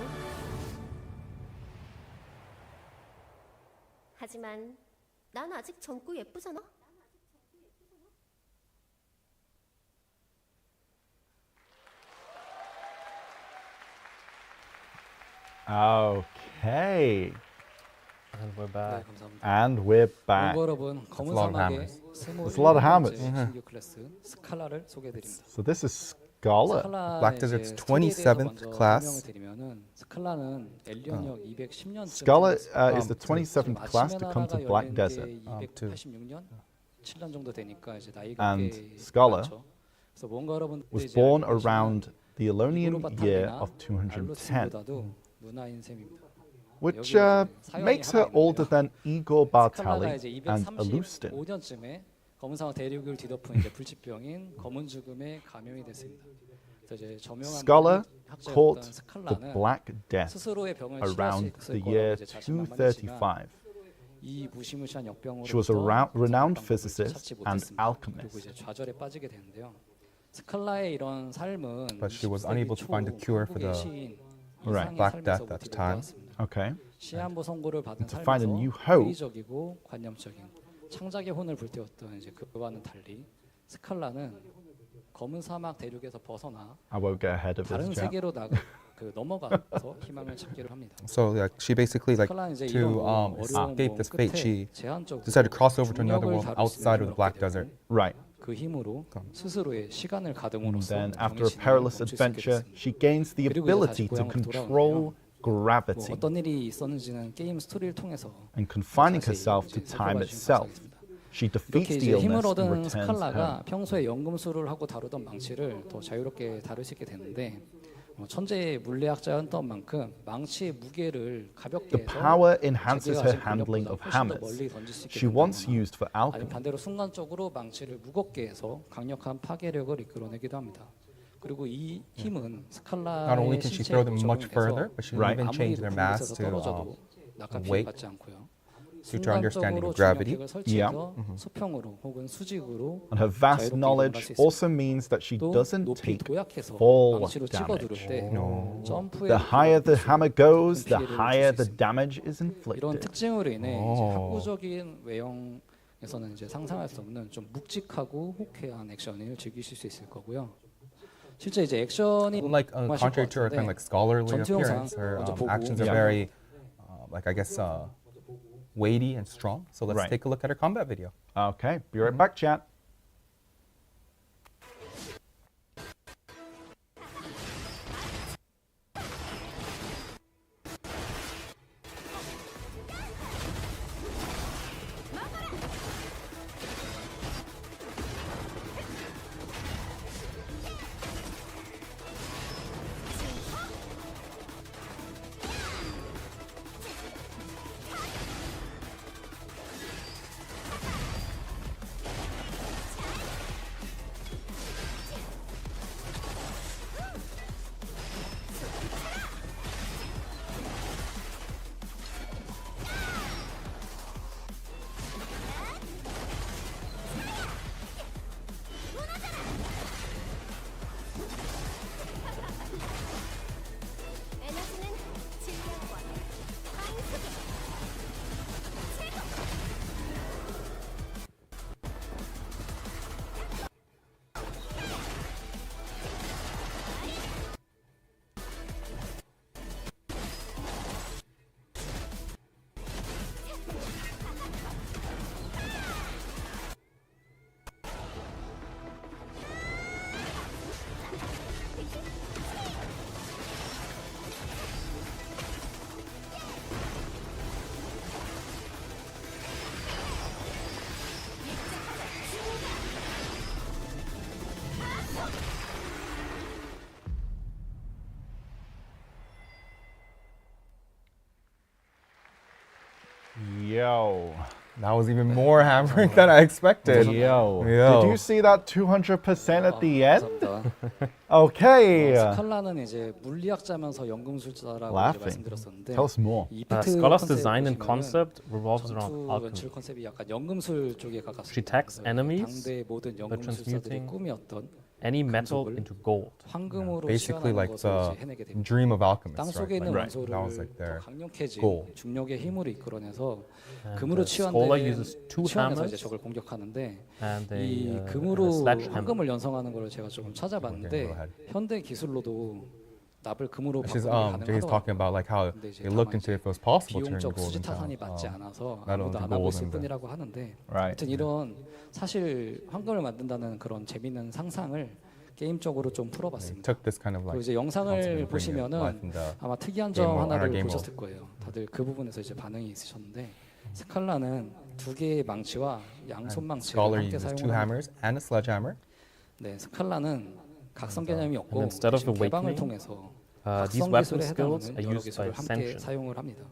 하지만 난 아직 젊고 예쁘잖아. Okay. And we're 네, back. 감사합니다. And we're back. 멤버 여러분, 검은 a lot of 사막의 hammers. 세모 That's a lot of hammers. 신규 클래스 스칼라를 소개해드립니다. So this is Scholar. Black Desert's 27th class. 드리면은 스칼라는 엘리언역 210년 Scholar is the 27th class to come to Black Desert. 286년 7년 정도 되니까 이제 나이가 And 꽤 Scholar 많죠. 그래서 뭔가 여러분들 Was 이제 born 알고 계시는 around the Elonian year 이구르바탈리나 of 210, 알로스보다도 누나인 셈입니다. which makes her older than Igor 스칼라가 Bartali 이제 and Alustin. 235년쯤에 검은 사막 대륙을 뒤덮은 이제 불치병인 검은 죽음에 감염이 됐습니다. 그래서 이제 저명한 Scholar 학자였던 caught the 스칼라는 Black Death 스스로의 병을 around 치료했을 the 거라고 year 이제 자신만만 했지만 235. 이 무시무시한 역병으로 She was a renowned physicist and 그리고 alchemist. 이제 좌절에 빠지게 되는데요. 스칼라의 이런 삶은 But she was unable to find a cure for the Right. Black Death at the time. Okay. 시한부 선고를 받은 to find a 삶에서 new hope. 회의적이고 관념적인 창작의 혼을 불태웠던 이제 그와는 달리 스칼라는 검은 사막 대륙에서 벗어나 I won't get ahead of 다른 this, Jack. 세계로 넘어가서 희망을 찾기를 합니다. So like she basically like 스칼라는 이제 to 이런 어려운 escape 몸 this fate, 끝에 she 제한적으로 decided to cross over to another 중력을 world 다룰 수 outside 있는 of the 힘을 Black 얻게 되고 Desert. Right. 그 힘으로 스스로의 시간을 And 가듬으로써 then after a 정의 perilous 진행을 멈출 수 있게 adventure, 됐습니다. she gains the 그리고 이제 ability 다시 to 고향으로 control 돌아오는데요. gravity 어떤 일이 있었는지는 게임 스토리를 통해서 and confining 자세히 herself to 이제 time 살펴봐 주시면 itself. 감사하겠습니다. She 이렇게 defeats 이제 the 힘을 illness and 얻은 returns 스칼라가 home. 평소에 연금술을 하고 다루던 망치를 더 자유롭게 다룰 수 있게 되는데 천재 물리학자였던 만큼 망치의 무게를 가볍게 The 해서 power enhances 자기가 her 가진 handling 권력보다 of 훨씬 더 hammers. 멀리 던질 수 있게 She once 된다거나 used for 아니면 alchemy. 반대로 순간적으로 망치를 무겁게 해서 강력한 파괴력을 이끌어내기도 합니다. 그리고 이 힘은 Not 스칼라의 only can she 신체에 throw them much further, 적용돼서 but she can Right. even 아무리 change their 높은 mass 곳에서 to 떨어져도 낙하피해 weight 받지 않고요. due to her understanding 순간적으로 of gravity. 중력핵을 설치해서 수평으로 혹은 수직으로 And her vast 자유롭게 knowledge 이동할 수 also means that she 또 doesn't 높이 take 도약해서 fall 망치로 찍어 두를 damage. 때 No. 점프에 The higher the hammer goes, the 피해를 줄 higher 수 the 있습니다. damage is 이런 inflicted. 특징으로 인해 이제 오. 학구적인 외형에서는 이제 상상할 수 없는 좀 묵직하고 호쾌한 액션을 즐기실 수 있을 거고요. 실제 이제 액션이 Like 궁금하실 contrary 것 to her kind of like scholarly 전투 영상 appearance, her 먼저 보고 actions are Yeah. very like I guess weighty and strong. So let's Right. take a look at her combat video. Okay, be right back, chat. Yo. That was even more hammering than I expected. Yo. Yo. Did you see that 200% at the end? 감사합니다. Okay. 스칼라는 이제 물리학자면서 연금술사라고 이제 Laughing. 말씀드렸었는데 Tell us more. 이펙트 Scholar's 컨셉을 design and 보시면은 concept revolves around 전투 alchemy. 연출 컨셉이 약간 연금술 쪽에 가깝습니다. She attacks 그래서 enemies 당대 모든 by 연금술사들의 transmuting 꿈이었던 any metal 금속을 into gold. 황금으로 Basically, 시연하는 like 것을 the 이제 해내게 됩니다. dream of 땅 alchemists, 속에 있는 right? 원소를 That was like 더 their 강력해진 goal. 중력의 힘으로 이끌어내서 And 금으로 Scholar uses two 치환해서 이제 hammers 적을 공격하는데 and 이 a 금으로 sledgehammer. 황금을 연성하는 걸 제가 조금 찾아봤는데 Okay, go ahead. 현대 기술로도 납을 금으로 She's 바꾸는 게 Jay's talking 가능하더라고요. about like how 근데 이제 they looked 다만 into if it was possible to turn 비용적 gold 수지 into 타산이 맞지 않아서 metal 아무도 into 안 하고 gold 있을 and 뿐이라고 하는데 Right. 아무튼 이런 사실 황금을 만든다는 그런 재밌는 상상을 게임적으로 좀 they 풀어봤습니다. took this kind of 그리고 like 이제 concept 영상을 and bring it 보시면은 life into 아마 특이한 game 점 mode, 하나를 game 보셨을 거예요. 다들 그 부분에서 이제 반응이 있으셨는데 스칼라는 두 개의 망치와 양손 망치를 Scholar 함께 uses two 사용합니다. hammers and a sledgehammer. 네, 스칼라는 각성 개념이 없고 And instead of 지금 개방을 awakening, 통해서 these 각성 weapon 기술에 skills 해당하는 are 여러 used by 기술을 함께 ascension. 사용을 합니다.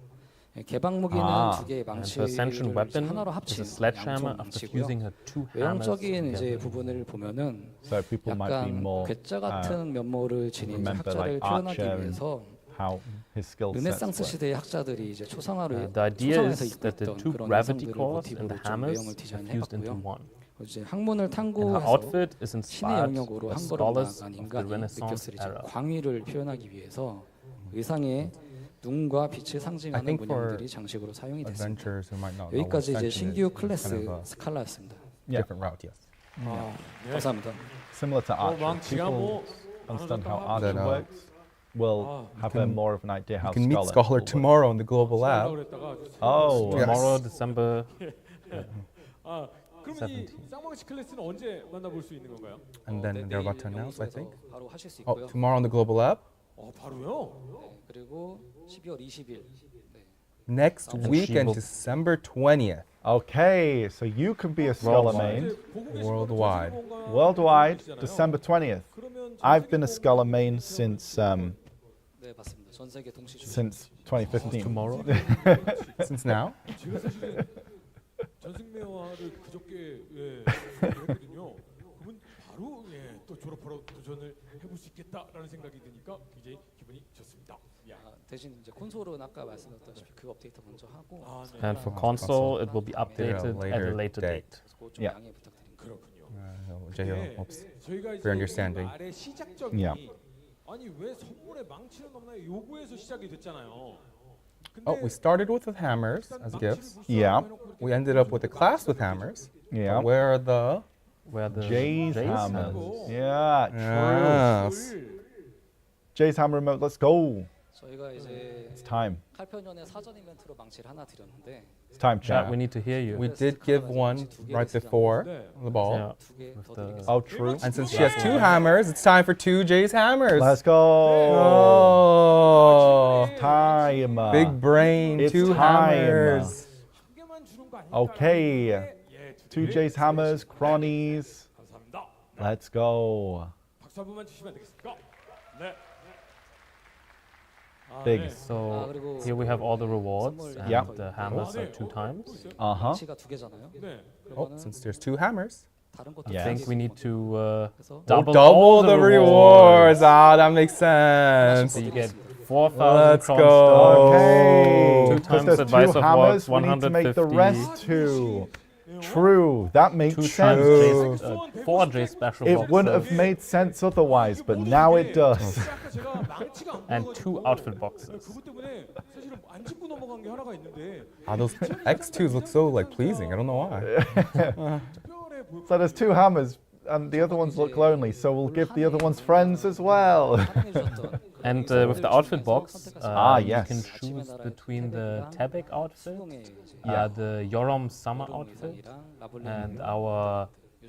예, 개방 무기는 두 개의 And her ascension 망치를 weapon 하나로 is 합친 a sledgehammer 양손 after 망치고요. fusing her two hammers 외형적인 이제 together. 부분을 보면은 So people might be 약간 more 괴짜 같은 면모를 지닌 remember 학자를 like 표현하기 Archer and 위해서 how his skill sets 르네상스 work. 시대의 학자들이 이제 초상화를 The idea 초상에서 is 입고 that the 있던 two 그런 gravity 인상들을 cores and the 모티브로 좀 hammers 외형을 are 디자인을 fused into 해봤고요. one. 이제 학문을 And her 탐구해서 outfit is 신의 inspired 영역으로 by 한 걸음 scholars 나아간 of the 인간이 Renaissance 느꼈을 이제 era. 광위를 표현하기 위해서 의상에 눈과 빛을 I 상징하는 think for 문양들이 장식으로 사용이 됐습니다. adventurers who might not know what 여기까지 이제 ascension 신규 is, 클래스 kind of a 스칼라였습니다. different route, yes. 감사합니다. Similar to Archer. 망치가 People 뭐 understand how 나눠졌다 Archer 하고. works will have a more of an idea how You can meet will Scholar work. tomorrow in the global 하려고 lab. 그랬다가 Oh, Yes. Tomorrow, December 아, 그러면 이 17. 쌍망치 클래스는 언제 만나볼 수 있는 건가요? And then they're about to announce, I think. 바로 하실 수 Oh, 있고요. tomorrow in the global lab. 바로요? 네, 그리고 12월 20일 Next And weekend, she will- December 20th. Okay, so you can be a scholar Worldwide. main 이제 보고 계신 Worldwide. 분들 전시공간 worldwide 있잖아요. December 20th. 그러면 전 I've been a 세계적으로 scholar main since 네 맞습니다. 전 세계 동시 주식 since 2015. tomorrow. Since now. 제가 사실은 전승매화를 그저께 했거든요. 그러면 바로 또 졸업하러 도전을 해볼 수 있겠다라는 생각이 드니까 굉장히 기분이 좋습니다. 야. 대신 이제 콘솔은 아까 말씀드렸다시피 그 업데이트 먼저 하고 네. And for console, console, it will be updated at a later date. 그거 좀 Yeah. 양해 부탁드립니다. 그렇군요. Jaeho 네, hopes. 저희가 이제 for understanding. 말의 시작점이 Yeah. 아니 왜 선물에 망치는 없나요? 요구에서 시작이 됐잖아요. 근데 Oh, we started with the hammers 일단 as 망치를 gifts. 불쌍하게 Yeah. 해놓고 이렇게 We ended up with a class with hammers. Yeah. Where are the Where the Jay's Jay's hammers. hammers. Yeah, true. Yes. Jay's hammer remote. Let's go. 저희가 이제 It's time. 칼편연의 사전 이벤트로 망치를 하나 드렸는데 It's time, Chat, chat. we need to hear you. We did give one right before the ball. Yeah. 두 개 With 더 the- 드리겠습니다. Oh, true. And since she has two hammers, it's time for two Jay's hammers. Let's go. Oh, Time. big brain, It's two time. hammers. 한 개만 주는 거 아닐까? Okay. Two Jay's hammers, cronies. 감사합니다. Let's go. 박수 한 번만 주시면 안 되겠습니까? 네. Big. 네. So 그리고 here we have all the rewards, and Yeah. the hammers are 2 times. Uh-huh. 망치가 두 개잖아요. 네. Oh, 그러면은 since there's two hammers, 다른 것도 Yeah. I think we need to 그래서 double, double all the rewards. rewards. Ah, that makes sense. So you get 4,000 Let's crowns. go. Okay. Two 'Cause times there's advice two of hammers, what, we need to make the 150. rest two. True. That makes 2 sense. times Jay's, 4 Jay's special It wouldn't boxes have made sense otherwise, but now it does. 아까 제가 망치가 안 and 2 보여가지고 outfit boxes. 그것 때문에 사실은 안 짚고 넘어간 게 하나가 있는데 Ah, those X2s look so like pleasing. I don't know why. 특별해 보여. So there's two hammers, and the other ones look lonely, so we'll give the other ones friends as well. 사랑해주셨던 And with the outfit box, you yes. can choose between the Tebek outfit, 수공의 이제 the Yoram summer 여름 outfit, 의상이랑 라블리 and our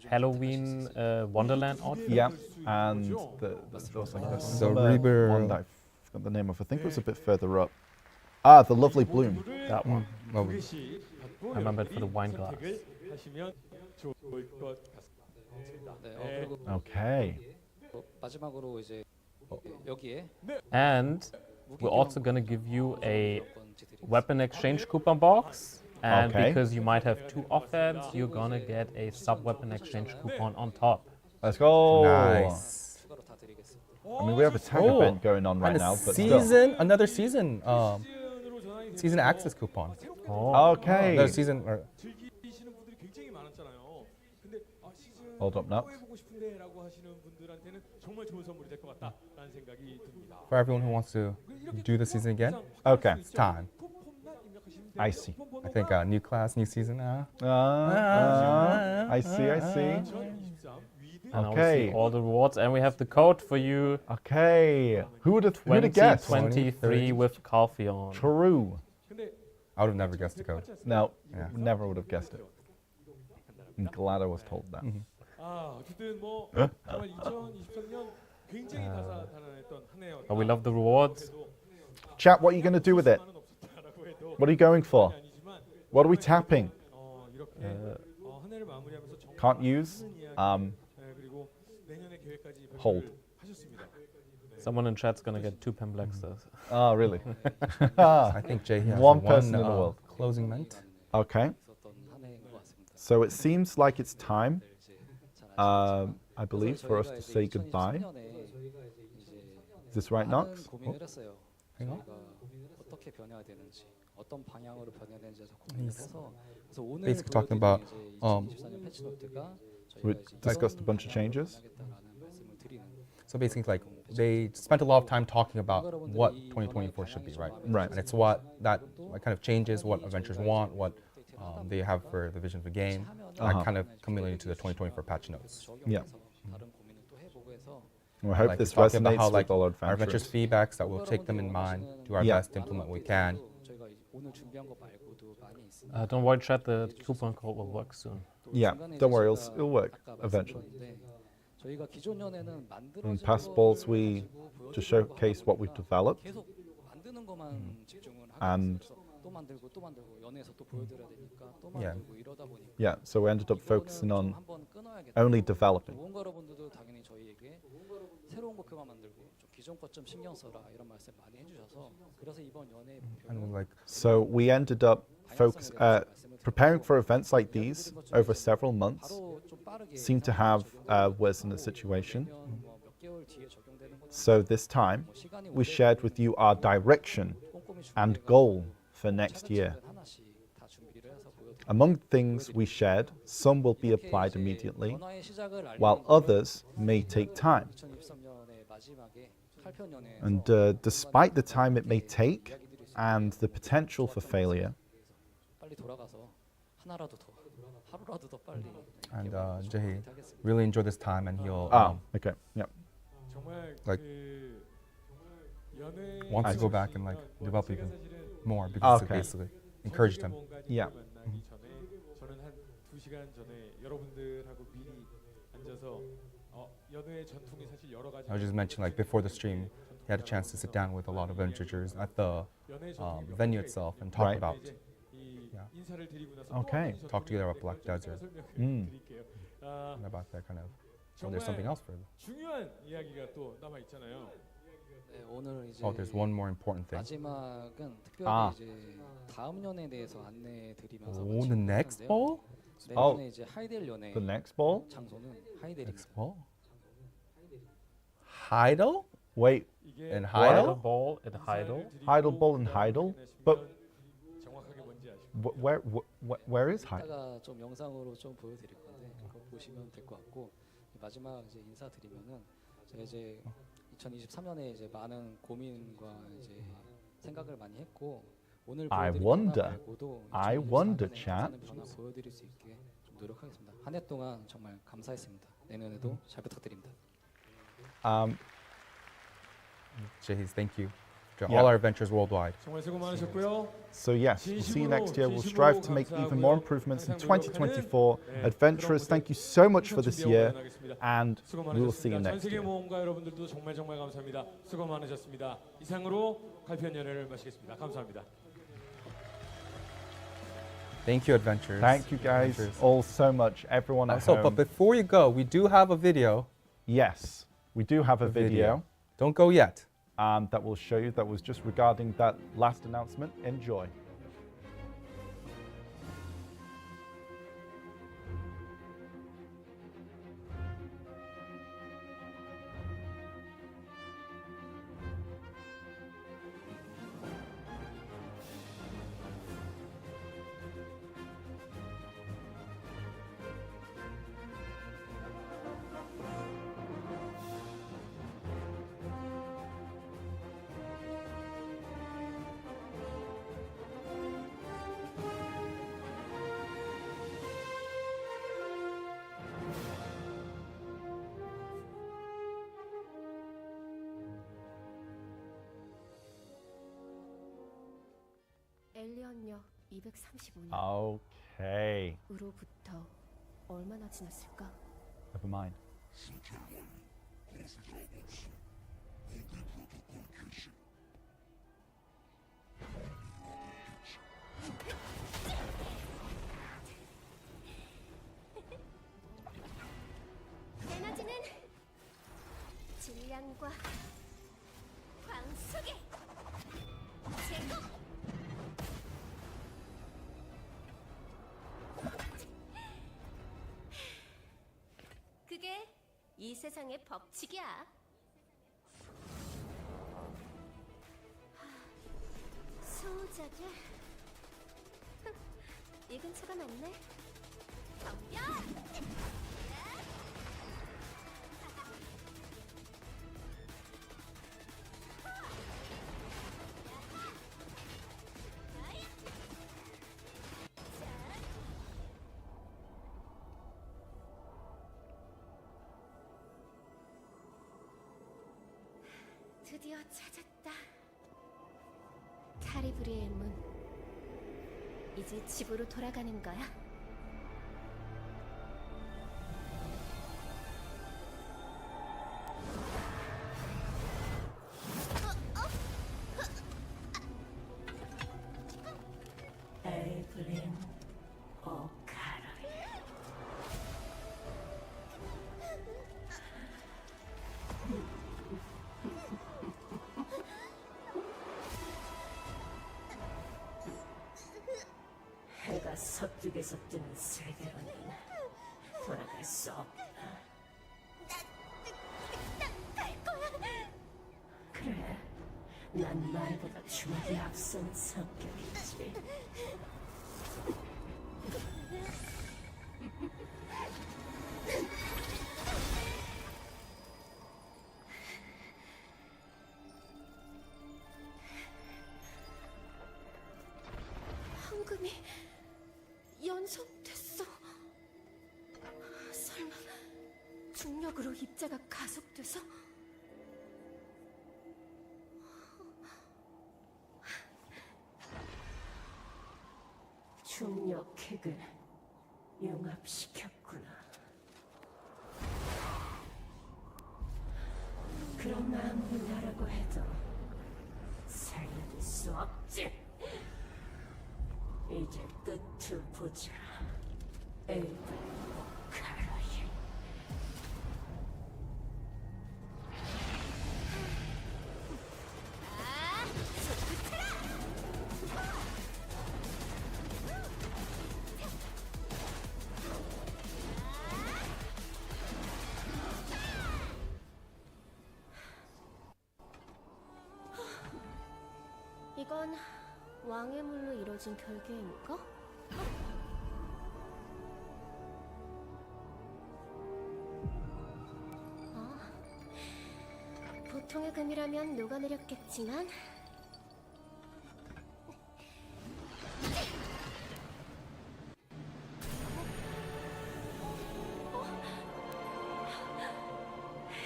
Halloween Wonderland outfit. Yeah, and there was like the The summer Reaper- one that I forgot the name of. I think it was a bit further up. Ah, the lovely bloom. That one. Well, I remember it for the wine glass. 하시면 좋을 것 같습니다. 네, 그리고 Okay. 마지막으로 이제 여기에 And we're also going to give you a weapon exchange coupon box And Okay. because you might have 2 offhand, you're gonna get a sub-weapon exchange coupon on top. Let's go. Nice. 추가로 다 드리겠습니다. I mean, we have a tag Oh, event going on right and a now, but still. another season, 시즌으로 전환이 season 되면서 access coupon. Okay. Another season. 즐기시는 분들이 굉장히 많았잖아요. 근데 시즌 Hold up, Knox. 해보고 싶은데라고 하시는 분들한테는 정말 좋은 선물이 될 것 같다라는 생각이 듭니다. For everyone who wants to do the season again, Okay. it's time. I see. I think new class, new season. I see, I see. And now we Okay. see all the rewards, and we have the code for you. Okay. Who would have guessed? 2023 with Calpheon. True. I would have never guessed the code. No, Yeah. never would have guessed it. I'm glad I was told that. 어쨌든 뭐 정말 2023년 굉장히 다사다난했던 한 해였다. But we love the rewards. Chat, what are you going to do with it? What are you going for? What are we tapping? 이렇게 한 해를 마무리하면서 정말 Can't use. 그리고 내년의 계획까지 Hold. 하셨습니다. Someone in chat's gonna get 2 pen Blackstars. Oh, really? I think Jay has One person in the world. closing ment. Okay. 있었던 한 해인 것 같습니다. So it seems like it's time, 이제 잘 아시겠지만 I believe, for us to say goodbye. 2023년에 이제 Is this right, 많은 Knox? 고민을 했어요. hang on. 저희가 어떻게 변해야 되는지, 어떤 방향으로 변해야 되는지에서 고민을 해서 그래서 오늘 basically talking about, 2024년 패치 노트가 We 저희가 이제 discussed a bunch of changes. 하겠다라는 말씀을 드리는 So basically, like they spent a lot of time talking about what 2024 should be, right? Right. And it's what that kind of changes, what adventures want, what they have for the vision of the game. That kind of accumulated to the 2024 patch notes. Yeah. 다른 고민을 또 해보고 해서 We hope Like this we're talking about resonates how with like all our adventures adventurers. feedbacks that we'll take them in mind, do our Yeah. best to implement what we can. 저희가 오늘 준비한 거 말고도 많이 있습니다. Don't worry, chat. The coupon code will work soon. 또 Yeah, 중간에 don't 이제 worry, 제가 it'll work 아까 eventually. 말씀드렸는데 저희가 기존 연에는 In past balls, we to showcase what we've developed. 계속 만드는 것만 집중을 하고 And- 있어서 또 만들고 또 만들고 연에서 또 보여드려야 되니까 또 Yeah. 만들고 이러다 보니까 Yeah, so we ended up focusing 이거는 on 좀 한번 끊어야겠다. only 또 developing. 무언가 여러분들도 당연히 저희에게 새로운 목표만 만들고 좀 기존 것 좀 신경 써라 이런 말씀 많이 해주셔서 그래서 이번 연의 And 목표는 like So we ended up preparing for events like these over several months. 바로 좀 빠르게 Seem to have was in a situation. 몇 개월 뒤에 적용되는 건 So this time, 시간이 we shared with you our direction 꼼꼼히 and 준비해가지고 goal for next year. 차근차근 하나씩 다 준비를 해서 보여드릴게요. Among things we shared, some will be 이렇게 applied 이제 immediately, 변화의 시작을 알리는 while 거는 others may take time. 2023년의 마지막에 칼편연에서 And despite the time it may take and the potential for failure, 빨리 돌아가서 하나라도 더 하루라도 더 빨리 and 이렇게 Jay 하겠습니다. really enjoyed this time, and he'll okay, yep. 정말 Like, 그 연애 wants to go back and like develop even more because Okay. basically encouraged him. Yeah. 만나기 전에 저는 한 2시간 전에 여러분들하고 미리 앉아서 연애의 전통이 사실 여러 가지 I was just mentioning like before the stream, he had a chance to sit down with a lot of adventurers at the 연애의 전통이 몇 venue 가지 itself and talk Right. about 이제 이 Yeah. 인사를 드리고 나서 Okay. 또 어떤 Talk together about 전통이 Black 있는지 Desert. 설명을 드릴게요. about that kind of. So there's something else for them. 중요한 이야기가 또 남아 있잖아요. 네, 오늘 이제 Oh, there's one more important thing. 마지막은 특별히 아. 이제 다음 연에 대해서 안내해드리면서 Oh, the next ball? 내년에 이제 하이델 연애 The next ball? 장소는 하이델입니다. Next ball? Heidel? Wait, 이게 And Heidel Heidel? ball at Heidel. Heidel Ball and Heidel? But 정확하게 뭔지 아시고 where is Heidel? 이따가 좀 영상으로 좀 보여드릴 건데 그거 보시면 될 것 같고 마지막 이제 인사드리면은 제가 이제 2023년에 이제 많은 고민과 이제 생각을 많이 했고 오늘 I 보여드린 wonder. 변화 말고도 I 2024년에 wonder, 괜찮은 chat. 변화 보여드릴 수 있게 좀 노력하겠습니다. 한 해 동안 정말 감사했습니다. 내년에도 잘 부탁드립니다. Jay, thank you to Yeah. all our adventures worldwide. 정말 수고 많으셨고요. So yes, we'll see you next year. We'll strive to make even more improvements in 2024. Adventurers, thank you so much for this year, and 수고 we will see you 많으셨습니다. 전 next 세계 year. 모험가 여러분들도 정말 감사합니다. 수고 많으셨습니다. 이상으로 칼피언 연애를 마치겠습니다. 감사합니다. Thank you, adventurers. Thank you guys Adventurers. all so much, everyone at Also, but home. before you go, we do have a video. Yes, we do have a video Don't go yet. that will show you that was just regarding that last announcement. Enjoy. 태어난 235년. Okay. 으로부터 얼마나 지났을까? Never mind. 에너지는 질량과 광속의 제거. 그게 이 세상의 법칙이야. 소자들. 이 근처가 맞네. 덤벼! 드디어 찾았다. 카리브리의 문. 이제 집으로 돌아가는 거야. 에이블린 오카라이. 해가 서쪽에서 뜨는 세계로는 돌아갈 수 없다. 그래, 난 말보다 주먹이 앞선 성격이지. 황금이 연속됐어. 설마 중력으로 입자가 가속돼서? 중력 핵을 융합시켰구나. 그럼 아무리 나라고 해도 살려둘 수 없지. 이제 끝을 보자. 에이블 카라이. 이건 왕의 물로 이뤄진 결계인가? 보통의 금이라면 녹아내렸겠지만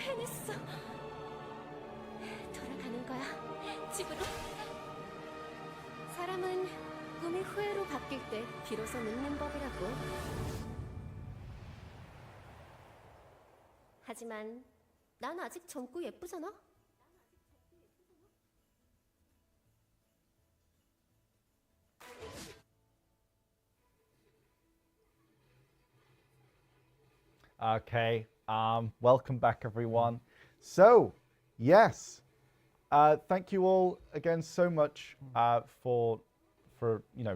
해냈어. 돌아가는 거야, 집으로. 사람은 꿈이 후회로 바뀔 때 비로소 늙는 법이라고. 하지만 난 아직 젊고 예쁘잖아. Okay. Welcome back, everyone. So, yes, thank you all again so much for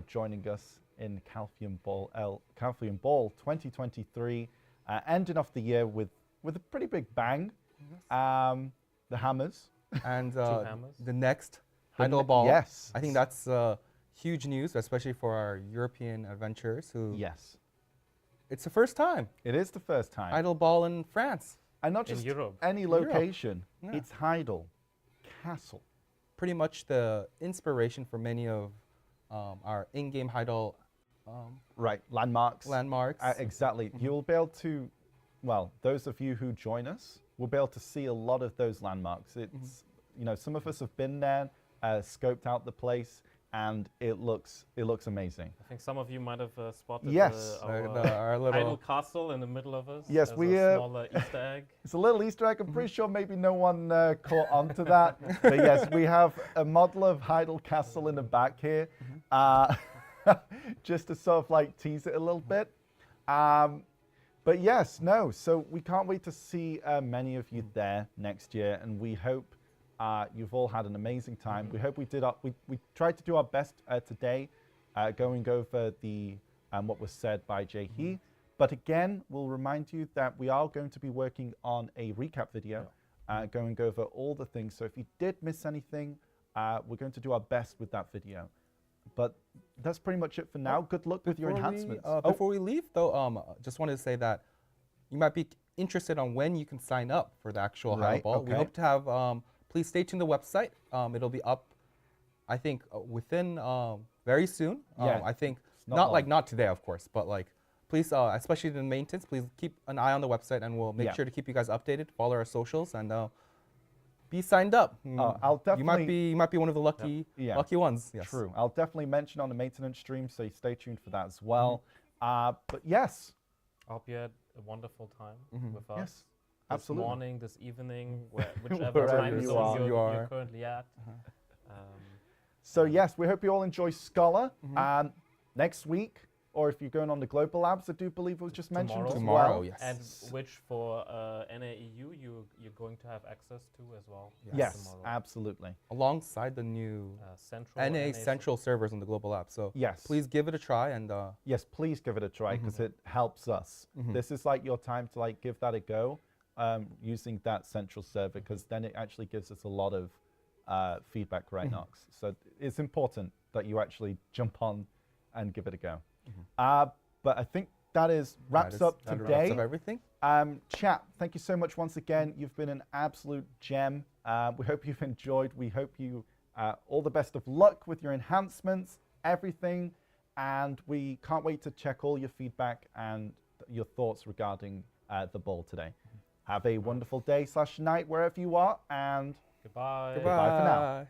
joining us in Calpheon Ball 2023, ending off the year with a pretty big bang. The Hammers. And hammers. the next Idol Ball. Yes. I think that's huge news, especially for our European adventurers who. Yes. It's the first time. It is the first time. Idol Ball in France. And not In just Europe. any Europe. location. Yeah. It's Heidel Castle. Pretty much the inspiration for many of our in-game Idol Right, landmarks. landmarks. Exactly. You'll be able to, well, those of you who join us will be able to see a lot of those landmarks. It's, some of us have been there, scoped out the place, and it looks amazing. I think some of you might have spotted Yes. our Our idle little castle in the middle of us. Yes, as we, a smaller Easter egg. It's a little Easter egg. I'm pretty sure maybe no one caught on to that. But yes, we have a model of Heidel Castle in the back here, just to sort of like tease it a little bit. But yes, no, so we can't wait to see many of you there next year, and we hope you've all had an amazing time. We hope we tried to do our best today, going over the what was said by Jae-hee. But again, we'll remind you that we are going to be working on a recap video, going over all the things. So if you did miss anything, we're going to do our best with that video. But that's pretty much it for now. Good luck with your enhancements. Before we leave, though, just wanted to say that you might be interested on when you can sign up for the actual Heidel Right, Ball. We okay. hope to have, please stay tuned to the website. It'll be up, I think, within very soon. Yeah, I think, not long. not today, of course, but like, please, especially the maintenance, please keep an eye on the website, and we'll make Yeah. sure to keep you guys updated. Follow our socials and be signed up. I'll definitely. You might be one of the lucky Yeah. lucky ones. Yes. True. I'll definitely mention on the maintenance stream, so stay tuned for that as well. But yes, I hope you had a wonderful time with us. yes, This absolutely. morning, this evening, whichever Wherever time you zone are. you're currently at. So yes, we hope you all enjoy Scholar. Next week, or if you're going on the Global Labs, I do believe it was just mentioned as Tomorrow, well. yes. And which for NAEU you're going to have access to as well. Yes, tomorrow. absolutely. Alongside the new Central NA Central servers on the global app. So Yes. please give it a try and Yes, please give it a try because it helps us. This is like your time to like give that a go using that central server because then it actually gives us a lot of feedback, right, Knox? So it's important that you actually jump on and give it a go. But I think that wraps up that today. wraps up everything. Chat, thank you so much once again. You've been an absolute gem. We hope you've enjoyed. We hope you all the best of luck with your enhancements, everything. And we can't wait to check all your feedback and your thoughts regarding the ball today. Have a wonderful day/night wherever you are, and Goodbye. Goodbye for now.